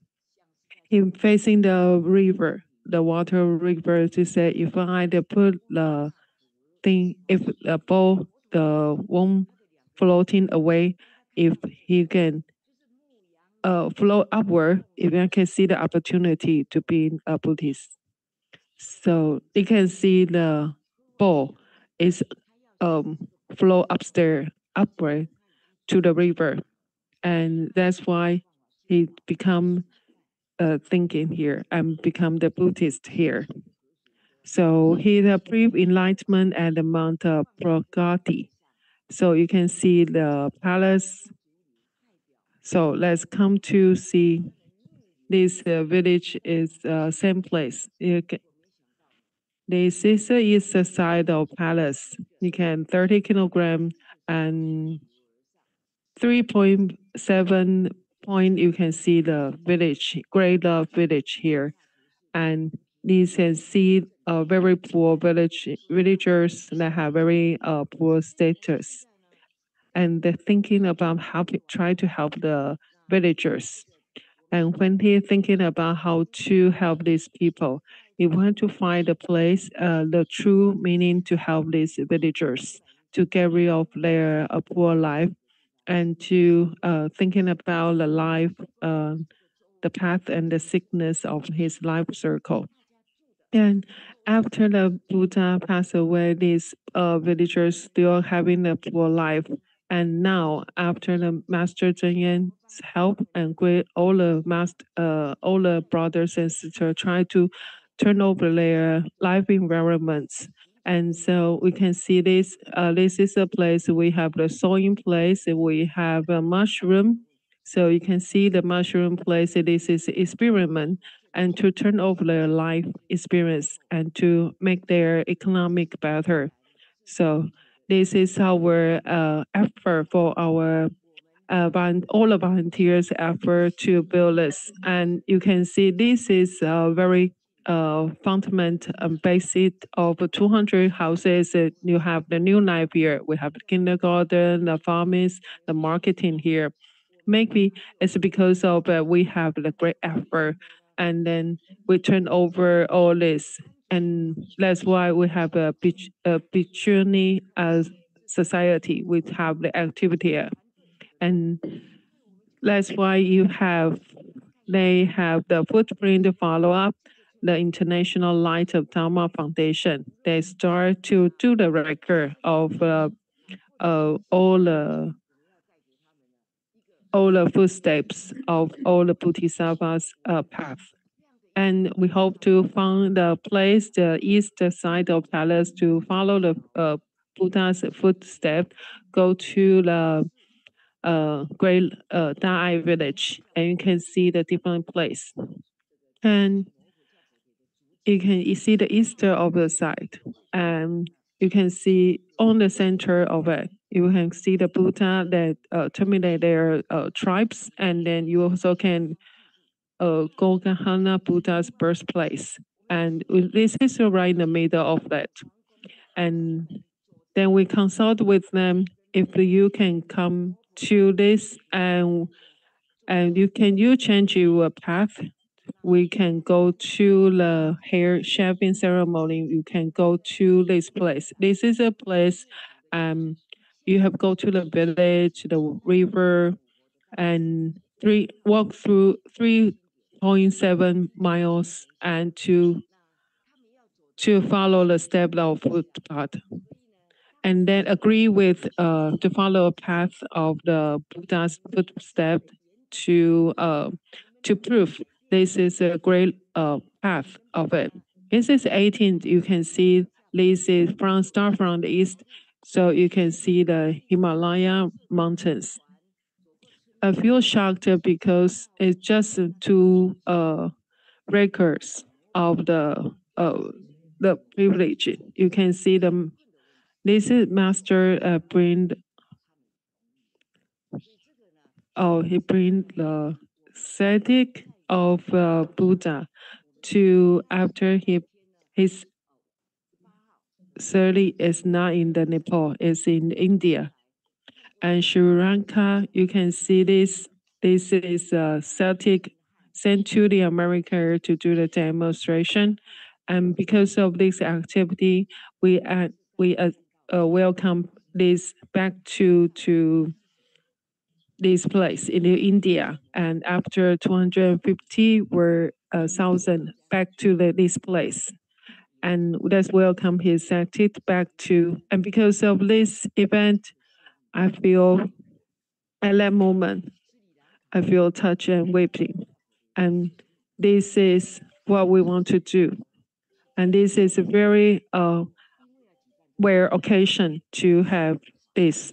him facing the river, the water river, to say, if I put the thing, if the ball, the one floating away, if he can float upward, if I can see the opportunity to be a Buddhist. So you can see the ball is flow upstairs, upward to the river. And that's why he become thinking here and become the Buddhist here. So he achieved enlightenment at the Mount Pragati. So you can see the palace. So let's come to see this village is same place. This is the east side of palace. You can 30 kilogram and 3.7 point. You can see the village, Great Love Village here, and you can see very poor villagers that have very poor status, and they're thinking about how to try to help the villagers. And when he's thinking about how to help these people, he want to find a place, the true meaning to help these villagers to get rid of their poor life and to thinking about the life, the path and the sickness of his life circle. And after the Buddha passed away, these villagers still having a poor life. And now, after the Master Zhen Yan's help and great, all the brothers and sisters try to turn over their life environments. And so we can see this. This is a place we have the sowing place. We have a mushroom. So you can see the mushroom place. This is experiment and to turn over their life experience and to make their economic better. So this is our effort for our all the volunteers' effort to build this. And you can see this is a very fundamental basic of 200 houses. You have the new life here. We have the kindergarten, the pharmacy, the marketing here. Maybe it's because of we have the great effort, and then we turn over all this, and that's why we have a Bichuni society. We have the activity, and that's why they have the footprint follow up. The International Light of Dharma Foundation. They start to do the record of all the footsteps of all the Bodhisattvas' path. And we hope to find the place, the east side of palace, to follow the Buddha's footsteps, go to the Great Dai village, and you can see the different place. And you see the east of the side, and you can see on the center of it, you can see the Buddha that terminate their tribes, and then you also can Golgahana Buddha's birthplace. And this is right in the middle of that. And then we consult with them if you can come to this and you change your path. We can go to the hair shaving ceremony. You can go to this place. This is a place you have go to the village, the river, and walk through 3.7 miles and to follow the step of footpath. and then agree with to follow a path of the Buddha's footstep to prove this is a great path of it. This is 18th. You can see this is start from the east, so you can see the Himalaya mountains. I feel shocked because it's just two records of the privilege. You can see them. This is master bring. Oh, he bring the ascetic of Buddha to after his 30 is not in the Nepal, it's in India. And Sri Lanka, you can see this. This is Celtic sent to the America to do the demonstration, and because of this activity, we welcome this back to this place in India, and after 250 were 1,000 back to this place, and let's welcome his active back to. And because of this event, I feel at that moment, I feel touched and weeping, and this is what we want to do, and this is a very rare occasion to have this.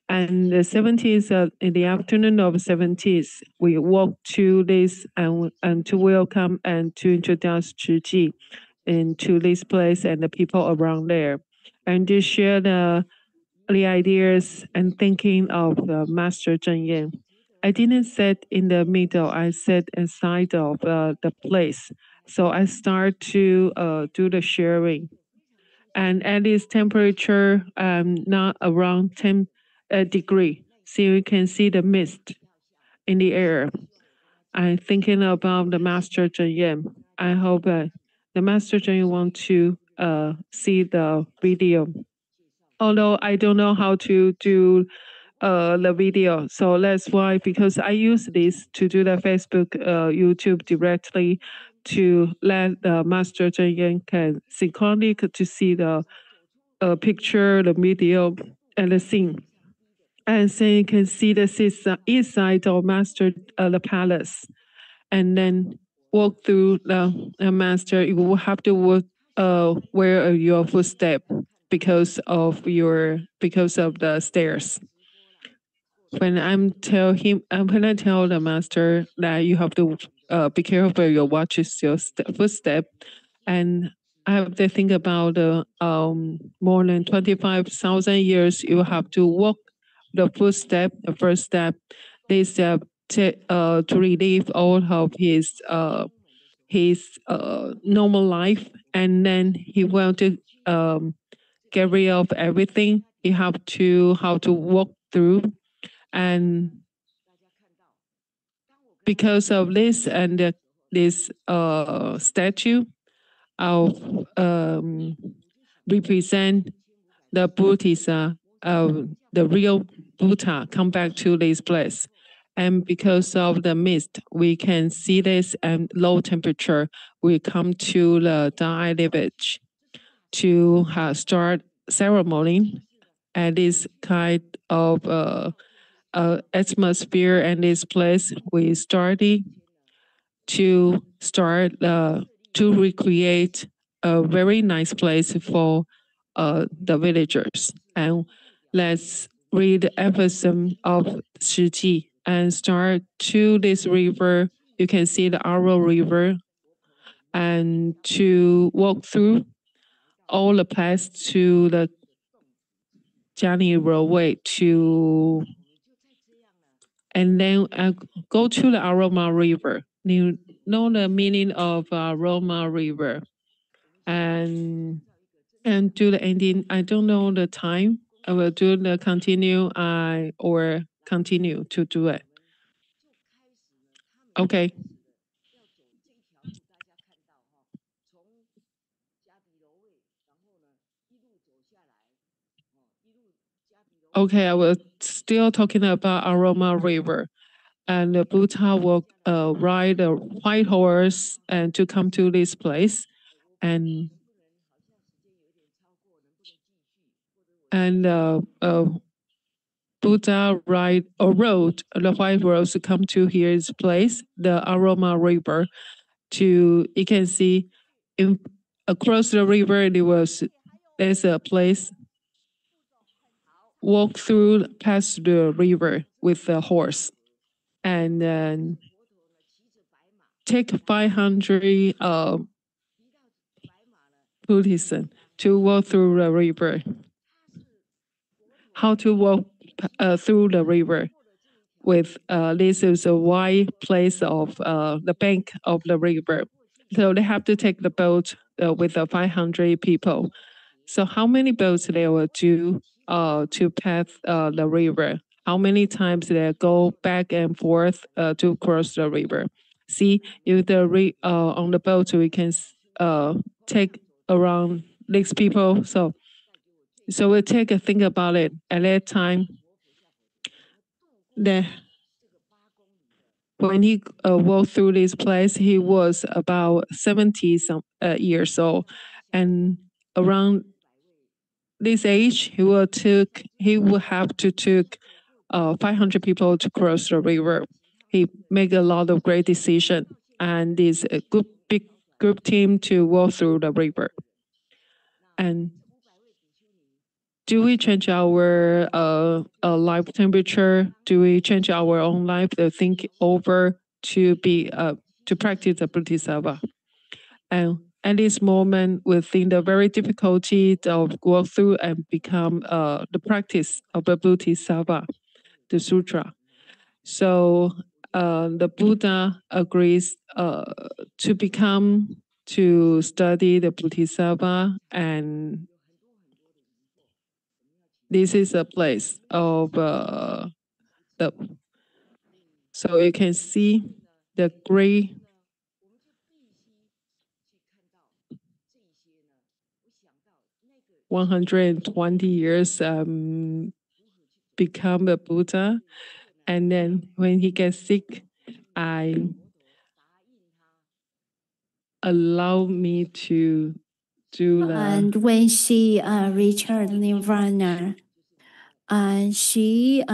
And the 17th, in the afternoon of 17th, we walk to this and to welcome and to introduce Zhiji into this place and the people around there, and to share the ideas and thinking of the Master Zheng Yan. I didn't sit in the middle, I sat inside of the place. So I start to do the sharing. And at this temperature, not around 10 degree. So you can see the mist in the air. I'm thinking about the Master Zheng Yan. I hope the Master Zheng Yan want to see the video. Although I don't know how to do the video. So that's why, because I use this to do the Facebook, YouTube directly to let the Master Zheng Yan can synchronically to see the picture, the video, and the scene. And so you can see the east side of Master the palace, and then walk through the Master. You will have to walk wear your footstep because of the stairs. When I tell the Master that you have to be careful your watches your footstep, and I have to think about more than 25,000 years you have to walk the footstep, the first step, this step to relieve all of his normal life, and then he want to get rid of everything. He have to how to walk through, and because of this and this statue of represent the Buddhism of the real Buddha come back to this place. And because of the mist, we can see this and low temperature. We come to the Dai village to start ceremony at this kind of atmosphere and this place. We started to recreate a very nice place for the villagers. And let's read the episode of Shiji and start to this river. You can see the Arrow River, and to walk through all the paths to the Jiani Roadway and then go to the Aroma River. You know the meaning of Aroma River, and do the ending. I don't know the time. I will do the continue or continue to do it. Okay. Okay, I was still talking about Aroma River, and the Buddha will ride a white horse and to come to this place, and and Buddha rode the white rose to come to his place, the Aroma River. You can see across the river there's a place. Walk through past the river with the horse, and then take 500 Buddhism to walk through the river. How to walk through the river? With this is a wide place of the bank of the river, so they have to take the boat with 500 people. So how many boats they will do to pass the river? How many times they go back and forth to cross the river? See, if on the boat we can take around 6 people. So we take a think about it. At that time, when he walked through this place, he was about 70 years old, and around this age, he will have to take 500 people to cross the river. He make a lot of great decision, and is a good big group team to walk through the river. And do we change our life temperature? Do we change our own life to think over to be to practice the Bodhisattva? And at this moment, we think the very difficulty of go through and become the practice of the Bodhisattva, the sutra. So the Buddha agrees to study the Bodhisattva, and this is a place of so you can see the great 120 years become a Buddha, and then when he gets sick, I allow me to do the. And when she reached her nirvana, she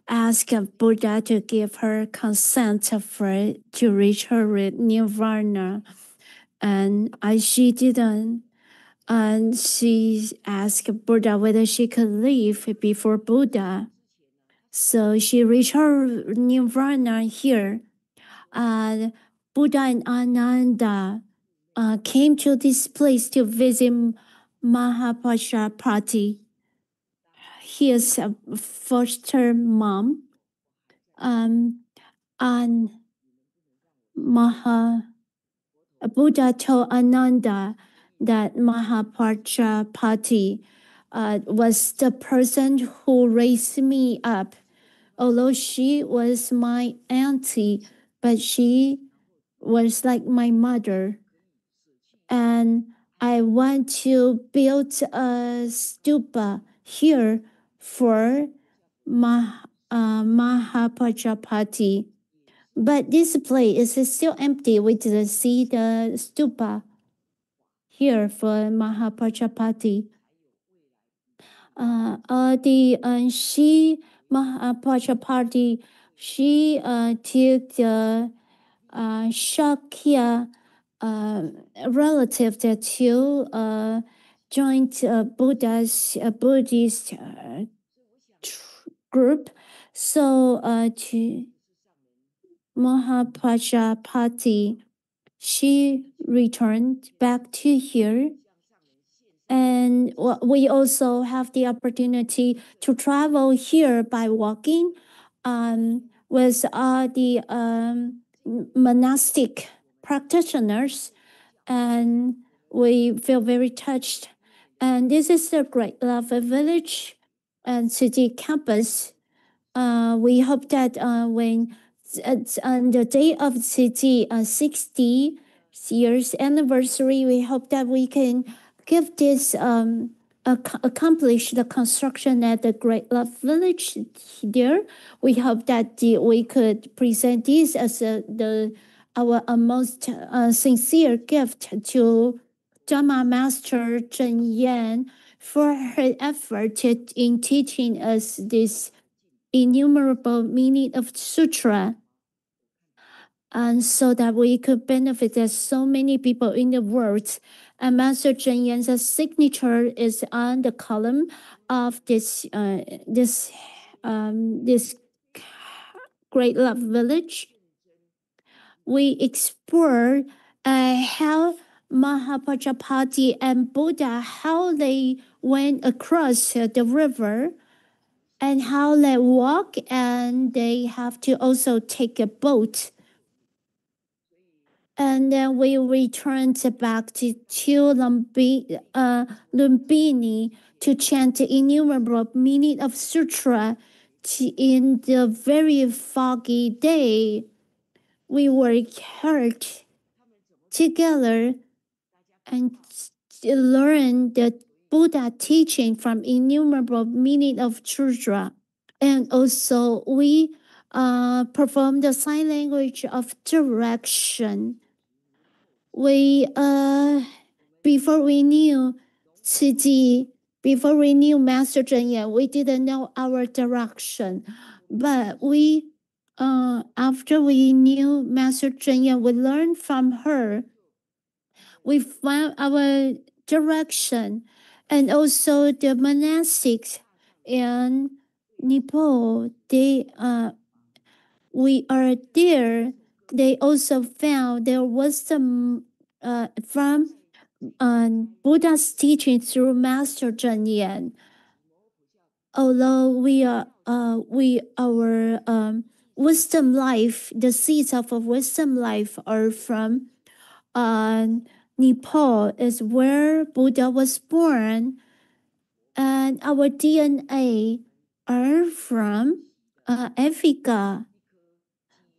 asked Buddha to give her consent to reach her nirvana, and she didn't. And she asked Buddha whether she could leave before Buddha. So she reached her nirvana here. Buddha and Ananda came to this place to visit Mahapajapati, his foster mom. And Buddha told Ananda that Mahapajapati was the person who raised me up. Although she was my auntie, but she was like my mother. And I want to build a stupa here for Mahapajapati. But this place is still empty. We didn't see the stupa here for Mahapajapati. Mahapajapati, she took the Shakya relative to joined Buddhist group. So to Mahapajapati, she returned back to here. And we also have the opportunity to travel here by walking with the monastic practitioners, and we feel very touched. And this is the Great Love Village and City Campus. We hope that when on the day of the city 60 years anniversary, we hope that we can give this accomplish the construction at the Great Love Village there. We hope that we could present this as our most sincere gift to Dharma Master Zhen Yan for her effort in teaching us this innumerable meaning of sutra, and so that we could benefit as so many people in the world. And Master Cheng Yan's signature is on the column of this Great Love Village. We explore how Mahapajapati and Buddha, how they went across the river, and how they walk, and they have to also take a boat. And then we returned back to Lumbini to chant the innumerable meaning of sutra. In the very foggy day, we worked hard together and learned the Buddha teaching from innumerable meaning of sutra. And also we performed the sign language of direction. We before we knew Tzu Chi, before we knew Master Cheng Yan, we didn't know our direction. But we after we knew Master Cheng Yan, we learned from her. We found our direction, and also the monastics in Nepal. We are there. They also found there was some from Buddha's teaching through Master Cheng Yan. Although our wisdom life, the seeds of a wisdom life are from Nepal, is where Buddha was born, and our DNA are from Africa.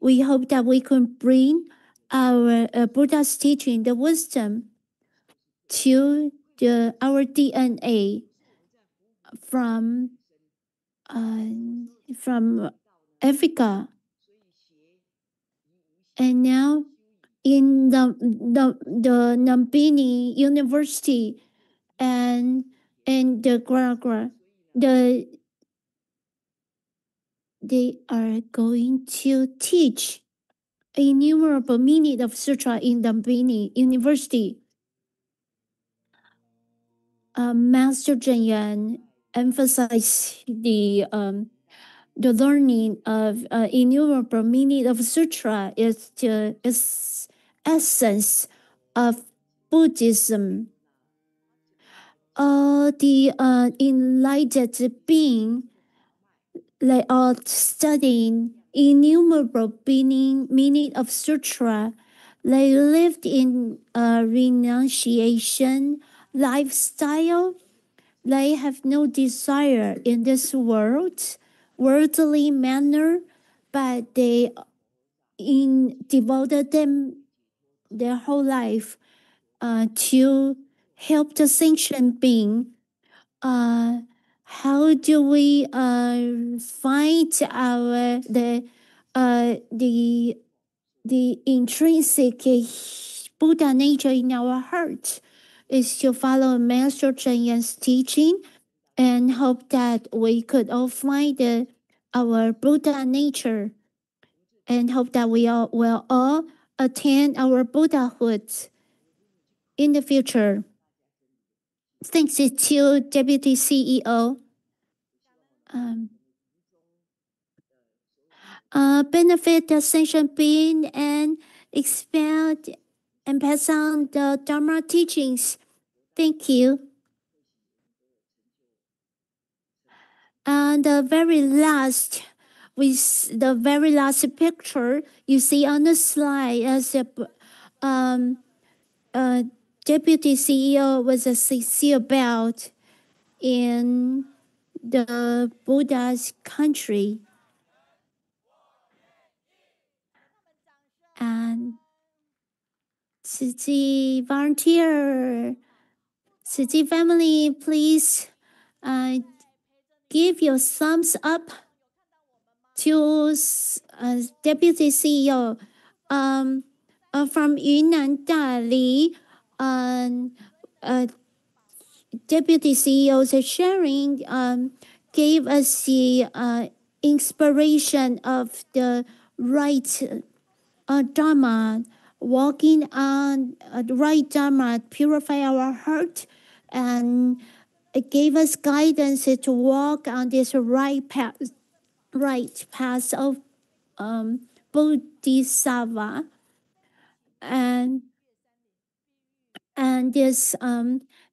We hope that we can bring our Buddha's teaching, the wisdom, to our DNA from Africa. And now in the Lumbini University and the Gragra, they are going to teach innumerable meaning of sutra in Lumbini University. Master Cheng Yan emphasized the learning of innumerable meaning of sutra is the essence of Buddhism. The enlightened being, they are studying innumerable meaning of sutra. They lived in a renunciation lifestyle. They have no desire in this worldly manner, but they devoted their whole life to help the sentient being. How do we find the intrinsic Buddha nature in our heart? Is to follow Master Cheng Yan's teaching and hope that we could all find our Buddha nature, and hope that we all will all attain our Buddhahood in the future. Thanks to Deputy CEO. Benefit the sentient being and expand and pass on the Dharma teachings. Thank you. And the very last picture you see on the slide as a Deputy CEO with a sincere belt in the Buddha's country. And Tzu Chi volunteer, Tzu Chi family, please give your thumbs up to Deputy CEO from Yunnan Dali. Deputy CEO's sharing gave us the inspiration of the right Dharma, walking on the right Dharma, purify our heart, and it gave us guidance to walk on this right path of Bodhisattva, and this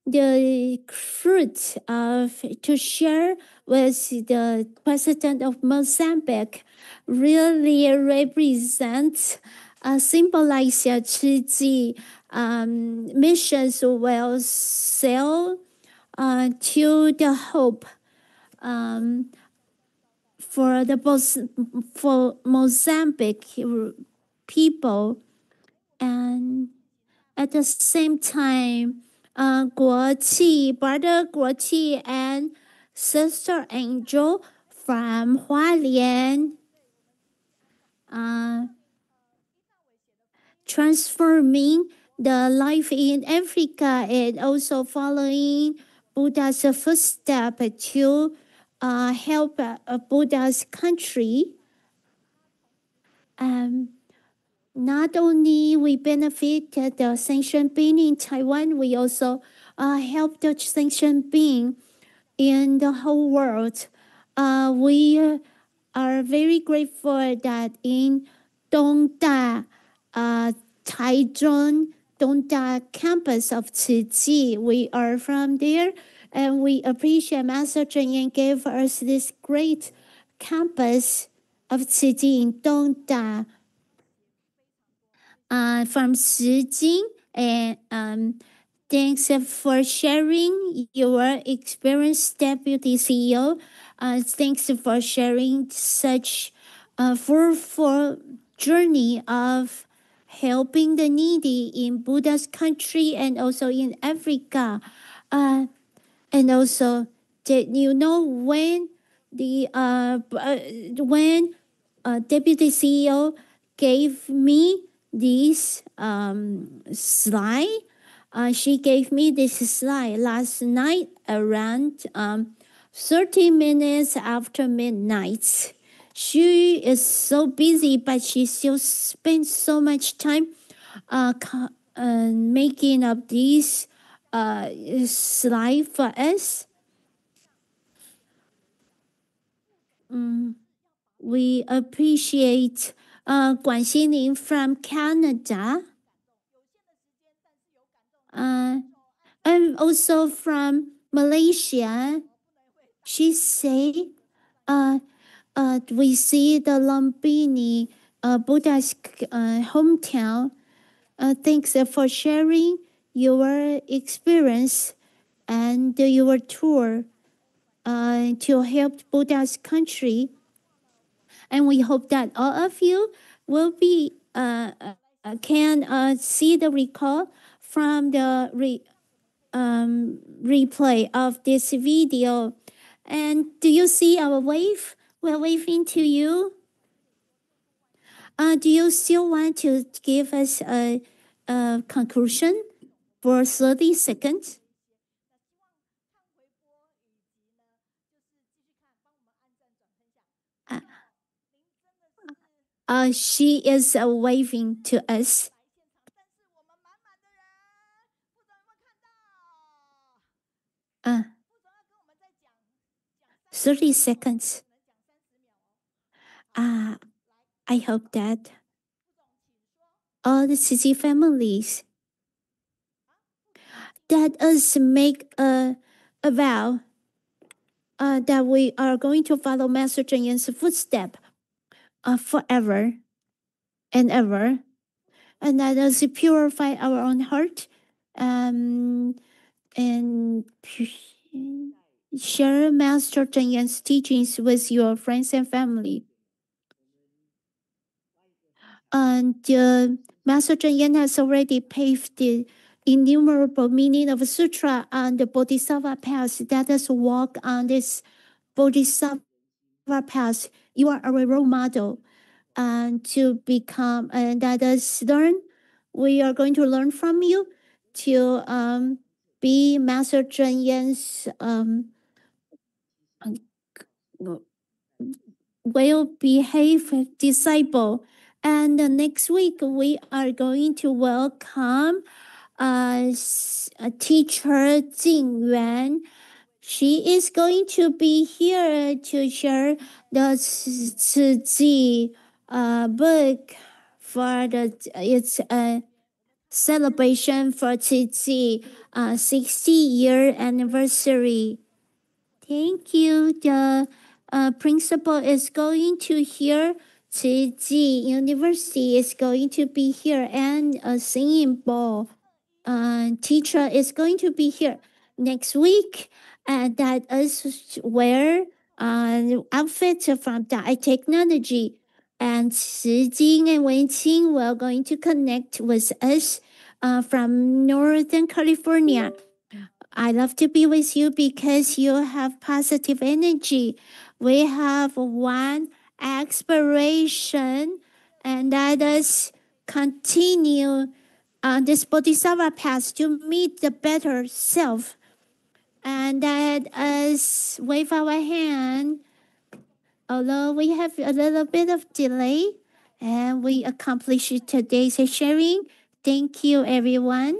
the fruit of to share with the president of Mozambique really represents symbolize Qiu missions will sail to the hope for Mozambique people, and at the same time, Guoqi, brother Guoqi and sister Angel from Hualien, transforming the life in Africa and also following Buddha's footsteps to help Buddha's country. Not only we benefit the sanctioned being in Taiwan, we also help the sanctioned being in the whole world. We are very grateful that in Dongda, Taichung, Dongda campus of Tzu Chi, we are from there, and we appreciate Master Cheng Yen gave us this great campus of Tzu Chi in Dongda. From Shijing, and thanks for sharing your experience, Deputy CEO. Thanks for sharing such a fruitful journey of helping the needy in Buddha's country and also in Africa. And also, did you know when the Deputy CEO gave me this slide? She gave me this slide last night around 30 minutes after midnight. She is so busy, but she still spends so much time making up this slide for us. We appreciate Guan Xinling from Canada, and also from Malaysia. She say, we see the Lumbini Buddha's hometown. Thanks for sharing your experience and your tour to help Buddha's country. And we hope that all of you will be can see the recall from the replay of this video. And do you see our wave? We're waving to you. Do you still want to give us a conclusion for 30 seconds? She is waving to us. 30 seconds. I hope that all the Tzu families that us make a vow that we are going to follow Master Cheng Yen's footstep forever and ever, and let us purify our own heart and share Master Cheng Yen's teachings with your friends and family. And Master Cheng Yen has already paved the innumerable meaning of sutra and the Bodhisattva path. Let us walk on this Bodhisattva path. You are our role model, and to become, and let us learn. We are going to learn from you to be Master Zhen Yan's well-behaved disciple. And next week, we are going to welcome teacher Jing Yuan. She is going to be here to share the Zi book for its celebration for Zi 60-year anniversary. Thank you. The principal is going to hear. Zi University is going to be here, and a singing ball teacher is going to be here next week. That is where outfits from Dai Technology. And Jing and Wenqing were going to connect with us from Northern California. I love to be with you because you have positive energy. We have one aspiration, and that is continue on this Bodhisattva path to meet the better self. And that is wave our hand. Although we have a little bit of delay, and we accomplished today's sharing. Thank you, everyone.